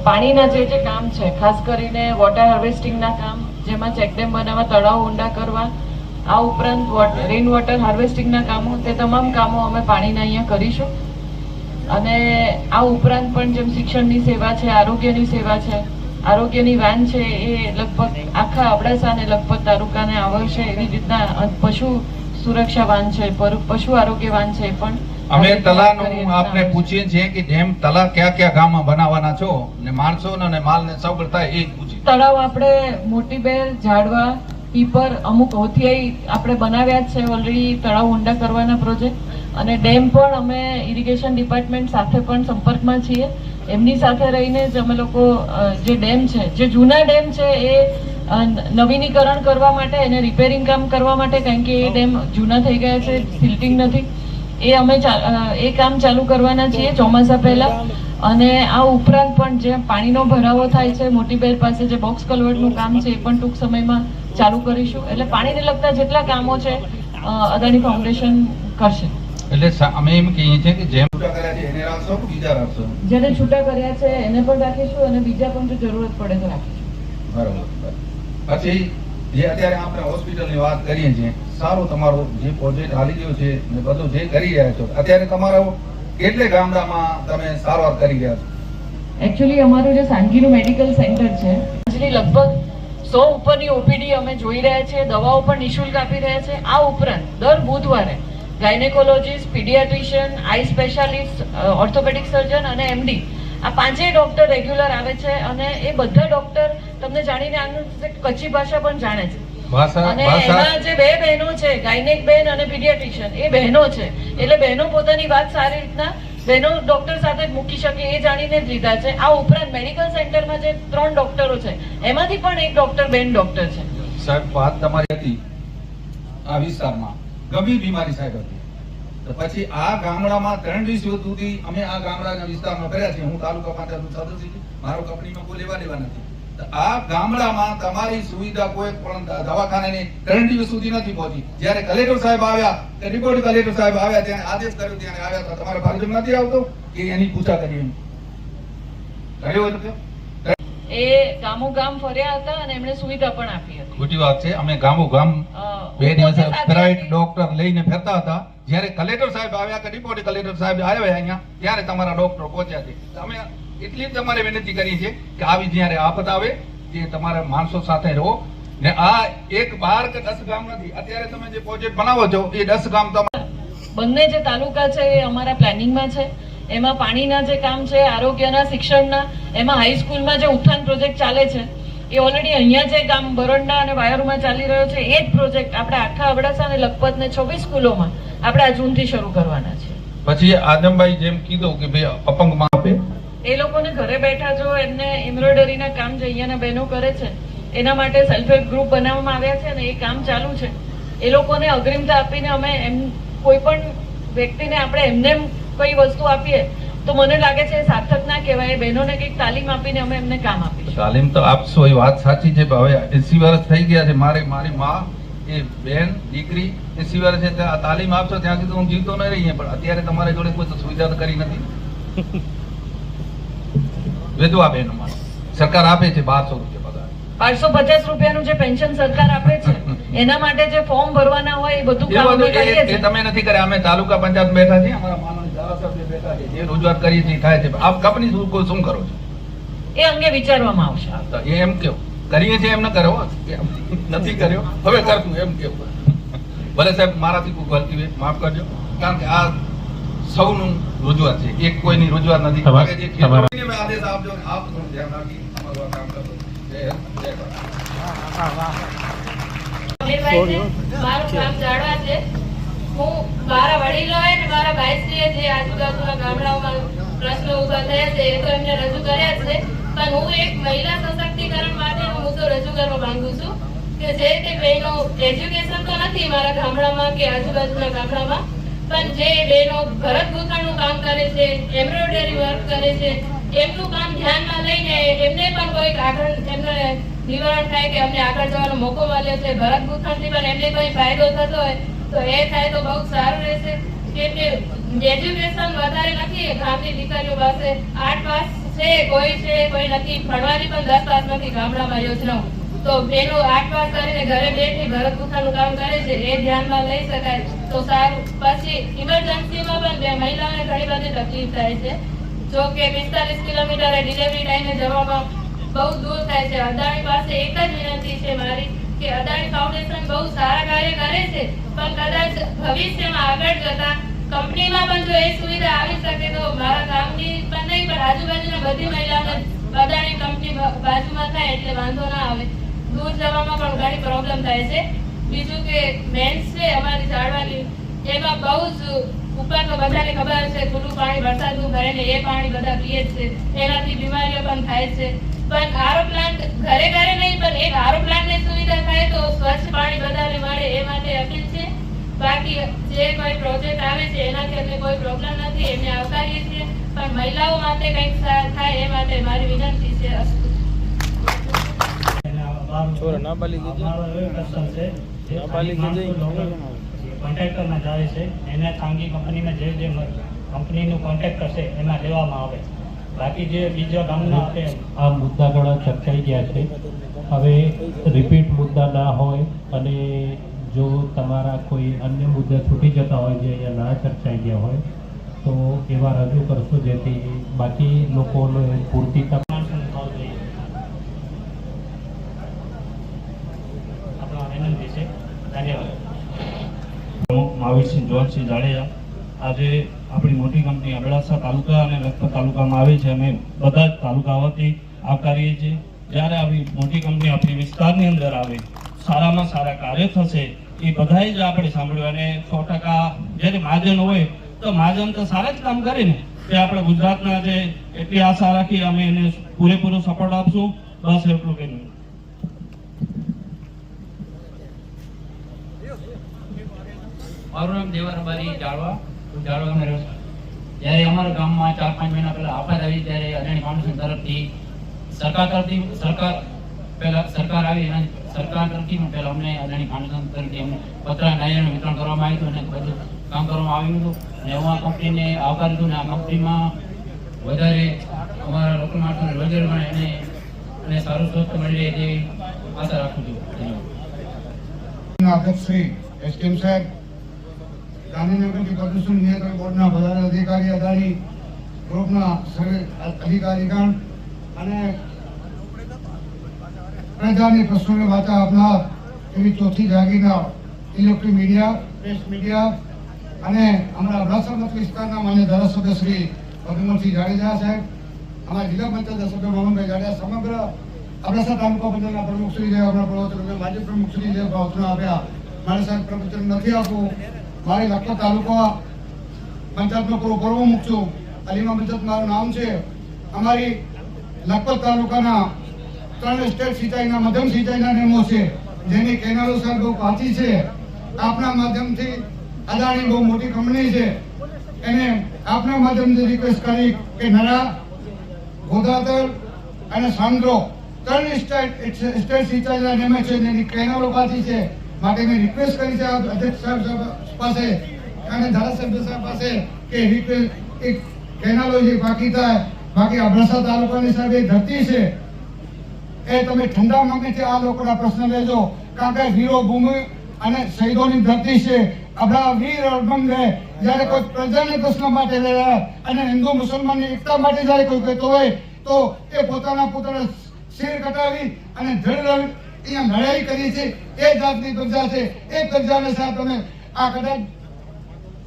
પાણીના જે કામ છે, ખાસ કરીને વોટર હાર્વેસ્ટિંગના કામ, જેમાં ચેકડેમ બનાવવા, તળાવ ઊંડા કરવા, આ ઉપરાંત રેઇન વોટર હાર્વેસ્ટિંગના કામો, તે તમામ કામો અમે પાણીના અહીંયા કરીશું. અને આ ઉપરાંત પણ જેમ શિક્ષણની સેવા છે, આરોગ્યની સેવા છે, આરોગ્યની વાન છે, એ લગભગ આખા અબડાસા અને લખપત તાલુકાને આવશે. એવી રીતના પશુ સુરક્ષા વાન છે, પશુ આરોગ્ય વાન છે. પણ અમે તલાનું આપને પૂછીએ છીએ કે જેમ તલા કયા કયા ગામમાં બનાવવાના છો ને માણસો ને માલને સગવડ થાય એ પૂછીએ. તળાવ આપણે મોટીબેર, ઝાડવા, પીપર, અમુક હોથિયાઈ આપણે બનાવ્યા જ છે ઓલરેડી તળાવ ઊંડા કરવાના પ્રોજેક્ટ. અને ડેમ પણ અમે ઇરિગેશન ડિપાર્ટમેન્ટ સાથે પણ સંપર્કમાં છીએ. એમની સાથે રહીને જ અમે લોકો જે ડેમ છે, જે જૂના ડેમ છે, એ નવીનીકરણ કરવા માટે અને રિપેરિંગ કામ કરવા માટે, કારણ કે એ ડેમ જૂના થઈ ગયા છે, સિલ્ટિંગ નથી, એ અમે એ કામ ચાલુ કરવાના છીએ ચોમાસા પહેલા. અને આ ઉપરાંત પણ જે પાણીનો ભરાવો થાય છે મોટીબેર પાસે, જે બોક્સ કલવર્ટનું કામ છે એ પણ ટૂંક સમયમાં ચાલુ કરીશું. એટલે પાણીને લગતા જેટલા કામો છે અદાણી ફાઉન્ડેશન કરશે. એટલે અમે એમ કહીએ છીએ કે જેમ છૂટા કર્યા છે એને રાખશો, બીજા રાખશો? જેને છૂટા કર્યા છે એને પણ રાખીશું અને બીજા પણ જો જરૂરત પડે તો રાખીશું. બરોબર. પછી જે અત્યારે આપણે હોસ્પિટલની વાત કરીએ છીએ, સારું તમારો જે પ્રોજેક્ટ હાલી ગયો છે ને બધું જે કરી રહ્યા છો, અત્યારે તમારો કેટલે ગામડામાં તમે સારવાર કરી રહ્યા છો? એકચ્યુઅલી અમારું જે સાંગીનું મેડિકલ સેન્ટર છે, લગભગ 100 ઉપરની ઓપીડી અમે જોઈ રહ્યા છીએ, દવાઓ પણ નિઃશુલ્ક આપી રહ્યા છે. આ ઉપરાંત દર બુધવારે ગાયનેકોલોજીસ્ટ, પીડિયાટ્રિશિયન, આઈ સ્પેશિયાલિસ્ટ, ઓર્થોપેડિક સર્જન અને એમડી, આ 5 ડોક્ટર રેગ્યુલર આવે છે. અને એ બધા ડોક્ટર તમને જાણીને આનું કચ્છી ભાષા પણ જાણે છે. અને એમાં જે 2 બહેનો છે, ગાયનેક બેન અને પીડિયાટ્રિશિયન, એ બહેનો છે. એટલે બહેનો પોતાની વાત સારી રીતના બહેનો ડોક્ટર સાથે જ મૂકી શકે એ જાણીને જ લીધા છે. આ ઉપરાંત મેડિકલ સેન્ટરમાં જે 3 ડોક્ટરો છે એમાંથી પણ એક ડોક્ટર બેન ડોક્ટર છે. સાહેબ, વાત તમારી હતી આ વિસ્તારમાં ગંભીર બીમારી સાહેબ હતી, તો પછી આ ગામડામાં 3 દિવસ સુધી અમે આ ગામડાના વિસ્તારમાં કર્યા છે. હું તાલુકા પંચાયતનો સદસ્ય છું, મારો કંપનીમાં કોઈ લેવા દેવા નથી. આ ગામડામાં તમારી સુવિધા કોઈ પણ દવાખાનાની 3 દિવસ સુધી નથી પહોંચી. જયારે કલેક્ટર સાહેબ આવ્યા, રિપોર્ટ કલેક્ટર સાહેબ આવ્યા, ત્યારે આદેશ કર્યો, ત્યારે આવ્યા હતા. તમારો ફરજ નથી આવતો કે એની પૂછા કરી કર્યો હતો? એ ગામો ગામ ફર્યા હતા અને એમણે સુવિધા પણ આપી હતી. ખોટી વાત છે. અમે ગામો ગામ 2 દિવસ પ્રાઇવેટ ડોક્ટર લઈને ફરતા હતા. જયારે કલેક્ટર સાહેબ આવ્યા કે રિપોર્ટ કલેક્ટર સાહેબ આવ્યા અહીંયા, ત્યારે તમારા ડોક્ટર પહોંચ્યા છે. અમે એટલી જ તમારે વિનંતી કરી છે કે આવી જયારે આફત આવે તે તમારા માણસો સાથે રહો. ને આ 1, 12 કે 10 ગામ નથી. અત્યારે તમે જે પ્રોજેક્ટ બનાવો છો એ 10 ગામ તમારા બંને જે તાલુકા છે એ અમારા પ્લાનિંગમાં છે. એમાં પાણીના જે કામ છે, આરોગ્યના, શિક્ષણના, એમાં હાઈસ્કૂલમાં જે ઉત્થાન પ્રોજેક્ટ ચાલે છે એ ઓલરેડી અહીંયા જે ગામ બરોડા અને વાયરમાં ચાલી રહ્યો છે એ જ પ્રોજેક્ટ આપણે આખા અબડાસા અને લખપત ને 26 સ્કૂલોમાં આપણે આ જૂનથી શરૂ કરવાના છે. પછી આદમભાઈ જેમ કીધું કે ભાઈ અપંગમાં આપે, એ લોકોને ઘરે બેઠા જો એમને એમ્બ્રોઇડરીના કામ જે અહીંયાના બહેનો કરે છે એના માટે સેલ્ફ હેલ્પ ગ્રુપ બનાવવામાં આવ્યા છે અને એ કામ ચાલુ છે. એ લોકોને અગ્રિમતા આપીને અમે કોઈ પણ વ્યક્તિને આપણે એમને કઈ વસ્તુ આપીએ તો મને લાગે છે સાર્થક ના કહેવાય. બહેનોને કંઈક તાલીમ આપીને અમે એમને કામ આપીશું. તાલીમ તો આપશો, એ વાત સાચી છે. હવે 80 વર્ષ થઈ ગયા છે. મારી માં એ બેન દીકરી 80 વર્ષ છે. આ તાલીમ આપશો ત્યાં સુધી હું જીવતો ન રહીએ. પણ અત્યારે તમારી જોડે કોઈ સુવિધા કરી નથી. વિધવા બહેનો માટે સરકાર આપે છે 1200 રૂપિયા પગાર, 550 રૂપિયાનું જે પેન્શન સરકાર આપે છે એના માટે જે ફોર્મ ભરવાના હોય એ બધું કામ અમે કરીએ છીએ. તમે નથી કર્યા. અમે તાલુકા પંચાયત બેઠા છીએ, અમારા માનનીય ધારાસભ્ય બેઠા છે, જે રજૂઆત કરી છે થાય છે. આપ કંપની શું કરો છો એ અંગે વિચારવામાં આવશે. તો એમ કેવું કરીએ છીએ એમ ન કરો, નથી કર્યો હવે કરશું એમ કેવું. ભલે સાહેબ મારાથી કોઈ ગલતી હોય માફ કરજો, કારણ કે આ સૌનું રજૂઆત છે, એક કોઈની રજૂઆત નથી. આદેશ આપજો, આપ થોડું ધ્યાન રાખી અમારું આ કામ કરજો. મારું કામ જાણવા છે. હું મારા વડીલોએ અને મારા ભાઈશ્રીએ જે આજુબાજુના ગામડાઓમાં પ્રશ્નો ઉભા થયા છે એ તો એમને રજૂ કર્યા છે. પણ હું એક મહિલા સશક્તિકરણ માટેનો મુદ્દો રજૂ કરવા માંગુ છું કે જે તે બહેનો એજ્યુકેશન તો નથી મારા ગામડામાં કે આજુબાજુના ગામડામાં, પણ જે બહેનો ભરત ગૂંથણનું કામ કરે છે, એમ્બ્રોઇડરી વર્ક કરે છે, એમનું કામ ધ્યાનમાં લઈને એમને પણ કોઈક આગળ એમને નિવારણ થાય કે અમને આગળ જવાનો મોકો મળ્યો છે. ભરત ગૂંથણથી પણ એમને કોઈ ફાયદો થતો હોય તો એ થાય તો બહુ સારું રહેશે. કેમ કે એજ્યુકેશન વધારે નથી ગામની દીકરીઓ પાસે. 8 પાસ છે, કોઈ નથી. ભણવાની પણ 10 પાસ નથી ગામડામાં યોજનાઓ. તો બેનો 8 પાસ કરીને ઘરે બેઠી ભરત ગૂંથણનું કામ કરે છે એ ધ્યાનમાં લઈ શકાય તો સારું. પછી ઇમરજન્સીમાં પણ મહિલાઓને ઘણી બધી તકલીફ થાય છે. જો કે 45 કિલોમીટરે ડિલિવરી ટાઈમે જવામાં બહુ દૂર થાય છે. અદાણી પાસે એક જ વિનંતી છે મારી કે અદાણી ફાઉન્ડેશન બહુ સારા કાર્ય કરે છે, પણ કદાચ ભવિષ્યમાં આગળ જતા કંપનીમાં પણ જો એ સુવિધા આવી શકે તો મારા ગામની પણ નહીં પણ આજુબાજુના બધી મહિલાઓને અદાણી કંપની બાજુમાં થાય એટલે વાંધો ના આવે. દૂર જવામાં પણ ઘણી પ્રોબ્લેમ થાય છે. બીજું કે મેન્સ છે અમારી જાળવાની, એમાં બહુ જ ઉપર તો બધાને ખબર છે ખુલ્લું પાણી વરસાદનું ભરે ને એ પાણી બધા પીએ છે, એનાથી બીમારીઓ પણ થાય છે. પણ આરો પ્લાન્ટ ઘરે ઘરે નહીં પણ એક આરો પ્લાન્ટની સુવિધા થાય તો સ્વચ્છ પાણી બધાને મળે એ માટે અપીલ છે. બાકી જે કોઈ પ્રોજેક્ટ આવે છે એનાથી અમને કોઈ પ્રોબ્લેમ નથી, એમને આવકારીએ છીએ, પણ મહિલાઓ માટે કંઈક થાય એ માટે મારી વિનંતી છે. કોન્ટ્રાક્ટરમાં જાય છે એને ખાનગી કંપનીમાં જે કંપનીનું કોન્ટ્રાક્ટ હશે એમાં લેવામાં આવે. બાકી જે બીજા ગામના આપણે આ મુદ્દા ઘણા ચર્ચાઈ ગયા છે. હવે રિપીટ મુદ્દા ના હોય અને જો તમારા કોઈ અન્ય મુદ્દા છૂટી જતા હોય જે અહીંયા ના ચર્ચાઈ ગયા હોય તો એવા રજૂ કરશો જેથી બાકી લોકોને પૂરતી તક વિનંતી છે. ધન્યવાદ. મહાવીરસિંહ જોનસિંહ જાડેજા. આજે આપણી મોટી કંપની અબડાસા તાલુકા અને લખપત તાલુકામાં આવી છે. અમે બધા જ તાલુકા વતી આવકારીએ છીએ. જ્યારે આવી મોટી કંપની આપણી વિસ્તારની અંદર આવે, સારામાં સારા કાર્ય થશે એ બધાએ જ આપણે સાંભળ્યું. અને 100% જ્યારે મહાજન હોય તો મહાજન તો સારા જ કામ કરે ને, તે આપણે ગુજરાતના જે એટલી આશા રાખી અમે એને પૂરેપૂરો સપોર્ટ આપશું. બસ એટલું કહીને મારું નામ દેવા રબારી જાડવા રહ્યો છું. જ્યારે અમારા ગામમાં 4-5 મહિના પહેલા આફત આવી ત્યારે અદાણી ફાઉન્ડેશન તરફથી સરકાર આવી અને સરકાર તરફથી પહેલા અમને અદાણી ફાઉન્ડેશન તરફથી અમને પત્ર નાયરનું વિતરણ કરવામાં આવ્યું હતું અને બધું કામ કરવામાં આવ્યું હતું. અને હું આ કંપનીને આવકાર્યું હતું. અને આ કંપનીમાં વધારે અમારા લોકો માણસોને રોજગાર મળે અને સારું સ્વસ્થ મળી રહે તેવી આશા રાખું છું. અધ્યક્ષ શ્રી એસકેમ સાહેબ, ગાંધીનગરથી પ્રદૂષણ નિયંત્રણ બોર્ડના બધા અધિકારી, અદાણી ગ્રુપના સર્વે અધિકારીગણ અને પ્રજાની પ્રશ્નોને વાચા આપનાર એવી ચોથી જાગીરના ઇલેક્ટ્રિક મીડિયા, પ્રેસ મીડિયા અને અમારા અબડાસા મત વિસ્તારના માન્ય ધારાસભ્ય શ્રી ભગવંતસિંહ જાડેજા સાહેબ, અમારા જિલ્લા પંચાયત સભ્ય મોહનભાઈ જાડેજા, સમગ્ર અબડાસા તાલુકા પંચાયતના પ્રમુખ શ્રી જે આપણા પ્રવચનો, માજી પ્રમુખ શ્રી જે પ્રવચનો આપ્યા. મારે સાહેબ પ્રવચન નથી આપવું. મારે લખપત તાલુકા પંચાયતનો પૂરો પ્રમુખ છું. અલીમા પંચાયત મારું નામ છે. અમારી લખપત તાલુકાના 3 સ્ટેટ સિંચાઈના મધ્યમ સિંચાઈના નિયમો છે, જેની કેનાલો સાહેબ બહુ કાચી છે. આપના માધ્યમથી અદાણી બહુ મોટી કંપની છે, એને આપના માધ્યમથી રિક્વેસ્ટ કરી કે નરા, ગોદાતર અને સાંદ્રો 3 સ્ટેટ સિંચાઈના નિયમો છે, જેની કેનાલો કાચી છે. માટે મેં રિક્વેસ્ટ કરી છે અધ્યક્ષ સાહેબ પાસે અને ધારાસભ્ય સાહેબ પાસે કે એક કેનાલો જે બાકી થાય. બાકી અબડાસા તાલુકાની સાહેબ એ ધરતી છે, એ તમે ઠંડા માગણીથી આ લોકોના પ્રશ્ન લેજો. કારણ કે વીરો ભૂમિ અને શહીદોની ધરતી છે. આપણા વીર અડબંગે જ્યારે કોઈ પ્રજાના પ્રશ્ન માટે લડ્યા અને હિન્દુ મુસલમાનની એકતા માટે જ્યારે કોઈ કહેતો હોય તો એ પોતાના શિર કટાવી અને ધડ અહીંયા લડાઈ કરી છે. એ જાતની પ્રજા છે. એ પ્રજાને સાહેબ તમે આ કદાચ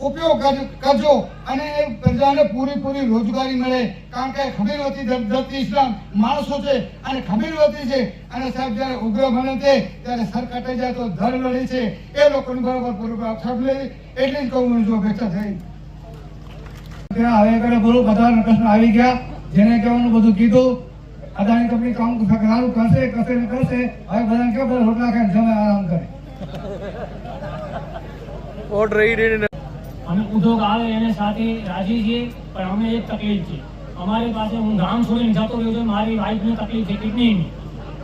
ઉપયોગ કરજો અને એ પ્રજાને પૂરી રોજગારી મળે. કારણ કે ખમીરવતી ધરતી ઇસ્લામ માણસો છે અને ખમીરવતી છે. અને સાહેબ જયારે ઉગ્ર બને છે ત્યારે સર કટાઈ જાય તો ધર લડી છે. એ લોકોને બરોબર પૂરું સાહેબ એટલી જ કહું છું અપેક્ષા થઈ. હવે ગુરુ બધા પ્રશ્ન આવી ગયા. જેને કહેવાનું બધું કીધું. અદાણી કંપની કામ સારું કરશે. હવે બધાને કે બધા રોટલા ખાઈને જમે આરામ કરે. અમે ઉદ્યોગ આવે એને સાથે રાજી છીએ, પણ અમે એક તકલીફ છે. અમારી પાસે હું ગામ છોડીને જતો રહ્યો છું. મારી વાઈફની તકલીફ છે કિડનીની.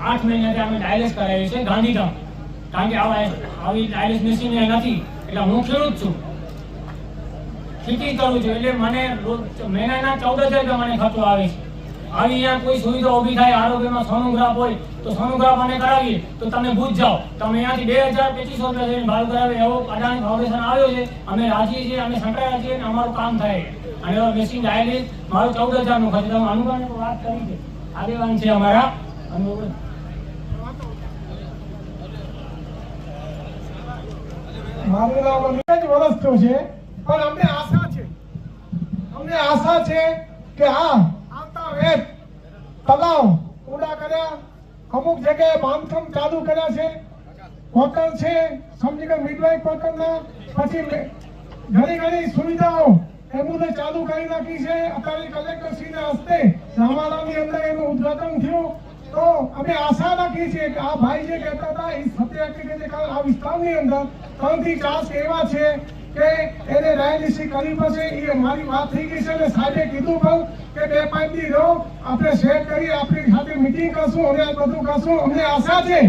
8 મહિનાથી અમે ડાયાલિસ કરાવી છે ગાંધીધામ. કારણ કે આવી ડાયાલિસ મશીન નથી. એટલે હું ખેડૂત છું, ખેતી કરું છું. એટલે મને મહિનાના 14,000 મને ખર્ચો આવે છે. આવી અહીંયા કોઈ સુવિધા ઊભી થાય, આરોગ્યમાં સોનોગ્રાફ હોય તો સોનોગ્રાફ અમે કરાવીએ તો તમે ભૂજ જાઓ. તમે અહીંયાથી 2,000-2,500 રૂપિયા લઈને ભાડું કરાવે એવો અદાણી ફાઉન્ડેશન આવ્યો છે. અમે રાજી છીએ, અમે સંકળાયા છીએ અને અમારું કામ થાય. અને મેશિન ડાયાલિસ મારું 14,000 નું ખર્ચ. તમે અનુભવની વાત કરી છે, આગેવાન છે અમારા અનુભવ. મારું નામ વરસતો છે, પણ અમને આશા છે કે આવતા વેત તલાવ ઊંડા કર્યા, અમુક જગ્યાએ બાંધકામ ચાલુ કર્યા છે, હોટલ છે, સમજી કે મિડવાઇફ હોટલના, પછી ઘણી સુવિધાઓ એ બધે ચાલુ કરી નાખી છે. અત્યારે કલેક્ટરશ્રીના હસ્તે રામારામની અંદર એનું ઉદ્ઘાટન થયું તો અમે આશા રાખીએ છીએ કે આ ભાઈ જે કહેતા હતા એ સત્ય હકીકત છે. આ વિસ્તારની અંદર 3 થી 4 એવા છે કે એને ડાયાલિસિસ કરવી પડશે. એ મારી વાત થઈ ગઈ છે અને સાહેબે કીધું પણ કે 2-5 દી રહો, આપણે શેર કરી આપણી સાથે મીટિંગ કરશું અને આ બધું કરશું. અમને આશા છે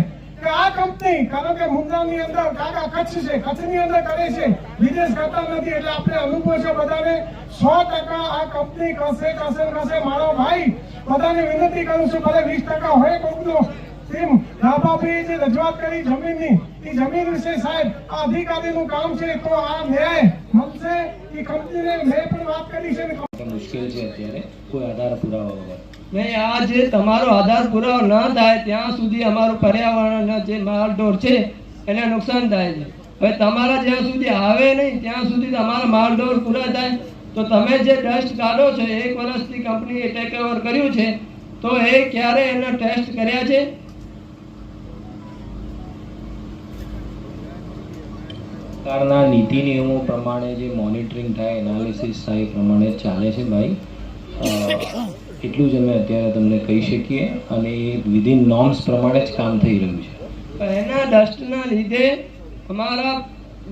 કે આ કંપની, કારણ કે મુન્દ્રાની અંદર કાકા કચ્છ છે, કચ્છની અંદર કરે છે, વિદેશ કરતા નથી, એટલે આપણે અનુભવ છે બધાને. 100% આ કંપની કરશે. મારો ભાઈ બધાને વિનંતી કરું છું, ભલે 20% હોય કોકનો. તેમ રાભાભાઈએ જે રજૂઆત કરી જમીનની, એ જમીન વિશે સાહેબ આ અધિકારીનું કામ છે, તો આ ન્યાય મળશે. એ કંપનીને મેં પણ વાત કરી છે. મુશ્કેલ છે અત્યારે કોઈ આધાર પુરાવા વગર. નહીં, આ જે તમારો આધાર પુરાવો ન થાય ત્યાં સુધી અમારું પર્યાવરણના જે માલઢોર છે એને નુકસાન થાય છે. હવે તમારા જ્યાં સુધી આવે નહીં ત્યાં સુધી તમારા માલઢોર પૂરા થાય તો તમે જે ડસ્ટ કાઢો છો, 1 વર્ષથી કંપનીએ ટેક ઓવર કર્યું છે, તો એ ક્યારે એના ટેસ્ટ કર્યા છે? સરકારના નીતિ નિયમો પ્રમાણે જે મોનિટરિંગ થાય, એનાલિસિસ થાય એ પ્રમાણે ચાલે છે ભાઈ. એટલું જ અમે અત્યારે તમને કહી શકીએ અને એ વિધિન નોર્મ્સ પ્રમાણે જ કામ થઈ રહ્યું છે. એના ડસ્ટના લીધે અમારા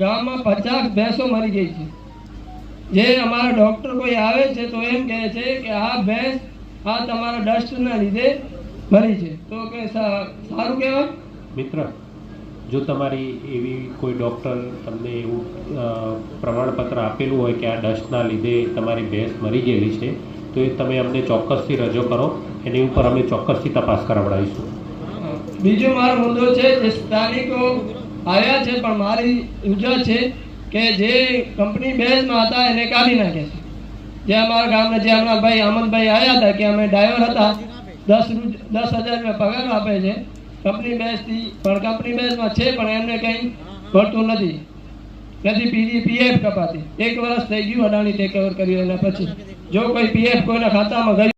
ગામમાં 50 ભેંસો મરી ગઈ છે. જે અમારા ડૉક્ટર કોઈ આવે છે તો એમ કહે છે કે આ ભેંસ આ તમારા ડસ્ટના લીધે મરી છે. તો કે સારું કહેવાય? મિત્ર, જો તમારી એવી કોઈ ડૉક્ટર તમને એવું પ્રમાણપત્ર આપેલું હોય કે આ ડસ્ટના લીધે તમારી ભેંસ મરી ગયેલી છે, તો એ તમે અમને ચોક્કસથી રજૂ કરો. એની ઉપર અમે ચોક્કસથી તપાસ કરાવડાવીશું. બીજો મારો મુદ્દો છે, જે સ્થાનિકો આવ્યા છે પણ મારી રજૂઆત છે કે જે કંપની બેઝમાં હતા એને કાઢી નાખે છે. જે અમારા ગામના જે હમણાં ભાઈ અમનભાઈ આવ્યા હતા કે અમે ડ્રાઈવર હતા, 10,000 રૂપિયા પગાર આપે છે કંપની બેઝથી, પણ કંપની બેઝમાં છે પણ એમને કંઈ મળતું નથી પીએફ કપાતી. 1 વર્ષ થઈ ગયું અદાણી ટેક ઓવર કર્યું એના પછી. જો કોઈ પીએફ કોઈના ખાતામાં ગયું